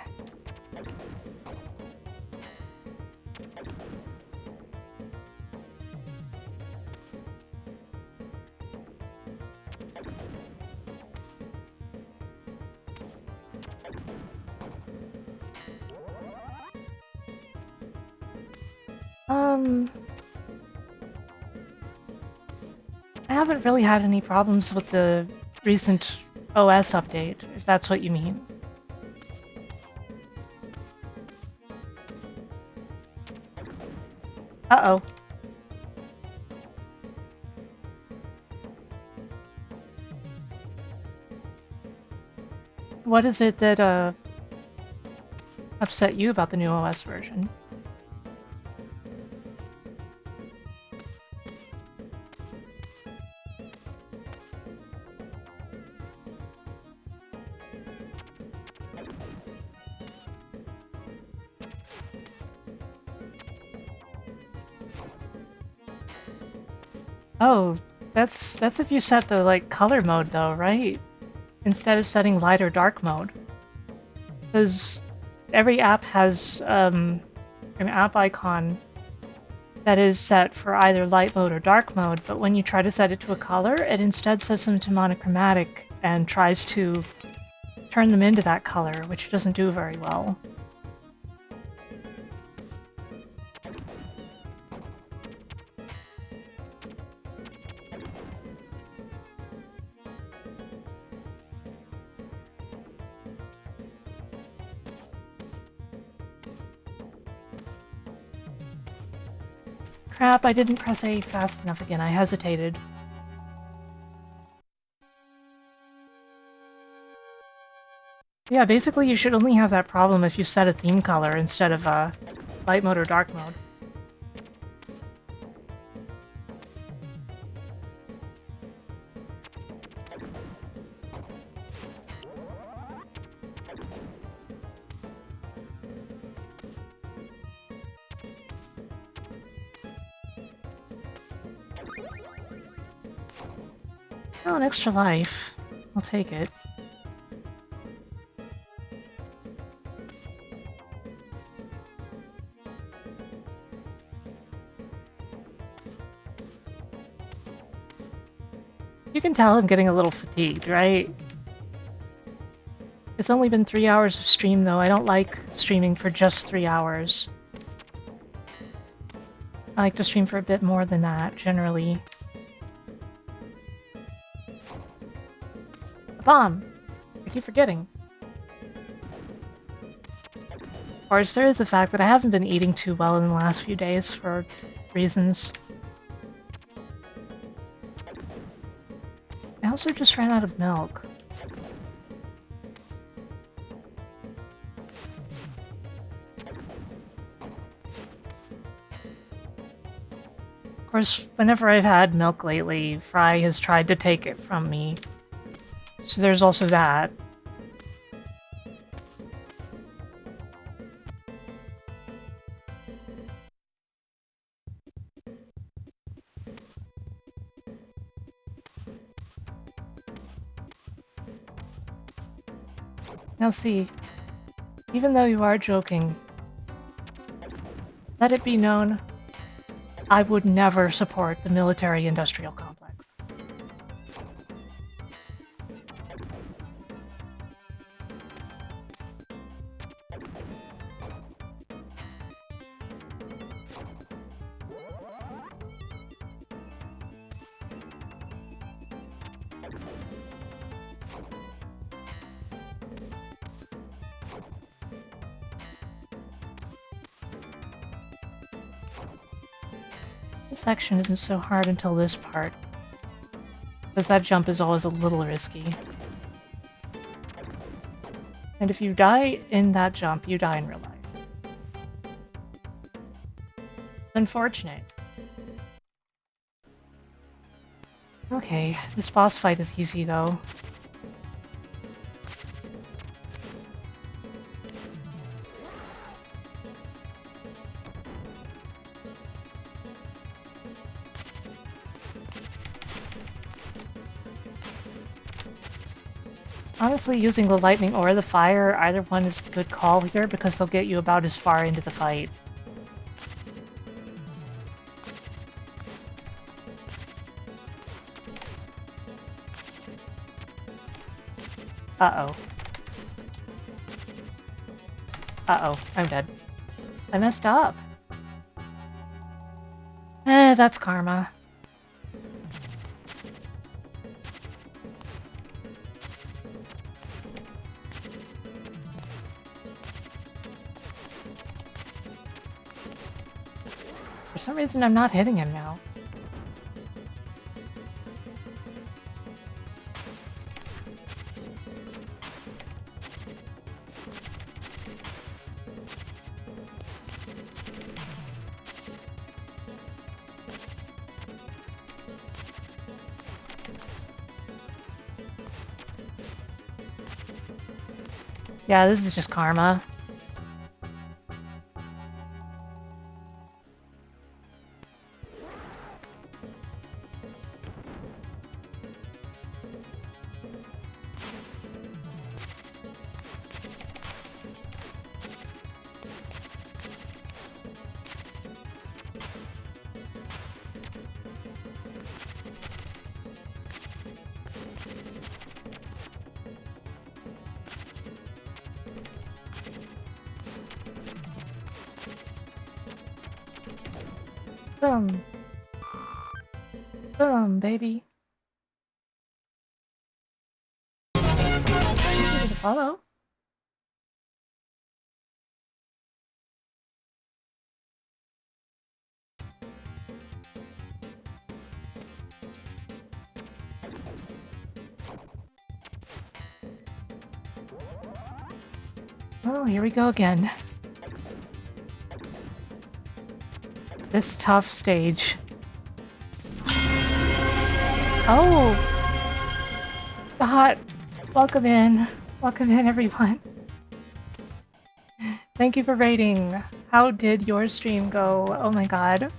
I haven't really had any problems with the recent OS update, if that's what you mean. Uh-oh. What is it that, upset you about the new OS version? Oh, that's if you set the, like, color mode, though, right? Instead of setting light or dark mode. Because every app has, an app icon that is set for either light mode or dark mode, but when you try to set it to a color, it instead sets them to monochromatic and tries to turn them into that color, which it doesn't do very well. Crap, I didn't press A fast enough again. I hesitated. Yeah, basically you should only have that problem if you set a theme color instead of light mode or dark mode. Oh, an extra life. I'll take it. You can tell I'm getting a little fatigued, right? It's only been 3 hours of stream, though. I don't like streaming for just 3 hours. I like to stream for a bit more than that, generally. A bomb! I keep forgetting. Of course, there is the fact that I haven't been eating too well in the last few days for reasons. I also just ran out of milk. Of course, whenever I've had milk lately, Fry has tried to take it from me. So there's also that. Now see, even though you are joking, let it be known, I would never support the military-industrial complex. This section isn't so hard until this part, because that jump is always a little risky. And if you die in that jump, you die in real life. Unfortunate. Okay, this boss fight is easy though. Honestly, using the lightning or the fire, either one is a good call here because they'll get you about as far into the fight. Uh-oh. Uh-oh, I'm dead. I messed up. That's karma. For some reason, I'm not hitting him now. Yeah, this is just karma. Boom. Boom, baby. Thank you for the follow. Oh, here we go again. This tough stage. Oh! Hot! Welcome in. Welcome in, everyone. Thank you for rating. How did your stream go? Oh my god.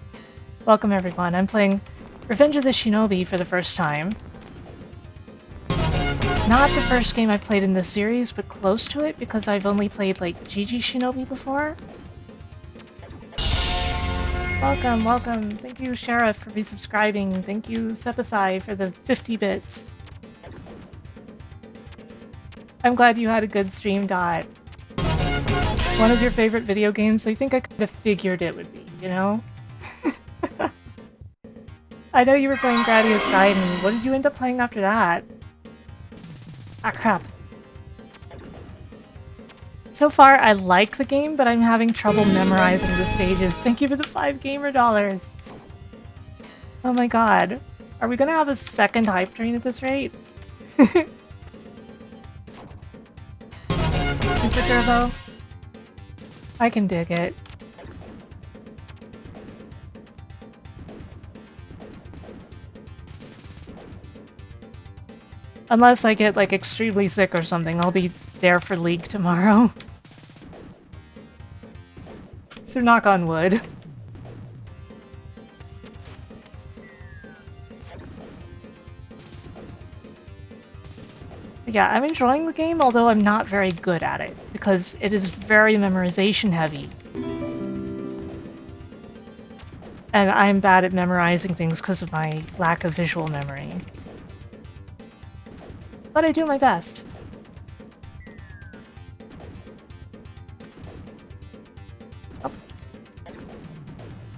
Welcome, everyone. I'm playing Revenge of the Shinobi for the first time. Not the first game I've played in this series, but close to it, because I've only played, like, GG Shinobi before. Welcome, welcome. Thank you, Sheriff, for resubscribing. Thank you, Sepasai, for the 50 bits. I'm glad you had a good stream, Dot. One of your favorite video games? I think I kind of figured it would be, you know? I know you were playing Gradius Gaiden. What did you end up playing after that? Ah, crap. So far, I like the game, but I'm having trouble memorizing the stages. Thank you for the 5 gamer dollars. Oh my god. Are we gonna have a second hype train at this rate? Super Turbo? I can dig it. Unless I get, like, extremely sick or something, I'll be there for League tomorrow. So knock on wood. Yeah, I'm enjoying the game, although I'm not very good at it, because it is very memorization heavy. And I'm bad at memorizing things because of my lack of visual memory. But I do my best. Oh.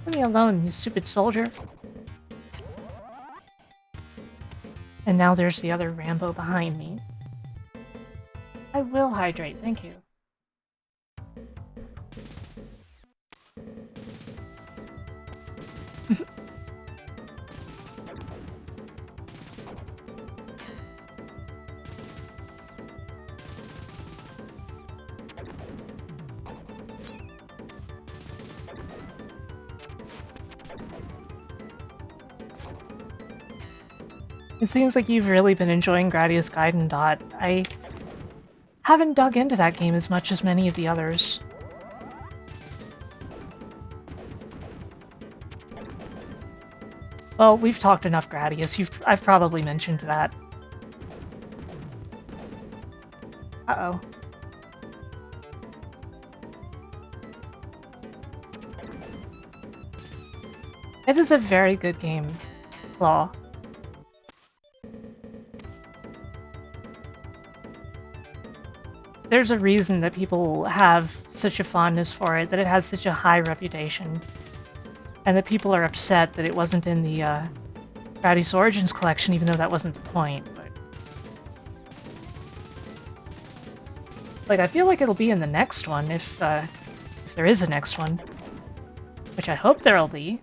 Leave me alone, you stupid soldier. And now there's the other Rambo behind me. I will hydrate, thank you. It seems like you've really been enjoying Gradius Gaiden, Dot. I haven't dug into that game as much as many of the others. Well, we've talked enough Gradius. I've probably mentioned that. Uh-oh. It is a very good game, Law. There's a reason that people have such a fondness for it, that it has such a high reputation, and that people are upset that it wasn't in the Gradius Origins collection, even though that wasn't the point. But like, I feel like it'll be in the next one, if there is a next one, which I hope there'll be.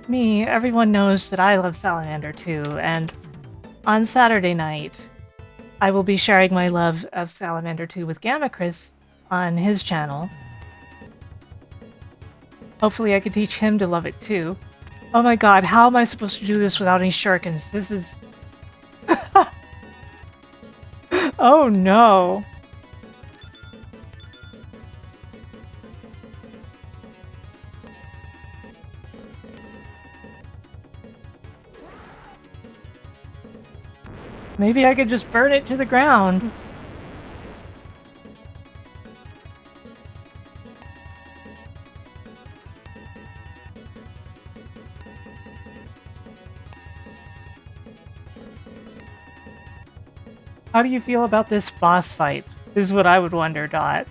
Me, everyone knows that I love Salamander too, and on Saturday night, I will be sharing my love of Salamander 2 with Gamma Chris on his channel. Hopefully I can teach him to love it too. Oh my god, how am I supposed to do this without any shurikens? This is... Oh no! Maybe I could just burn it to the ground. How do you feel about this boss fight? Is what I would wonder, Dot.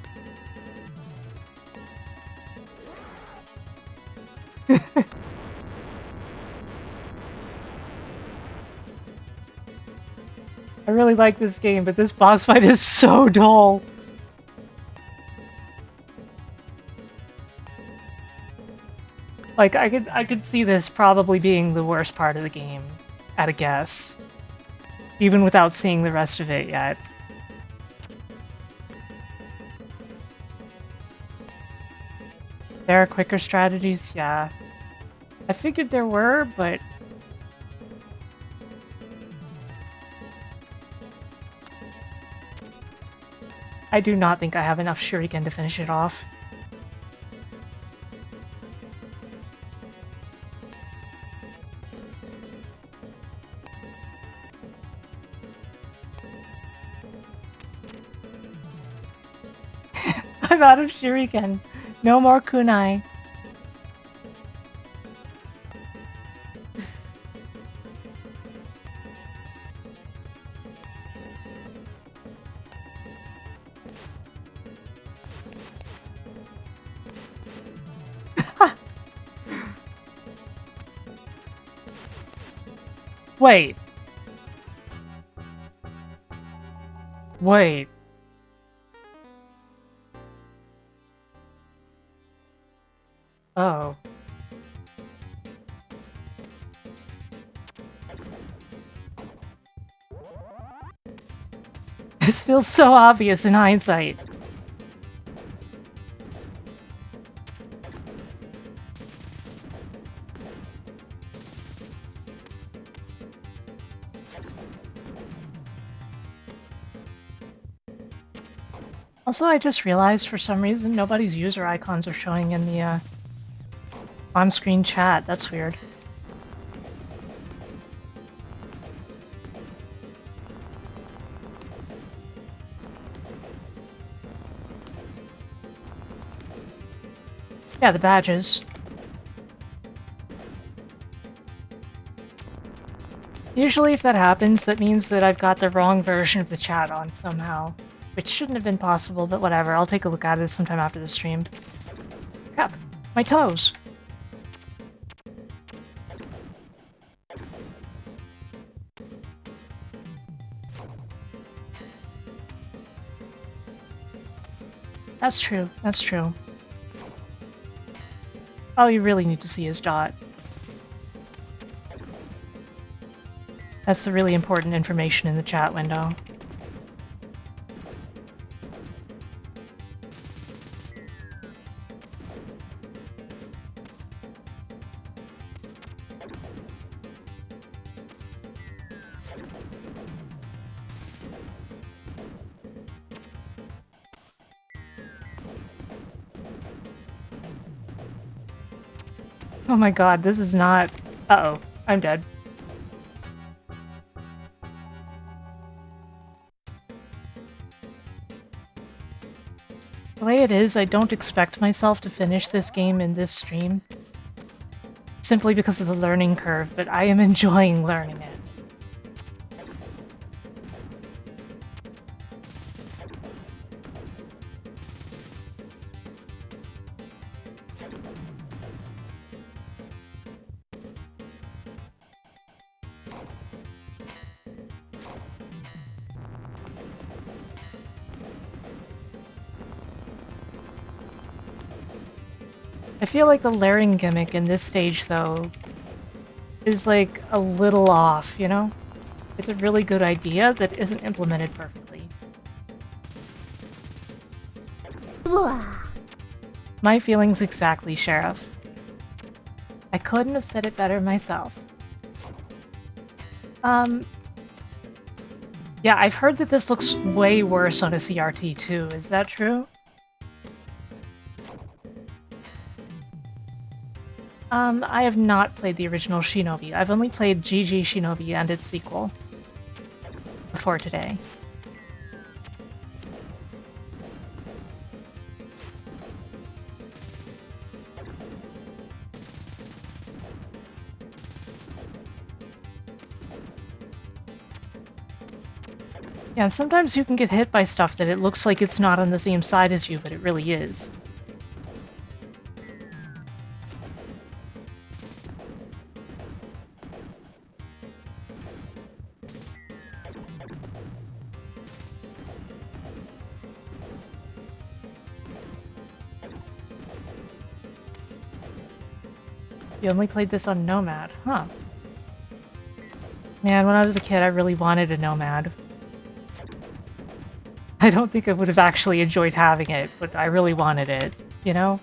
I really like this game, but this boss fight is so dull. Like, I could see this probably being the worst part of the game, at a guess. Even without seeing the rest of it yet. There are quicker strategies? Yeah. I figured there were, but... I do not think I have enough shuriken to finish it off. I'm out of shuriken. No more kunai. Wait. Wait. Oh. This feels so obvious in hindsight. Also, I just realized for some reason nobody's user icons are showing in the on-screen chat. That's weird. Yeah, the badges. Usually if that happens, that means that I've got the wrong version of the chat on somehow. Which shouldn't have been possible, but whatever. I'll take a look at it sometime after the stream. Crap. My toes! That's true. That's true. Oh, you really need to see his dot. That's the really important information in the chat window. Oh my god, this is not... Uh-oh. I'm dead. The way it is, I don't expect myself to finish this game in this stream. Simply because of the learning curve, but I am enjoying learning it. I feel like the layering gimmick in this stage, though, is like a little off, you know? It's a really good idea that isn't implemented perfectly. My feelings exactly, Sheriff. I couldn't have said it better myself. Yeah, I've heard that this looks way worse on a CRT too. Is that true? I have not played the original Shinobi. I've only played GG Shinobi and its sequel before today. Yeah, sometimes you can get hit by stuff that it looks like it's not on the same side as you, but it really is. You only played this on Nomad, huh? Man, when I was a kid, I really wanted a Nomad. I don't think I would have actually enjoyed having it, but I really wanted it, you know?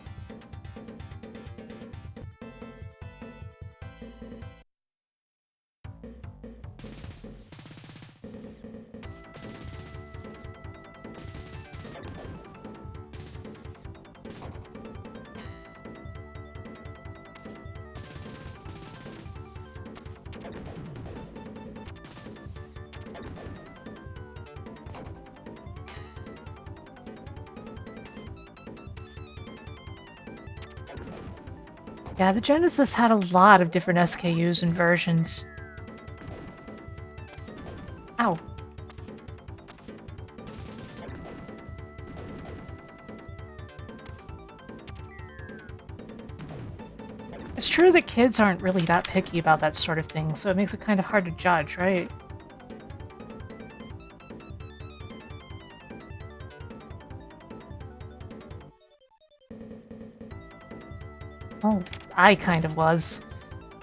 Yeah, the Genesis had a lot of different SKUs and versions. Ow. It's true that kids aren't really that picky about that sort of thing, so it makes it kind of hard to judge, right? Oh, I kind of was.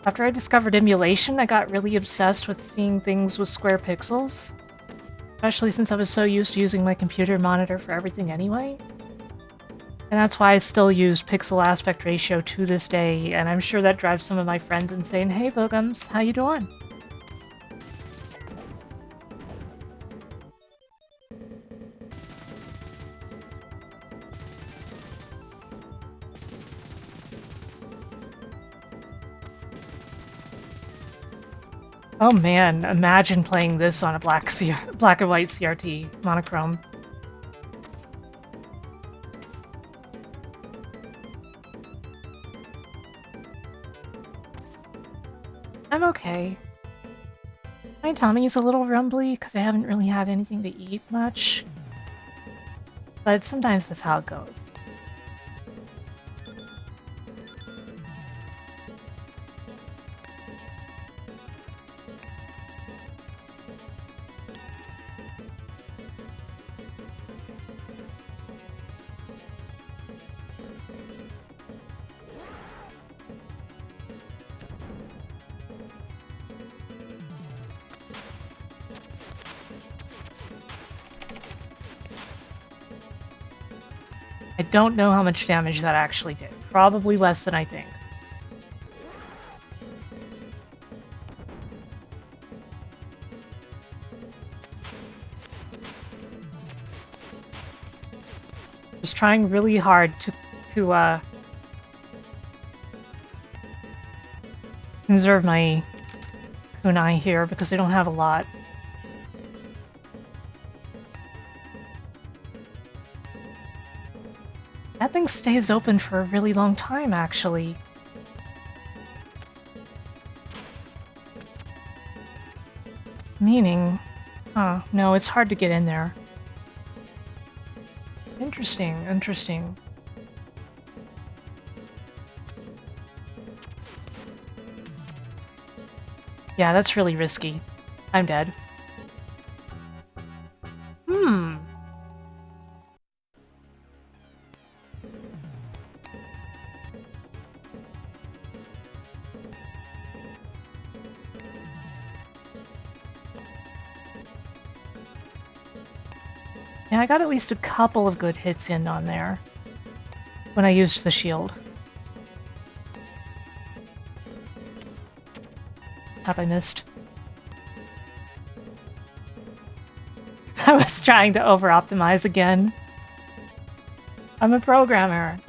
After I discovered emulation, I got really obsessed with seeing things with square pixels. Especially since I was so used to using my computer monitor for everything anyway. And that's why I still use pixel aspect ratio to this day, and I'm sure that drives some of my friends insane. Hey Vogums, how you doing? Oh man, imagine playing this on a black and white CRT monochrome. I'm okay. My tummy's a little rumbly because I haven't really had anything to eat much. But sometimes that's how it goes. I don't know how much damage that actually did. Probably less than I think. Just trying really hard to conserve my kunai here because I don't have a lot. That thing stays open for a really long time, actually. Meaning... Huh, no, it's hard to get in there. Interesting, interesting. Yeah, that's really risky. I'm dead. Hmm. Yeah, I got at least a couple of good hits in on there when I used the shield. Have I missed? I was trying to over-optimize again. I'm a programmer.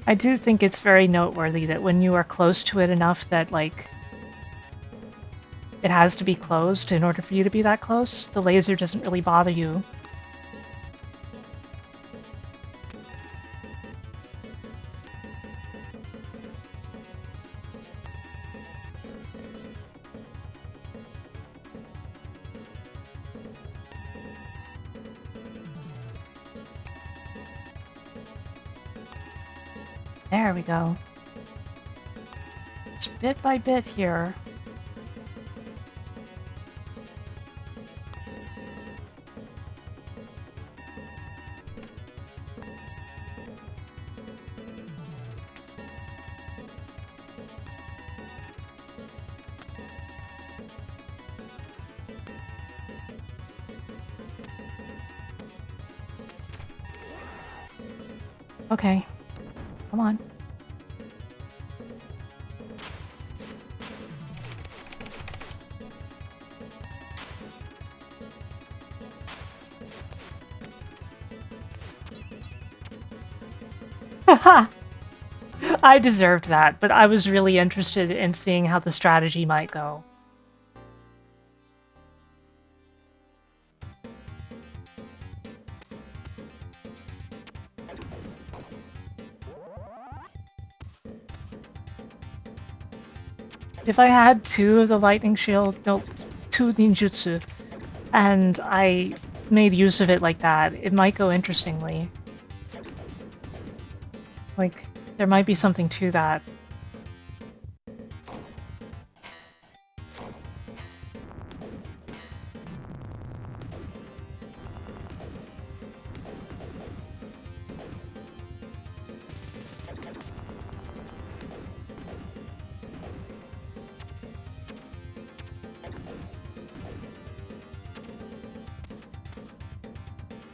I do think it's very noteworthy that when you are close to it enough that, like, it has to be closed in order for you to be that close, the laser doesn't really bother you. There we go. It's bit by bit here. Okay. Come on. I deserved that, but I was really interested in seeing how the strategy might go. If I had two of the lightning shield, no, two ninjutsu, and I made use of it like that, it might go interestingly. Like, there might be something to that.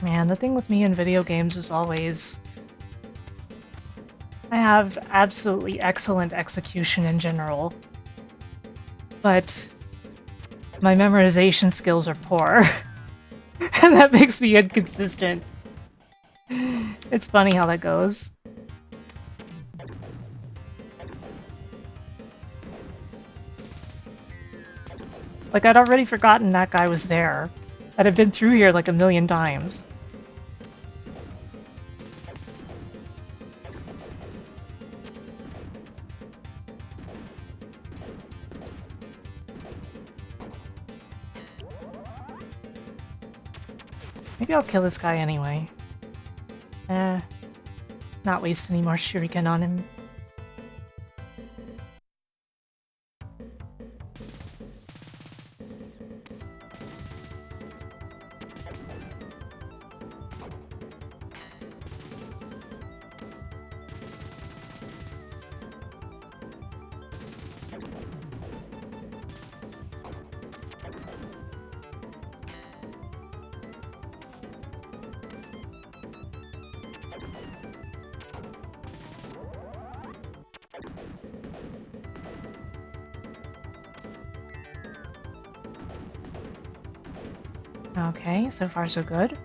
Man, the thing with me in video games is always I have absolutely excellent execution in general, but my memorization skills are poor, and that makes me inconsistent. It's funny how that goes. Like, I'd already forgotten that guy was there. I'd have been through here like a million times. Maybe I'll kill this guy anyway. Not waste any more shuriken on him. Okay, so far so good.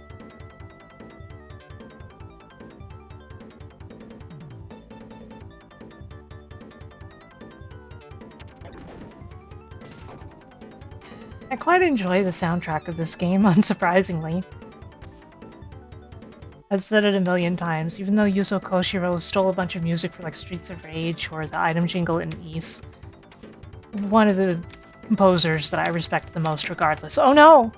I quite enjoy the soundtrack of this game, unsurprisingly. I've said it a million times, even though Yuzo Koshiro stole a bunch of music for like Streets of Rage or the item jingle in Ys. One of the composers that I respect the most regardless. Oh no!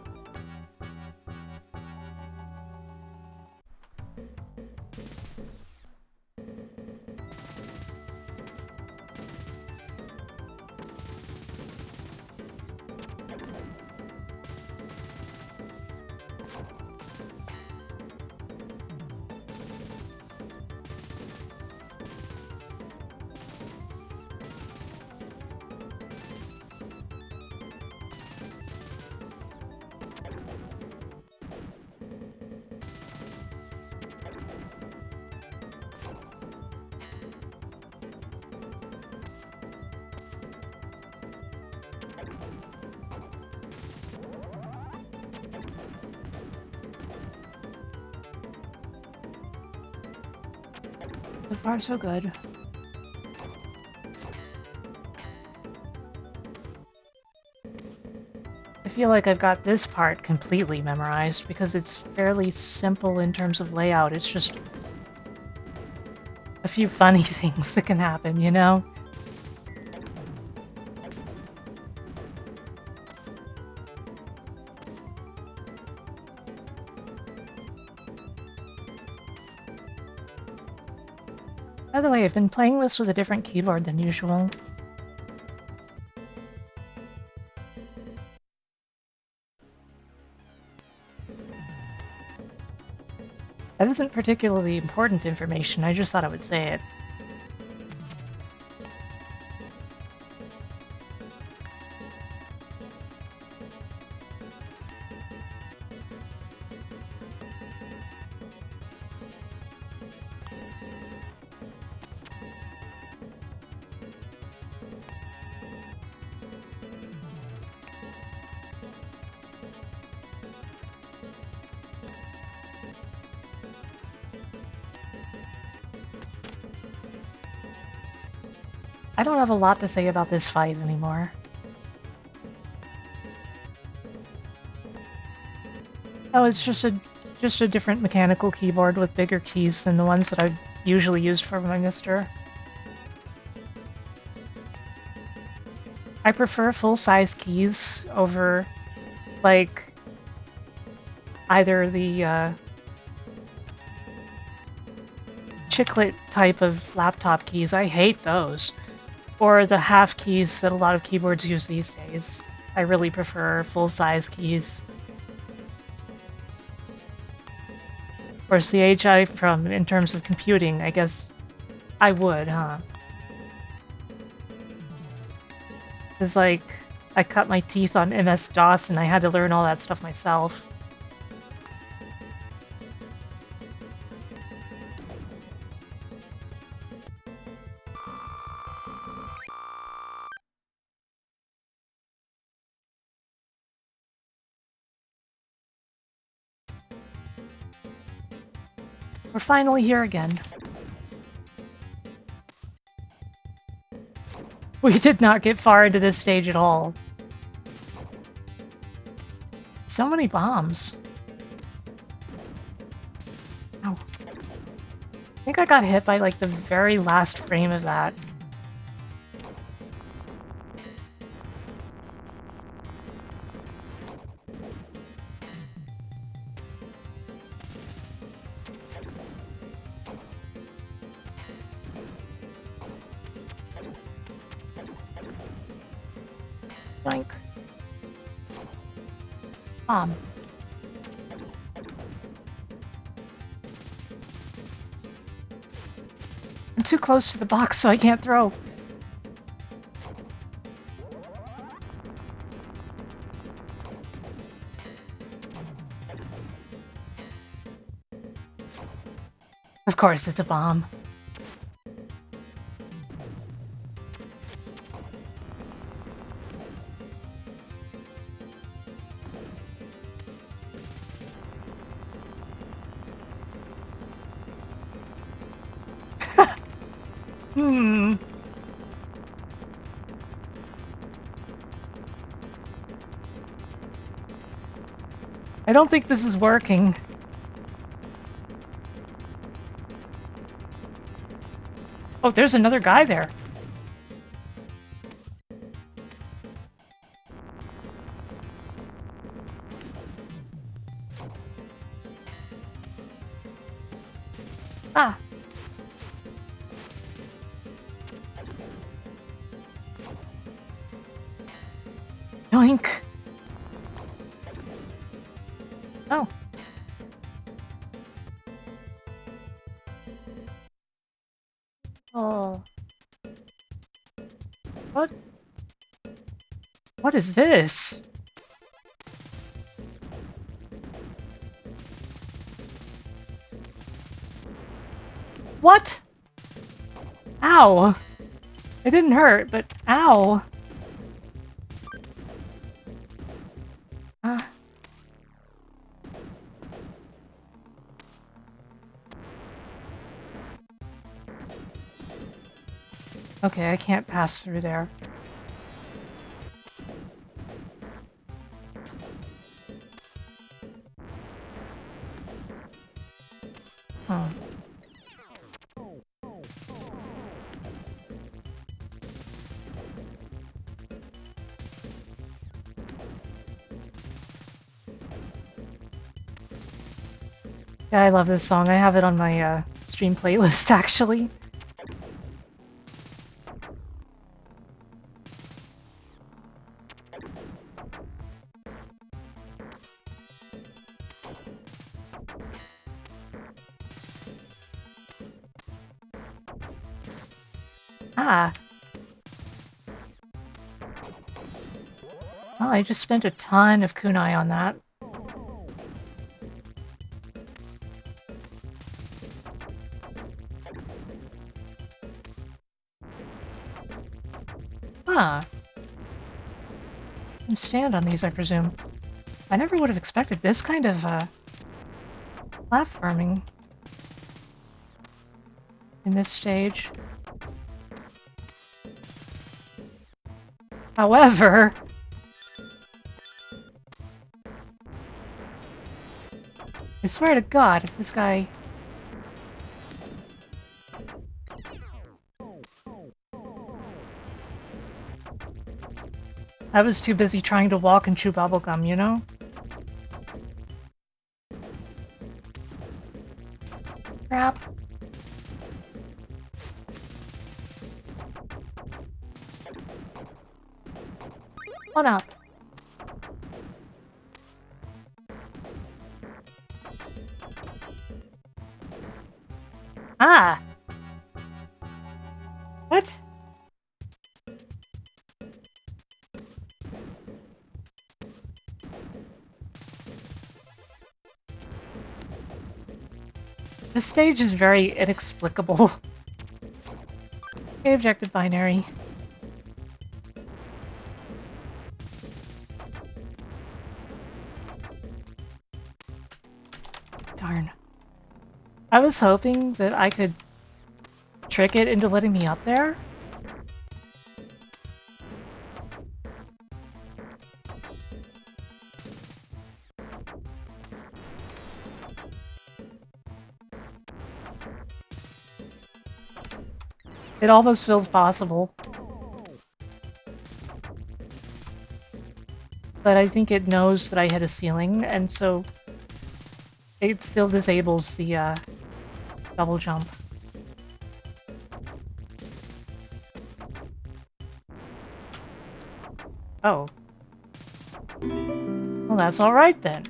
So far, so good. I feel like I've got this part completely memorized because it's fairly simple in terms of layout. It's just a few funny things that can happen, you know? By the way, I've been playing this with a different keyboard than usual. That isn't particularly important information, I just thought I would say it. I don't have a lot to say about this fight anymore. Oh, it's just a different mechanical keyboard with bigger keys than the ones that I've usually used for my Mister. I prefer full-size keys over, like, either the chiclet type of laptop keys. I hate those. Or the half keys that a lot of keyboards use these days. I really prefer full-size keys. Of course, the age I'm from, in terms of computing, I guess I would, huh? It's like, I cut my teeth on MS-DOS and I had to learn all that stuff myself. We're finally here again. We did not get far into this stage at all. So many bombs. Ow. I think I got hit by, like, the very last frame of that. Boink. Bomb. I'm too close to the box, so I can't throw. Of course, it's a bomb. I don't think this is working. Oh, there's another guy there. Ah. Yoink. Oh. Oh. What? What is this? What? Ow. It didn't hurt, but ow. Ah. Okay, I can't pass through there. Huh. Yeah, I love this song. I have it on my stream playlist, actually. Ah. Well, I just spent a ton of kunai on that. Huh. You can stand on these, I presume. I never would have expected this kind of, platforming in this stage. However, I swear to God, if this guy... I was too busy trying to walk and chew bubblegum, you know? Crap. On up. Ah! What? This stage is very inexplicable. Okay, objective binary. Darn. I was hoping that I could trick it into letting me up there. It almost feels possible. But I think it knows that I hit a ceiling, and so it still disables the double jump. Oh. Well, that's alright then.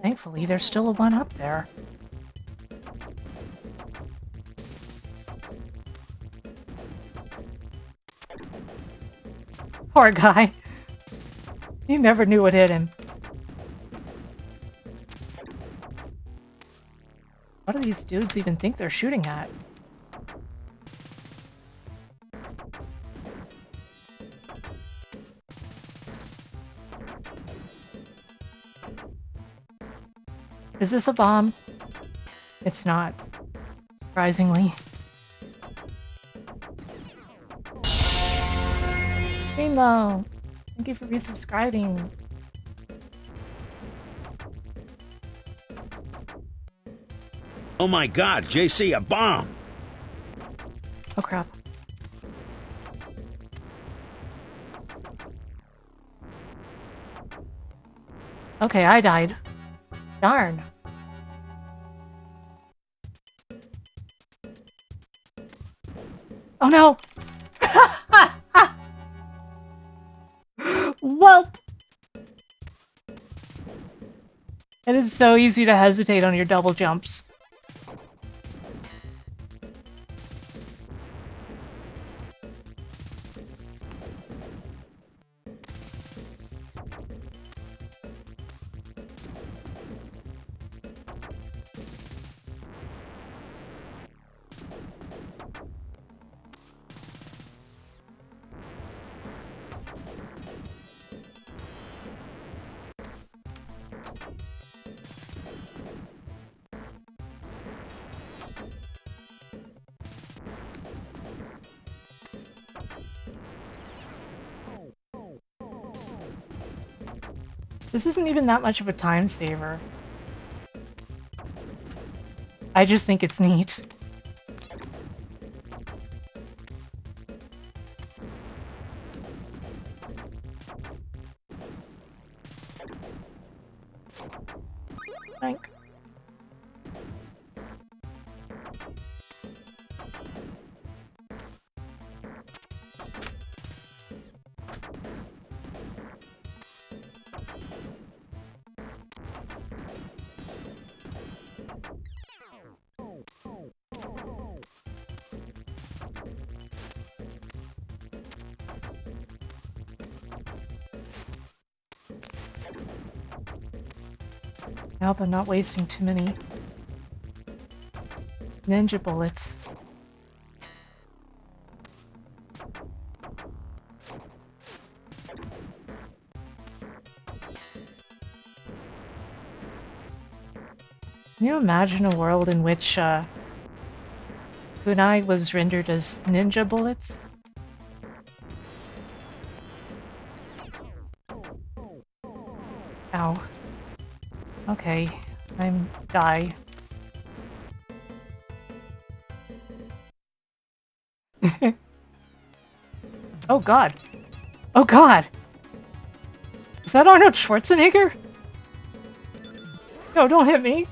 Thankfully, there's still a one up there. Poor guy. He never knew what hit him. What do these dudes even think they're shooting at? Is this a bomb? It's not, surprisingly. Primo! Thank you for resubscribing. Oh my God, JC, a bomb! Oh crap. Okay, I died. Darn. Oh no! Welp! It is so easy to hesitate on your double jumps. This isn't even that much of a time saver. I just think it's neat. Thank. I hope I'm not wasting too many ninja bullets. Can you imagine a world in which kunai was rendered as ninja bullets? Ow. Okay, I'm die. Oh god. Oh god! Is that Arnold Schwarzenegger? No, don't hit me!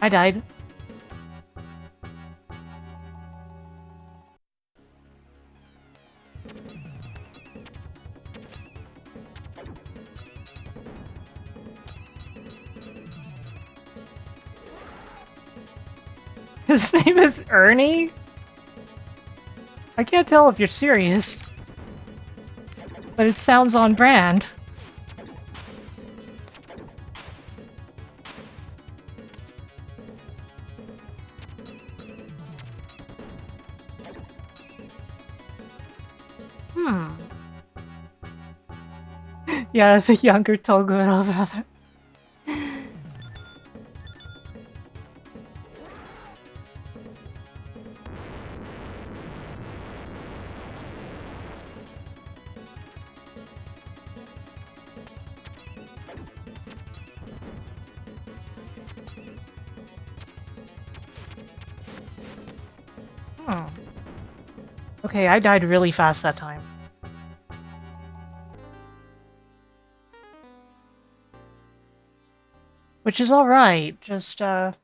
I died. His name is Ernie? I can't tell if you're serious. But it sounds on brand. Yeah, the younger Toguro brother. Okay, I died really fast that time. Which is alright, just, I'm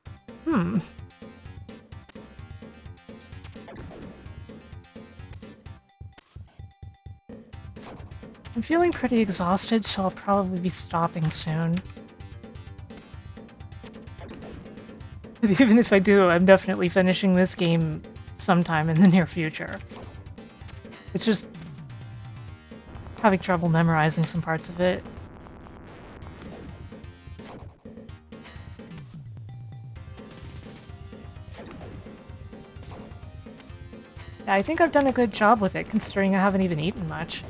feeling pretty exhausted, so I'll probably be stopping soon. But even if I do, I'm definitely finishing this game sometime in the near future. It's just having trouble memorizing some parts of it. Yeah, I think I've done a good job with it, considering I haven't even eaten much.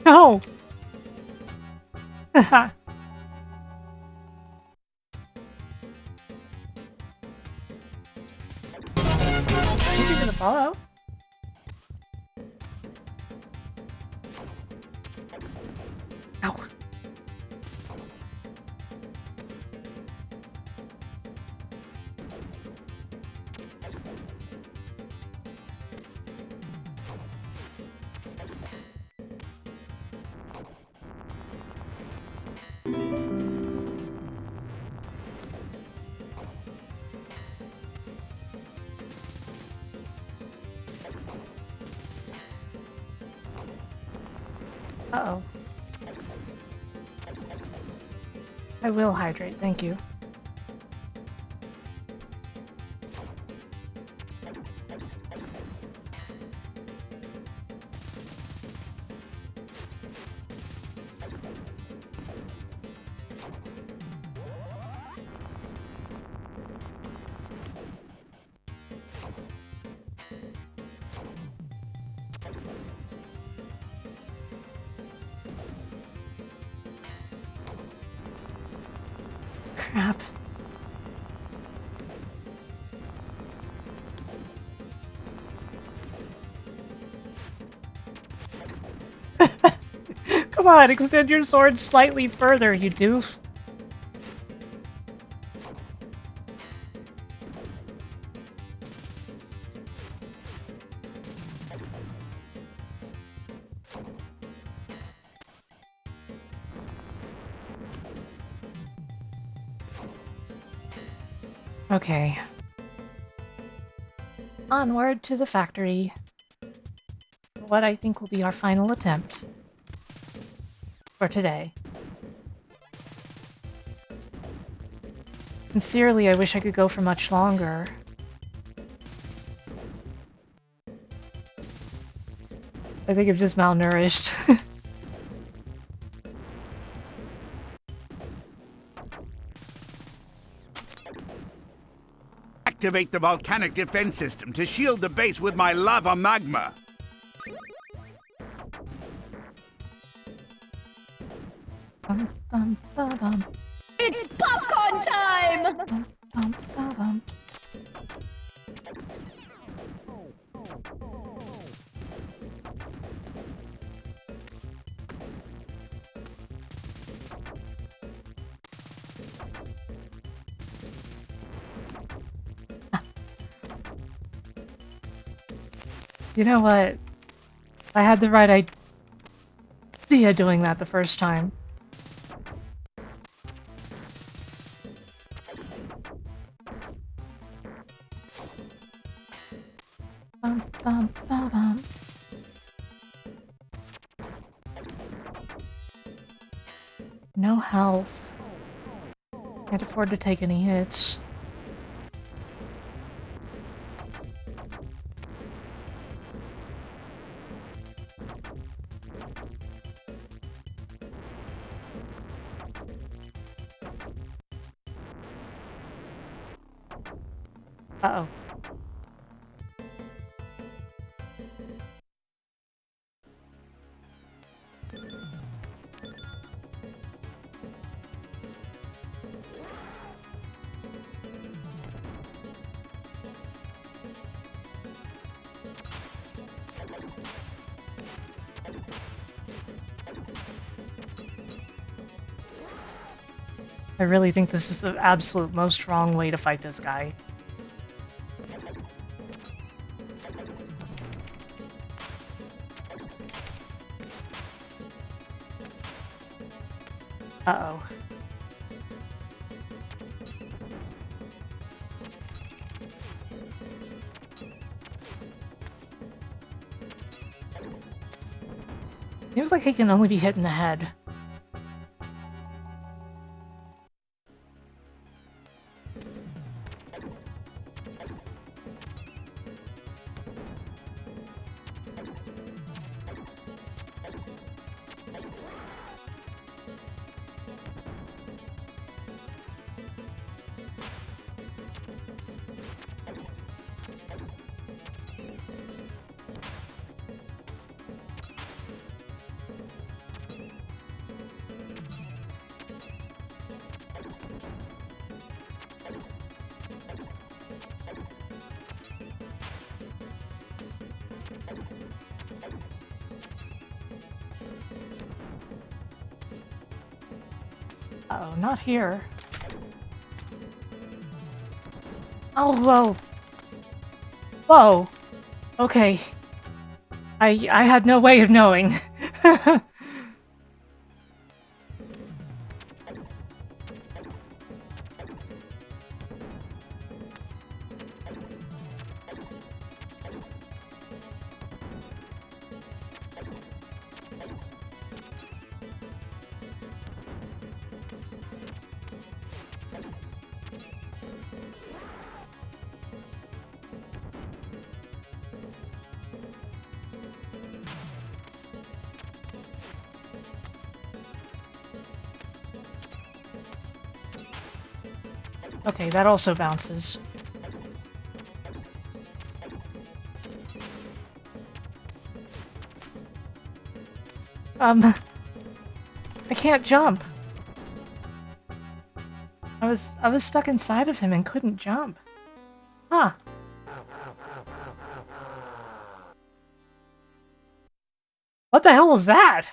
No! Haha. Thank you for the follow. Ow. Uh-oh. I will hydrate, thank you. Crap. Come on, extend your sword slightly further, you doof. Okay. Onward to the factory. What I think will be our final attempt for today. Sincerely, I wish I could go for much longer. I think I'm just malnourished. activate the volcanic defense system to shield the base with my lava magma. It's popcorn time! You know what? I had the right idea doing that the first time. No health. Can't afford to take any hits. Uh-oh. I really think this is the absolute most wrong way to fight this guy. Uh-oh. Seems like he can only be hit in the head. Uh-oh, not here. Oh, whoa. Whoa. Okay. I had no way of knowing. Okay, that also bounces. I can't jump. I was stuck inside of him and couldn't jump. Huh. What the hell was that?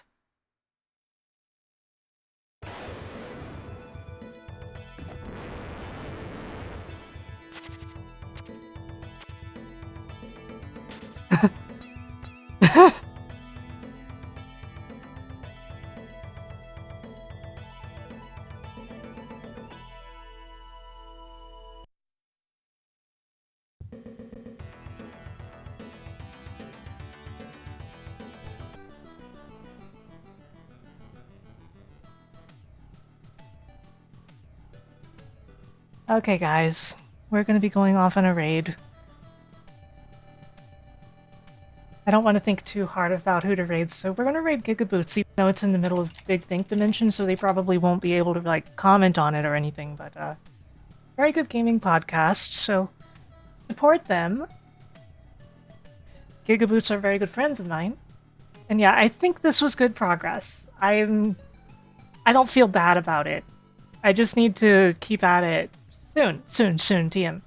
Okay, guys. We're gonna be going off on a raid. I don't want to think too hard about who to raid, so we're gonna raid Gigaboots, even though it's in the middle of Big Think Dimension, so they probably won't be able to, like, comment on it or anything, but, very good gaming podcast, so support them. Gigaboots are very good friends of mine. And yeah, I think this was good progress. I don't feel bad about it. I just need to keep at it soon, TM.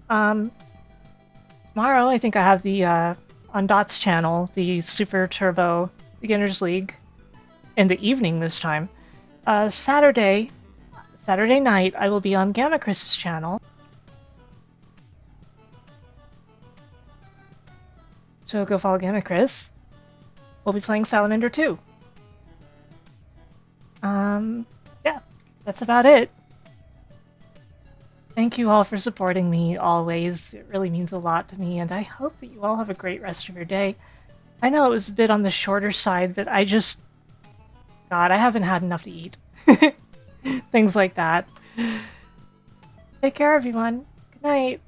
Tomorrow, I think I have the, on Dot's channel, the Super Turbo Beginners League in the evening this time. Saturday night, I will be on Gamma Chris's channel. So go follow Gamma Chris. We'll be playing Salamander 2. Yeah, that's about it. Thank you all for supporting me always. It really means a lot to me, and I hope that you all have a great rest of your day. I know it was a bit on the shorter side, but God, I haven't had enough to eat. Things like that. Take care, everyone. Good night.